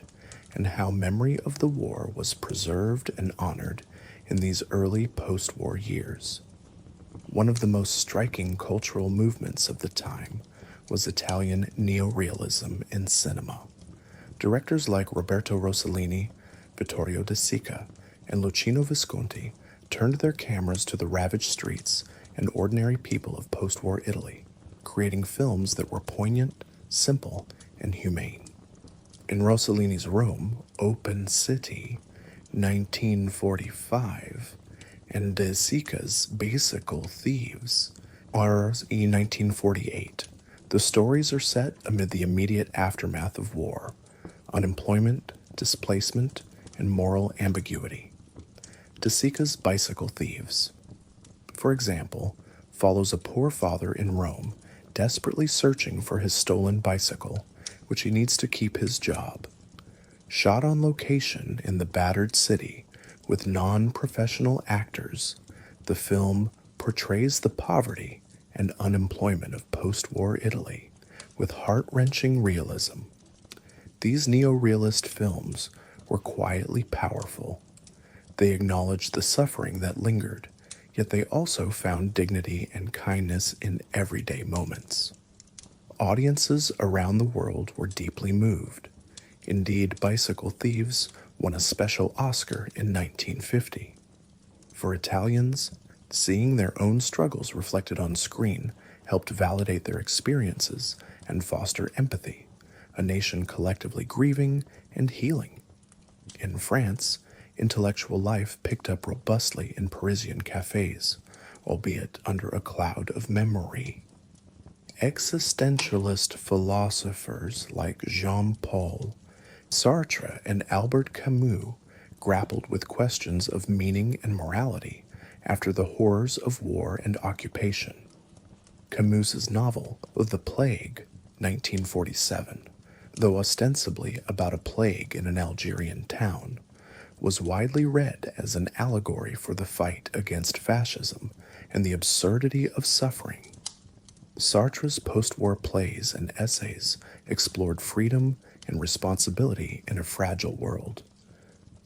and how memory of the war was preserved and honored in these early post-war years. One of the most striking cultural movements of the time was Italian neorealism in cinema. Directors like Roberto Rossellini, Vittorio De Sica, and Luchino Visconti turned their cameras to the ravaged streets and ordinary people of post-war Italy, creating films that were poignant, simple, and humane. In Rossellini's Rome, Open City, 1945, and De Sica's Bicycle Thieves, RE 1948, the stories are set amid the immediate aftermath of war, unemployment, displacement, and moral ambiguity. De Sica's Bicycle Thieves, for example, follows a poor father in Rome desperately searching for his stolen bicycle, which he needs to keep his job. Shot on location in the battered city with non-professional actors, the film portrays the poverty and unemployment of post-war Italy with heart-wrenching realism. These neo-realist films were quietly powerful. They acknowledged the suffering that lingered, yet they also found dignity and kindness in everyday moments. Audiences around the world were deeply moved. Indeed, Bicycle Thieves won a special Oscar in 1950. For Italians, seeing their own struggles reflected on screen helped validate their experiences and foster empathy, a nation collectively grieving and healing. In France, intellectual life picked up robustly in Parisian cafes, albeit under a cloud of memory. Existentialist philosophers like Jean-Paul Sartre and Albert Camus grappled with questions of meaning and morality after the horrors of war and occupation. Camus's novel, The Plague, 1947, though ostensibly about a plague in an Algerian town, was widely read as an allegory for the fight against fascism and the absurdity of suffering. Sartre's post-war plays and essays explored freedom and responsibility in a fragile world.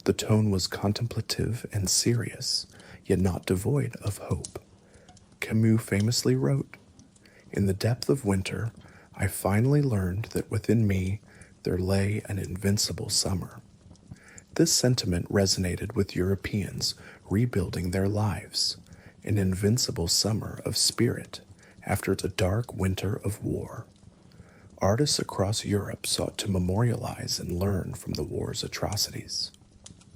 The tone was contemplative and serious, yet not devoid of hope. Camus famously wrote, "In the depth of winter, I finally learned that within me there lay an invincible summer." This sentiment resonated with Europeans rebuilding their lives, an invincible summer of spirit after the dark winter of war. Artists across Europe sought to memorialize and learn from the war's atrocities.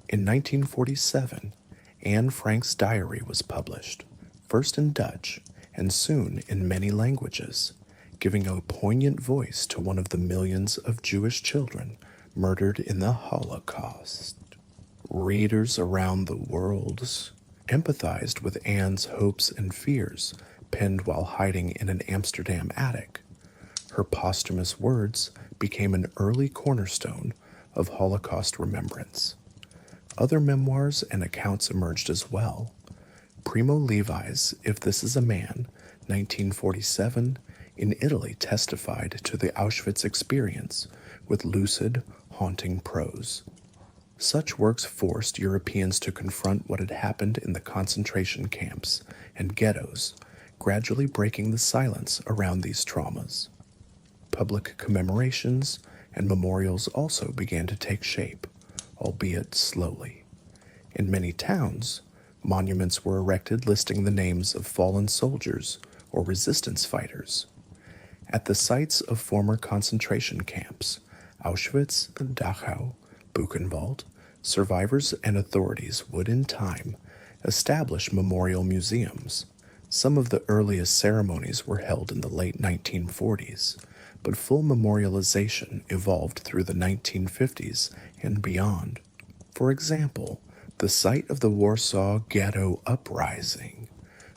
In 1947, Anne Frank's diary was published, first in Dutch and soon in many languages, giving a poignant voice to one of the millions of Jewish children murdered in the Holocaust. Readers around the world empathized with Anne's hopes and fears, penned while hiding in an Amsterdam attic. Her posthumous words became an early cornerstone of Holocaust remembrance. Other memoirs and accounts emerged as well. Primo Levi's If This Is a Man, 1947, in Italy testified to the Auschwitz experience with lucid, haunting prose. Such works forced Europeans to confront what had happened in the concentration camps and ghettos, gradually breaking the silence around these traumas. Public commemorations and memorials also began to take shape, albeit slowly. In many towns, monuments were erected listing the names of fallen soldiers or resistance fighters. At the sites of former concentration camps, Auschwitz, Dachau, Buchenwald, survivors and authorities would in time establish memorial museums. Some of the earliest ceremonies were held in the late 1940s, but full memorialization evolved through the 1950s and beyond. For example, the site of the Warsaw Ghetto Uprising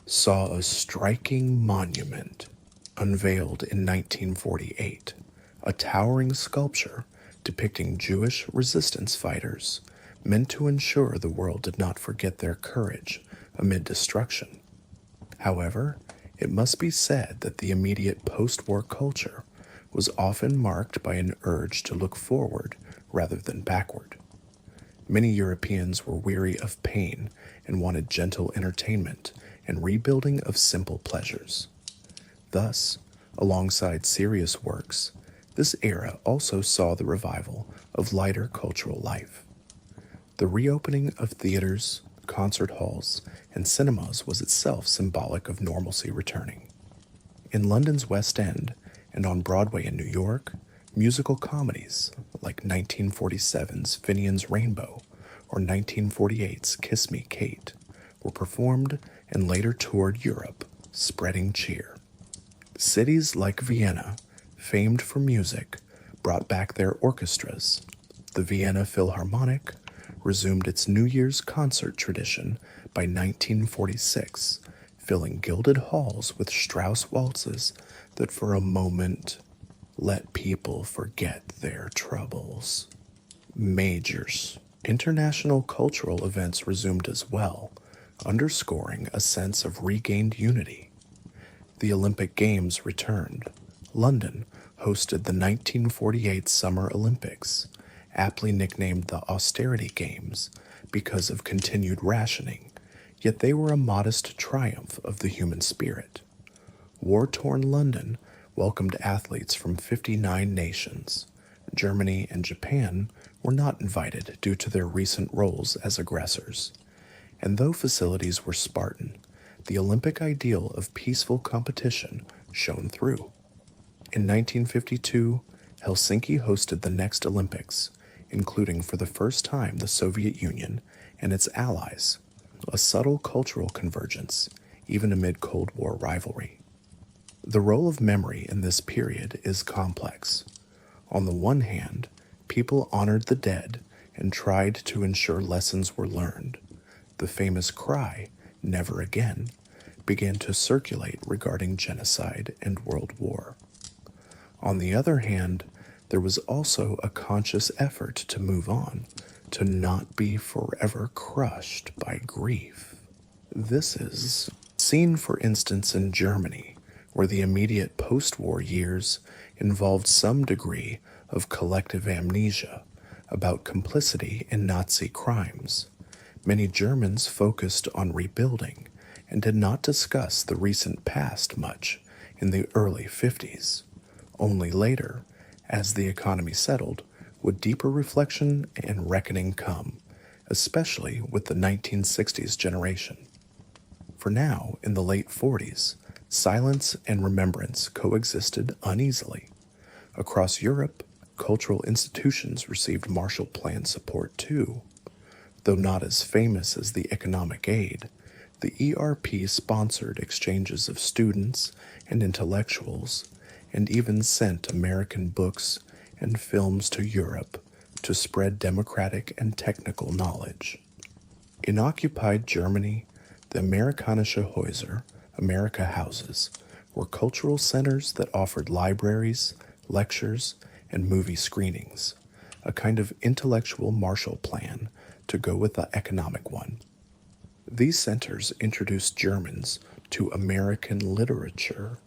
saw a striking monument unveiled in 1948, a towering sculpture depicting Jewish resistance fighters meant to ensure the world did not forget their courage amid destruction. However, it must be said that the immediate post-war culture was often marked by an urge to look forward rather than backward. Many Europeans were weary of pain and wanted gentle entertainment and rebuilding of simple pleasures. Thus, alongside serious works, this era also saw the revival of lighter cultural life. The reopening of theaters, concert halls, and cinemas was itself symbolic of normalcy returning. In London's West End and on Broadway in New York, musical comedies like 1947's Finian's Rainbow or 1948's Kiss Me, Kate were performed and later toured Europe, spreading cheer. Cities like Vienna, famed for music, brought back their orchestras. The Vienna Philharmonic resumed its New Year's concert tradition by 1946, filling gilded halls with Strauss waltzes that for a moment let people forget their troubles. Majors. International cultural events resumed as well, underscoring a sense of regained unity. The Olympic Games returned. London hosted the 1948 Summer Olympics, aptly nicknamed the Austerity Games because of continued rationing, yet they were a modest triumph of the human spirit. War-torn London welcomed athletes from 59 nations. Germany and Japan were not invited due to their recent roles as aggressors. And though facilities were Spartan, the Olympic ideal of peaceful competition shone through. In 1952, Helsinki hosted the next Olympics, including for the first time the Soviet Union and its allies, a subtle cultural convergence, even amid Cold War rivalry. The role of memory in this period is complex. On the one hand, people honored the dead and tried to ensure lessons were learned. The famous cry, "Never Again," began to circulate regarding genocide and World War. On the other hand, there was also a conscious effort to move on, to not be forever crushed by grief. This is seen, for instance, in Germany, where the immediate post-war years involved some degree of collective amnesia about complicity in Nazi crimes. Many Germans focused on rebuilding and did not discuss the recent past much in the early 50s. Only later, as the economy settled, would deeper reflection and reckoning come, especially with the 1960s generation. For now, in the late 40s, silence and remembrance coexisted uneasily. Across Europe, cultural institutions received Marshall Plan support too. Though not as famous as the economic aid, the ERP sponsored exchanges of students and intellectuals, and even sent American books and films to Europe to spread democratic and technical knowledge. In occupied Germany, the Amerikanische Häuser, America Houses, were cultural centers that offered libraries, lectures, and movie screenings, a kind of intellectual Marshall Plan to go with the economic one. These centers introduced Germans to American literature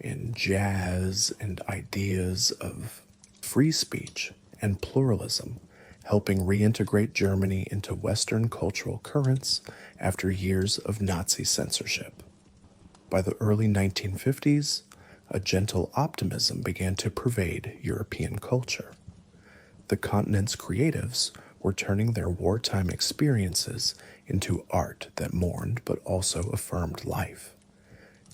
and jazz and ideas of free speech and pluralism, helping reintegrate Germany into Western cultural currents after years of Nazi censorship. By the early 1950s, a gentle optimism began to pervade European culture. The continent's creatives were turning their wartime experiences into art that mourned but also affirmed life.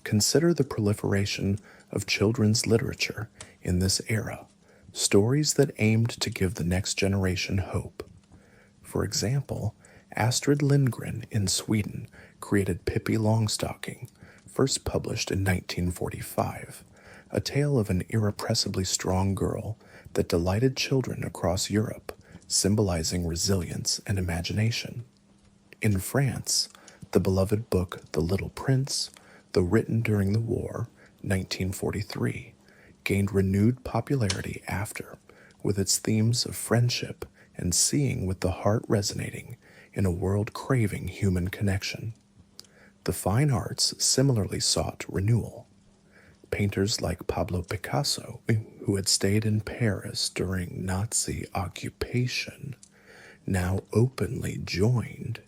Consider the proliferation of children's literature in this era, stories that aimed to give the next generation hope. For example, Astrid Lindgren in Sweden created Pippi Longstocking, first published in 1945, a tale of an irrepressibly strong girl that delighted children across Europe, symbolizing resilience and imagination. In France, the beloved book The Little Prince, though written during the war, 1943, gained renewed popularity after, with its themes of friendship and seeing with the heart resonating in a world craving human connection. The fine arts similarly sought renewal. Painters like Pablo Picasso, who had stayed in Paris during Nazi occupation, now openly joined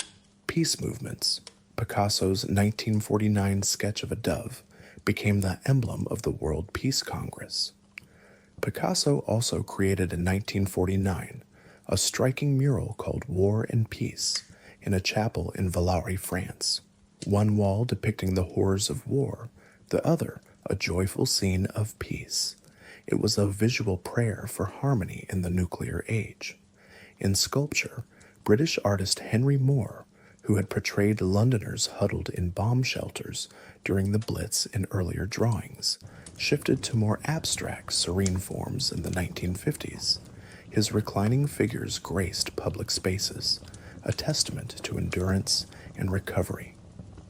peace movements. Picasso's 1949 sketch of a dove became the emblem of the World Peace Congress. Picasso also created in 1949 a striking mural called War and Peace in a chapel in Villars, France. One wall depicting the horrors of war, the other a joyful scene of peace. It was a visual prayer for harmony in the nuclear age. In sculpture, British artist Henry Moore, who had portrayed Londoners huddled in bomb shelters during the Blitz in earlier drawings, shifted to more abstract, serene forms in the 1950s. His reclining figures graced public spaces, a testament to endurance and recovery.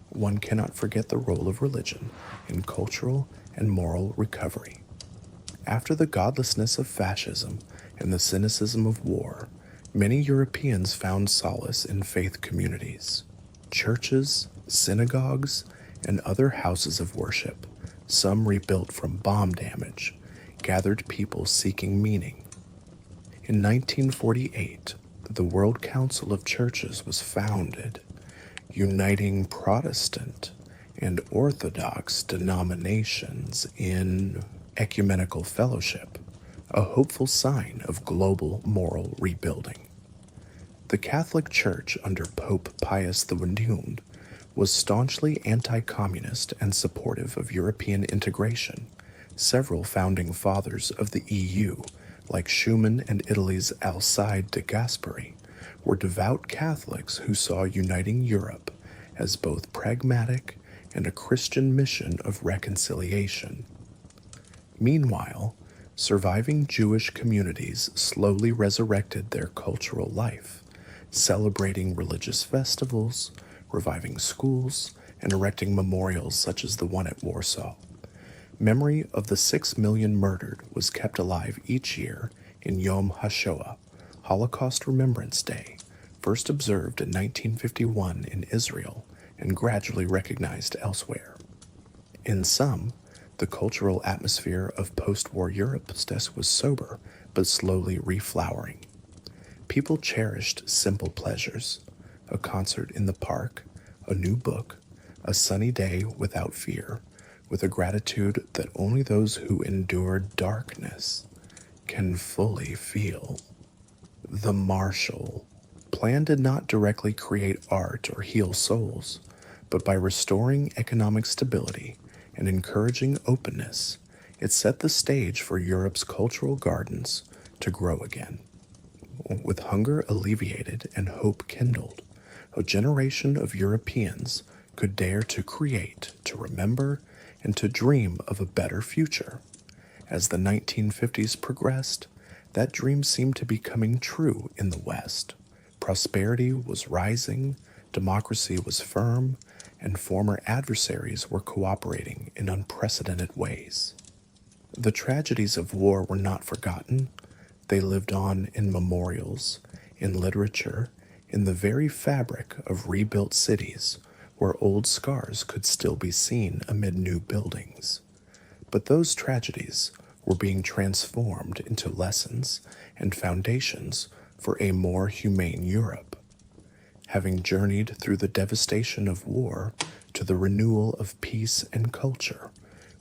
One cannot forget the role of religion in cultural and moral recovery. After the godlessness of fascism and the cynicism of war, many Europeans found solace in faith communities. Churches, synagogues, and other houses of worship, some rebuilt from bomb damage, gathered people seeking meaning. In 1948, the World Council of Churches was founded, uniting Protestant and Orthodox denominations in ecumenical fellowship, a hopeful sign of global moral rebuilding. The Catholic Church under Pope Pius XI was staunchly anti-communist and supportive of European integration. Several founding fathers of the EU, like Schumann and Italy's Alcide de Gasperi, were devout Catholics who saw uniting Europe as both pragmatic and a Christian mission of reconciliation. Meanwhile, surviving Jewish communities slowly resurrected their cultural life, celebrating religious festivals, reviving schools, and erecting memorials such as the one at Warsaw. Memory of the 6 million murdered was kept alive each year in Yom HaShoah, Holocaust Remembrance Day, first observed in 1951 in Israel and gradually recognized elsewhere. In some, the cultural atmosphere of post-war Europe was sober but slowly reflowering. People cherished simple pleasures, a concert in the park, a new book, a sunny day without fear, with a gratitude that only those who endured darkness can fully feel. The Marshall Plan did not directly create art or heal souls, but by restoring economic stability and encouraging openness, it set the stage for Europe's cultural gardens to grow again. With hunger alleviated and hope kindled, a generation of Europeans could dare to create, to remember, and to dream of a better future. As the 1950s progressed, that dream seemed to be coming true in the West. Prosperity was rising, democracy was firm, and former adversaries were cooperating in unprecedented ways. The tragedies of war were not forgotten. They lived on in memorials, in literature, in the very fabric of rebuilt cities, where old scars could still be seen amid new buildings. But those tragedies were being transformed into lessons and foundations for a more humane Europe. Having journeyed through the devastation of war to the renewal of peace and culture,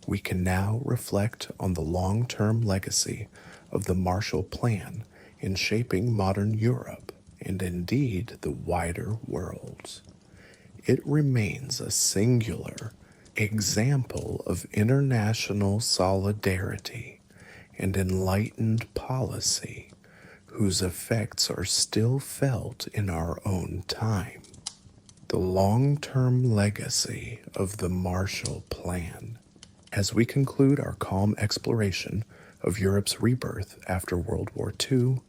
we can now reflect on the long-term legacy of the Marshall Plan in shaping modern Europe and indeed the wider world. It remains a singular example of international solidarity and enlightened policy whose effects are still felt in our own time. The long-term legacy of the Marshall Plan. As we conclude our calm exploration of Europe's rebirth after World War II,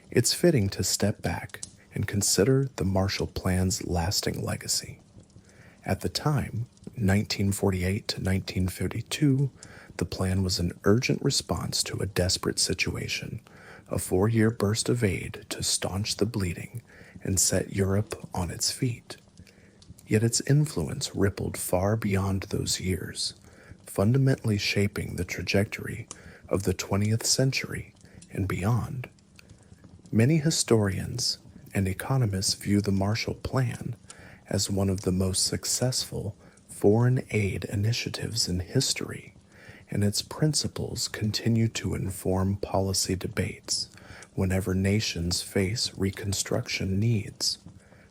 it's fitting to step back and consider the Marshall Plan's lasting legacy. At the time, 1948 to 1952, the plan was an urgent response to a desperate situation, a 4-year burst of aid to staunch the bleeding and set Europe on its feet. Yet its influence rippled far beyond those years, fundamentally shaping the trajectory of the 20th century and beyond. Many historians and economists view the Marshall Plan as one of the most successful foreign aid initiatives in history, and its principles continue to inform policy debates whenever nations face reconstruction needs.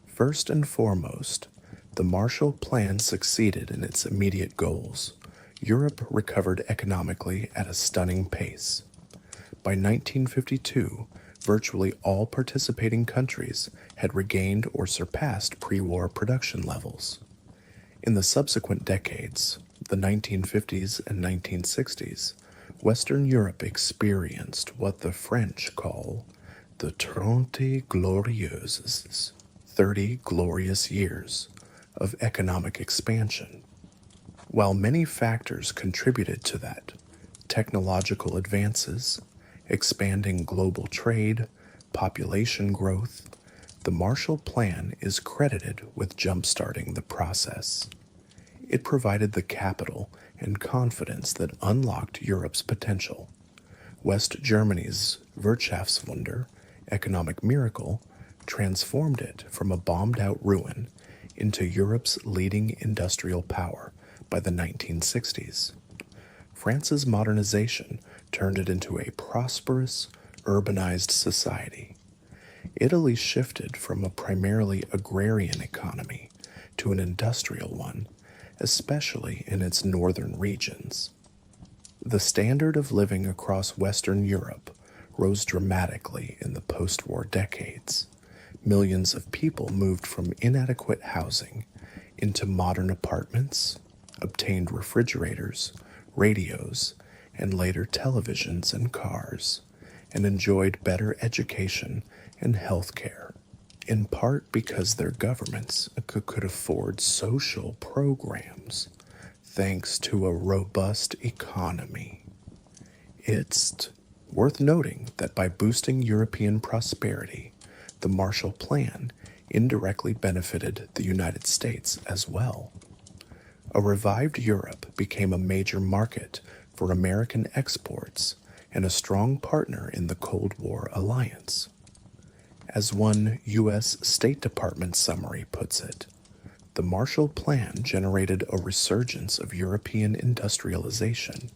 First and foremost, the Marshall Plan succeeded in its immediate goals. Europe recovered economically at a stunning pace. By 1952, virtually all participating countries had regained or surpassed pre-war production levels. In the subsequent decades, the 1950s and 1960s, Western Europe experienced what the French call the Trente Glorieuses, 30 glorious years of economic expansion. While many factors contributed to that, technological advances, expanding global trade, population growth, the Marshall Plan is credited with jump-starting the process. It provided the capital and confidence that unlocked Europe's potential. West Germany's Wirtschaftswunder, economic miracle, transformed it from a bombed-out ruin into Europe's leading industrial power by the 1960s. France's modernization turned it into a prosperous, urbanized society. Italy shifted from a primarily agrarian economy to an industrial one, especially in its northern regions. The standard of living across Western Europe rose dramatically in the post-war decades. Millions of people moved from inadequate housing into modern apartments, obtained refrigerators, radios, and later televisions and cars, and enjoyed better education and health care, in part because their governments could afford social programs. thanks to a robust economy. It's worth noting that by boosting European prosperity, the Marshall Plan indirectly benefited the United States as well. A revived Europe became a major market for American exports and a strong partner in the Cold War alliance. As one U.S. State Department summary puts it, the Marshall Plan generated a resurgence of European industrialization.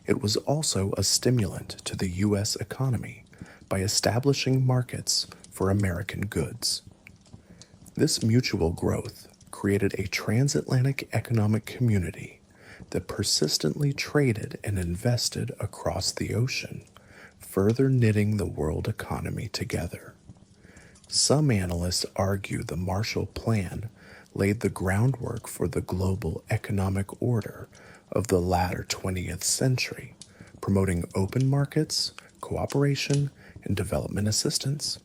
It was also a stimulant to the U.S. economy by establishing markets for American goods. This mutual growth created a transatlantic economic community that persistently traded and invested across the ocean, further knitting the world economy together. Some analysts argue the Marshall Plan laid the groundwork for the global economic order of the latter 20th century, promoting open markets, cooperation, and development assistance.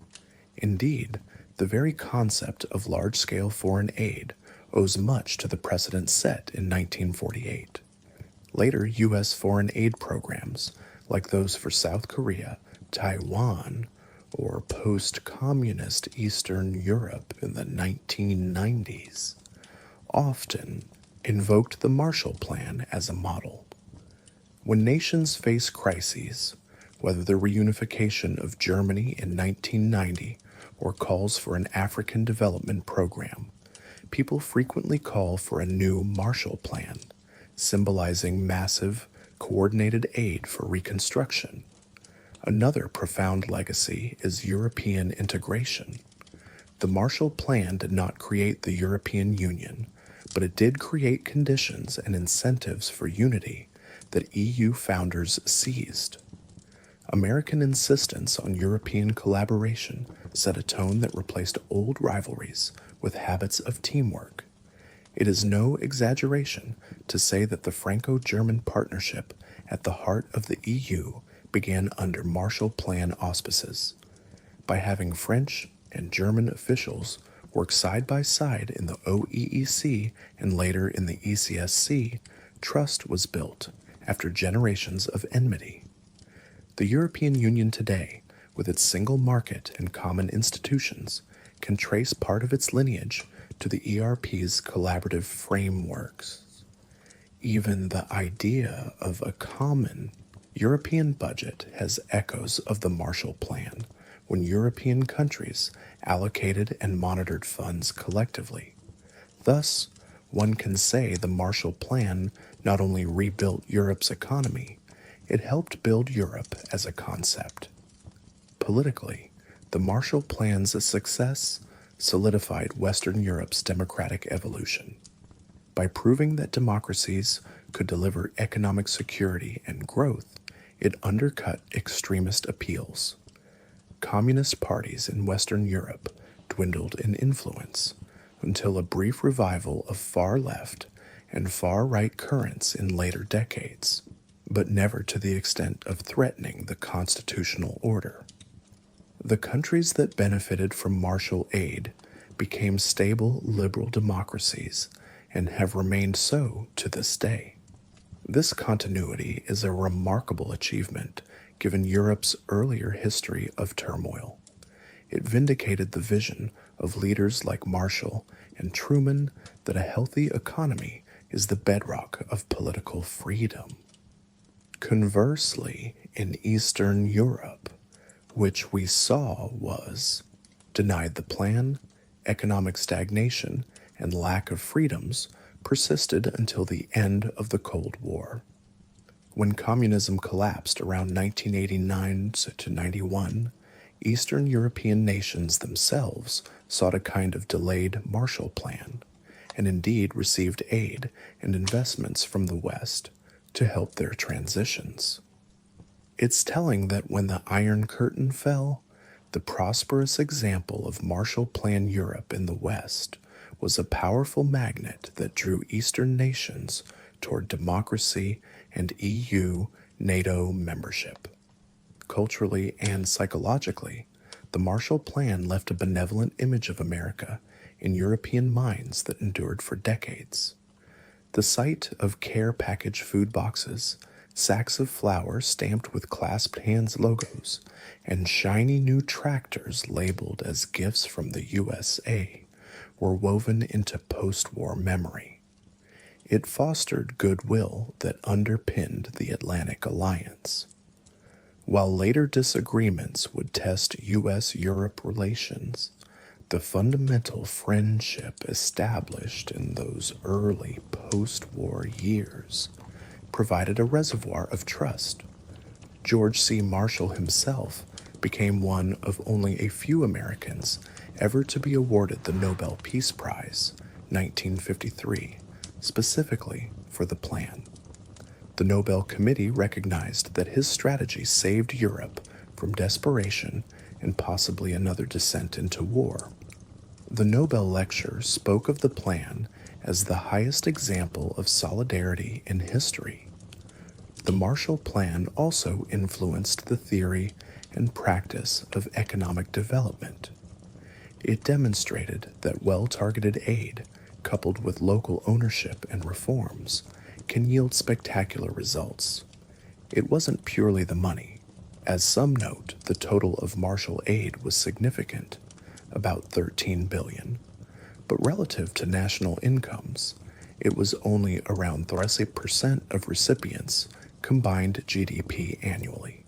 Indeed, the very concept of large-scale foreign aid owes much to the precedent set in 1948. Later U.S. foreign aid programs, like those for South Korea, Taiwan, or post-communist Eastern Europe in the 1990s, often invoked the Marshall Plan as a model. When nations face crises, whether the reunification of Germany in 1990 or calls for an African development program, people frequently call for a new Marshall Plan, symbolizing massive, coordinated aid for reconstruction. Another profound legacy is European integration. The Marshall Plan did not create the European Union, but it did create conditions and incentives for unity that EU founders seized. American insistence on European collaboration set a tone that replaced old rivalries with habits of teamwork. It is no exaggeration to say that the Franco-German partnership at the heart of the EU began under Marshall Plan auspices. By having French and German officials work side by side in the OEEC and later in the ECSC, trust was built after generations of enmity. The European Union today, with its single market and common institutions, can trace part of its lineage to the ERP's collaborative frameworks. Even the idea of a common European budget has echoes of the Marshall Plan, when European countries allocated and monitored funds collectively. Thus, one can say the Marshall Plan not only rebuilt Europe's economy, it helped build Europe as a concept. Politically, the Marshall Plan's success solidified Western Europe's democratic evolution. By proving that democracies could deliver economic security and growth, it undercut extremist appeals. Communist parties in Western Europe dwindled in influence until a brief revival of far-left and far-right currents in later decades, but never to the extent of threatening the constitutional order. The countries that benefited from Marshall aid became stable liberal democracies and have remained so to this day. This continuity is a remarkable achievement given Europe's earlier history of turmoil. It vindicated the vision of leaders like Marshall and Truman that a healthy economy is the bedrock of political freedom. Conversely, in Eastern Europe, which we saw was denied the plan, economic stagnation, and lack of freedoms persisted until the end of the Cold War. When communism collapsed around 1989 to 91, Eastern European nations themselves sought a kind of delayed Marshall Plan, and indeed received aid and investments from the West to help their transitions. It's telling that when the Iron Curtain fell, the prosperous example of Marshall Plan Europe in the West was a powerful magnet that drew Eastern nations toward democracy and EU, NATO membership. Culturally and psychologically, the Marshall Plan left a benevolent image of America in European minds that endured for decades. The sight of care package food boxes, sacks of flour stamped with clasped hands logos, and shiny new tractors labeled as gifts from the USA were woven into post-war memory. It fostered goodwill that underpinned the Atlantic Alliance. While later disagreements would test U.S.-Europe relations, the fundamental friendship established in those early post-war years provided a reservoir of trust. George C. Marshall himself became one of only a few Americans ever to be awarded the Nobel Peace Prize, 1953, specifically for the plan. The Nobel Committee recognized that his strategy saved Europe from desperation and possibly another descent into war. The Nobel lecture spoke of the plan as the highest example of solidarity in history. The Marshall Plan also influenced the theory and practice of economic development. It demonstrated that well-targeted aid, coupled with local ownership and reforms, can yield spectacular results. It wasn't purely the money. As some note, the total of Marshall aid was significant, about $13 billion, but relative to national incomes, it was only around 3% of recipients' combined GDP annually.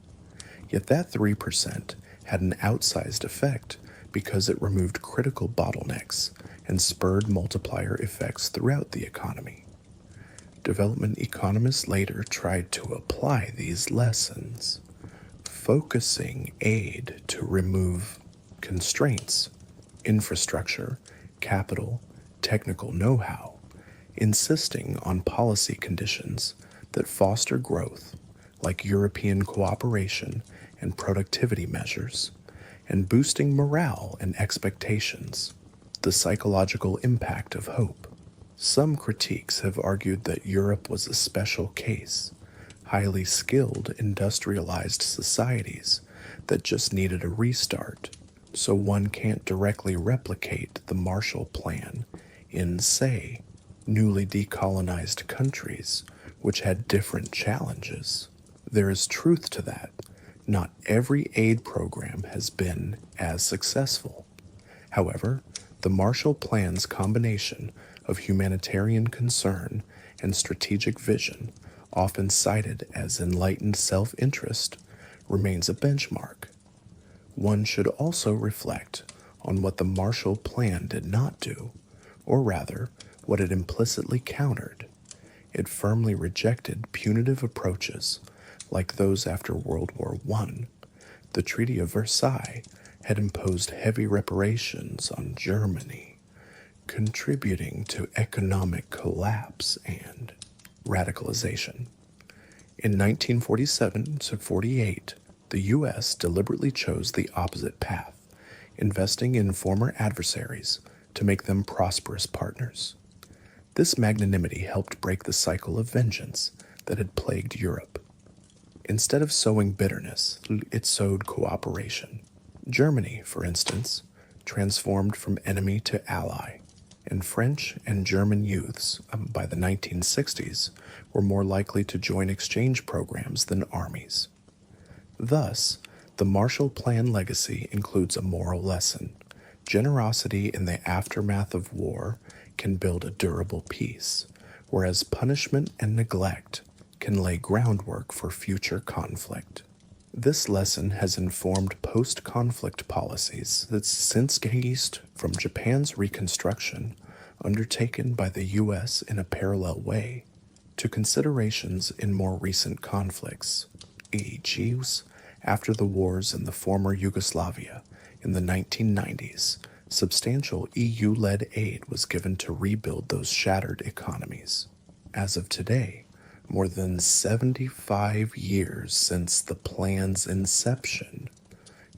Yet that 3% had an outsized effect because it removed critical bottlenecks and spurred multiplier effects throughout the economy. Development economists later tried to apply these lessons, focusing aid to remove constraints, infrastructure, capital, technical know-how, insisting on policy conditions that foster growth, like European cooperation and productivity measures, and boosting morale and expectations, the psychological impact of hope. Some critiques have argued that Europe was a special case, highly skilled, industrialized societies that just needed a restart, so one can't directly replicate the Marshall Plan in, say, newly decolonized countries, which had different challenges. There is truth to that. Not every aid program has been as successful. However, the Marshall Plan's combination of humanitarian concern and strategic vision, often cited as enlightened self-interest, remains a benchmark. One should also reflect on what the Marshall Plan did not do, or rather, what it implicitly countered. It firmly rejected punitive approaches like those after World War I. The Treaty of Versailles had imposed heavy reparations on Germany, contributing to economic collapse and radicalization. In 1947 to 48, the U.S. deliberately chose the opposite path, investing in former adversaries to make them prosperous partners. This magnanimity helped break the cycle of vengeance that had plagued Europe. Instead of sowing bitterness, it sowed cooperation. Germany, for instance, transformed from enemy to ally, and French and German youths, by the 1960s, were more likely to join exchange programs than armies. Thus, the Marshall Plan legacy includes a moral lesson. Generosity in the aftermath of war can build a durable peace, whereas punishment and neglect can lay groundwork for future conflict. This lesson has informed post-conflict policies that since east from Japan's reconstruction, undertaken by the U.S. in a parallel way, to considerations in more recent conflicts, e.g., after the wars in the former Yugoslavia in the 1990s, substantial EU-led aid was given to rebuild those shattered economies. As of today, more than 75 years since the plan's inception,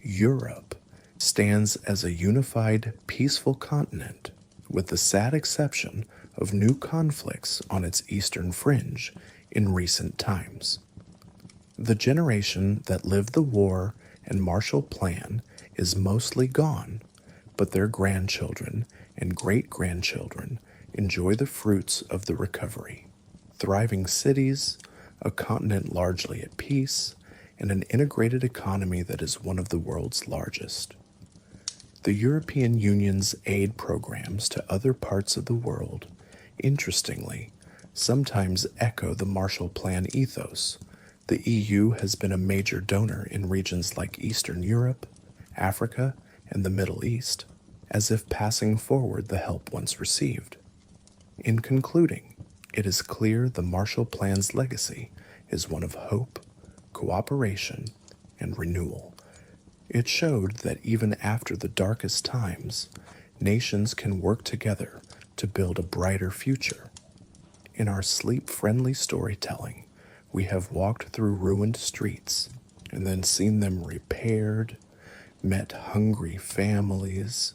Europe stands as a unified, peaceful continent, with the sad exception of new conflicts on its eastern fringe in recent times. The generation that lived the war and Marshall Plan is mostly gone, but their grandchildren and great-grandchildren enjoy the fruits of the recovery. Thriving cities, a continent largely at peace, and an integrated economy that is one of the world's largest. The European Union's aid programs to other parts of the world, interestingly, sometimes echo the Marshall Plan ethos. The EU has been a major donor in regions like Eastern Europe, Africa, and the Middle East, as if passing forward the help once received. In concluding, it is clear the Marshall Plan's legacy is one of hope, cooperation, and renewal. It showed that even after the darkest times, nations can work together to build a brighter future. In our sleep-friendly storytelling, we have walked through ruined streets and then seen them repaired, met hungry families,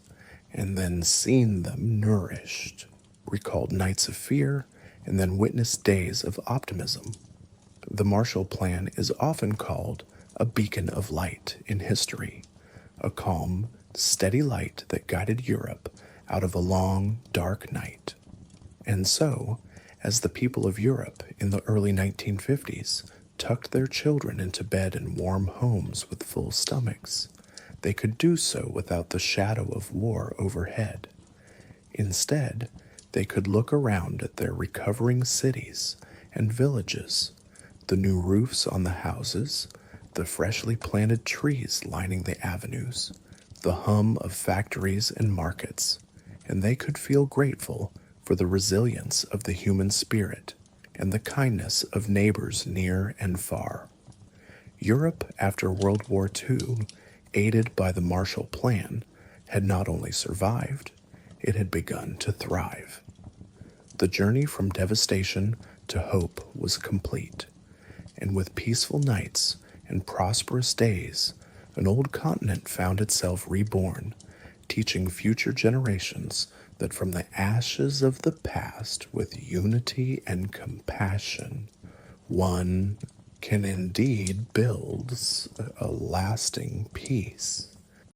and then seen them nourished, recalled nights of fear, and then witnessed days of optimism. The Marshall Plan is often called a beacon of light in history, a calm, steady light that guided Europe out of a long, dark night. And so, as the people of Europe in the early 1950s tucked their children into bed in warm homes with full stomachs, they could do so without the shadow of war overhead. Instead, they could look around at their recovering cities and villages, the new roofs on the houses, the freshly planted trees lining the avenues, the hum of factories and markets, and they could feel grateful for the resilience of the human spirit and the kindness of neighbors near and far. Europe after World War II, aided by the Marshall Plan, had not only survived, it had begun to thrive. The journey from devastation to hope was complete, and with peaceful nights and prosperous days, an old continent found itself reborn, teaching future generations that from the ashes of the past, with unity and compassion, one can indeed build a lasting peace.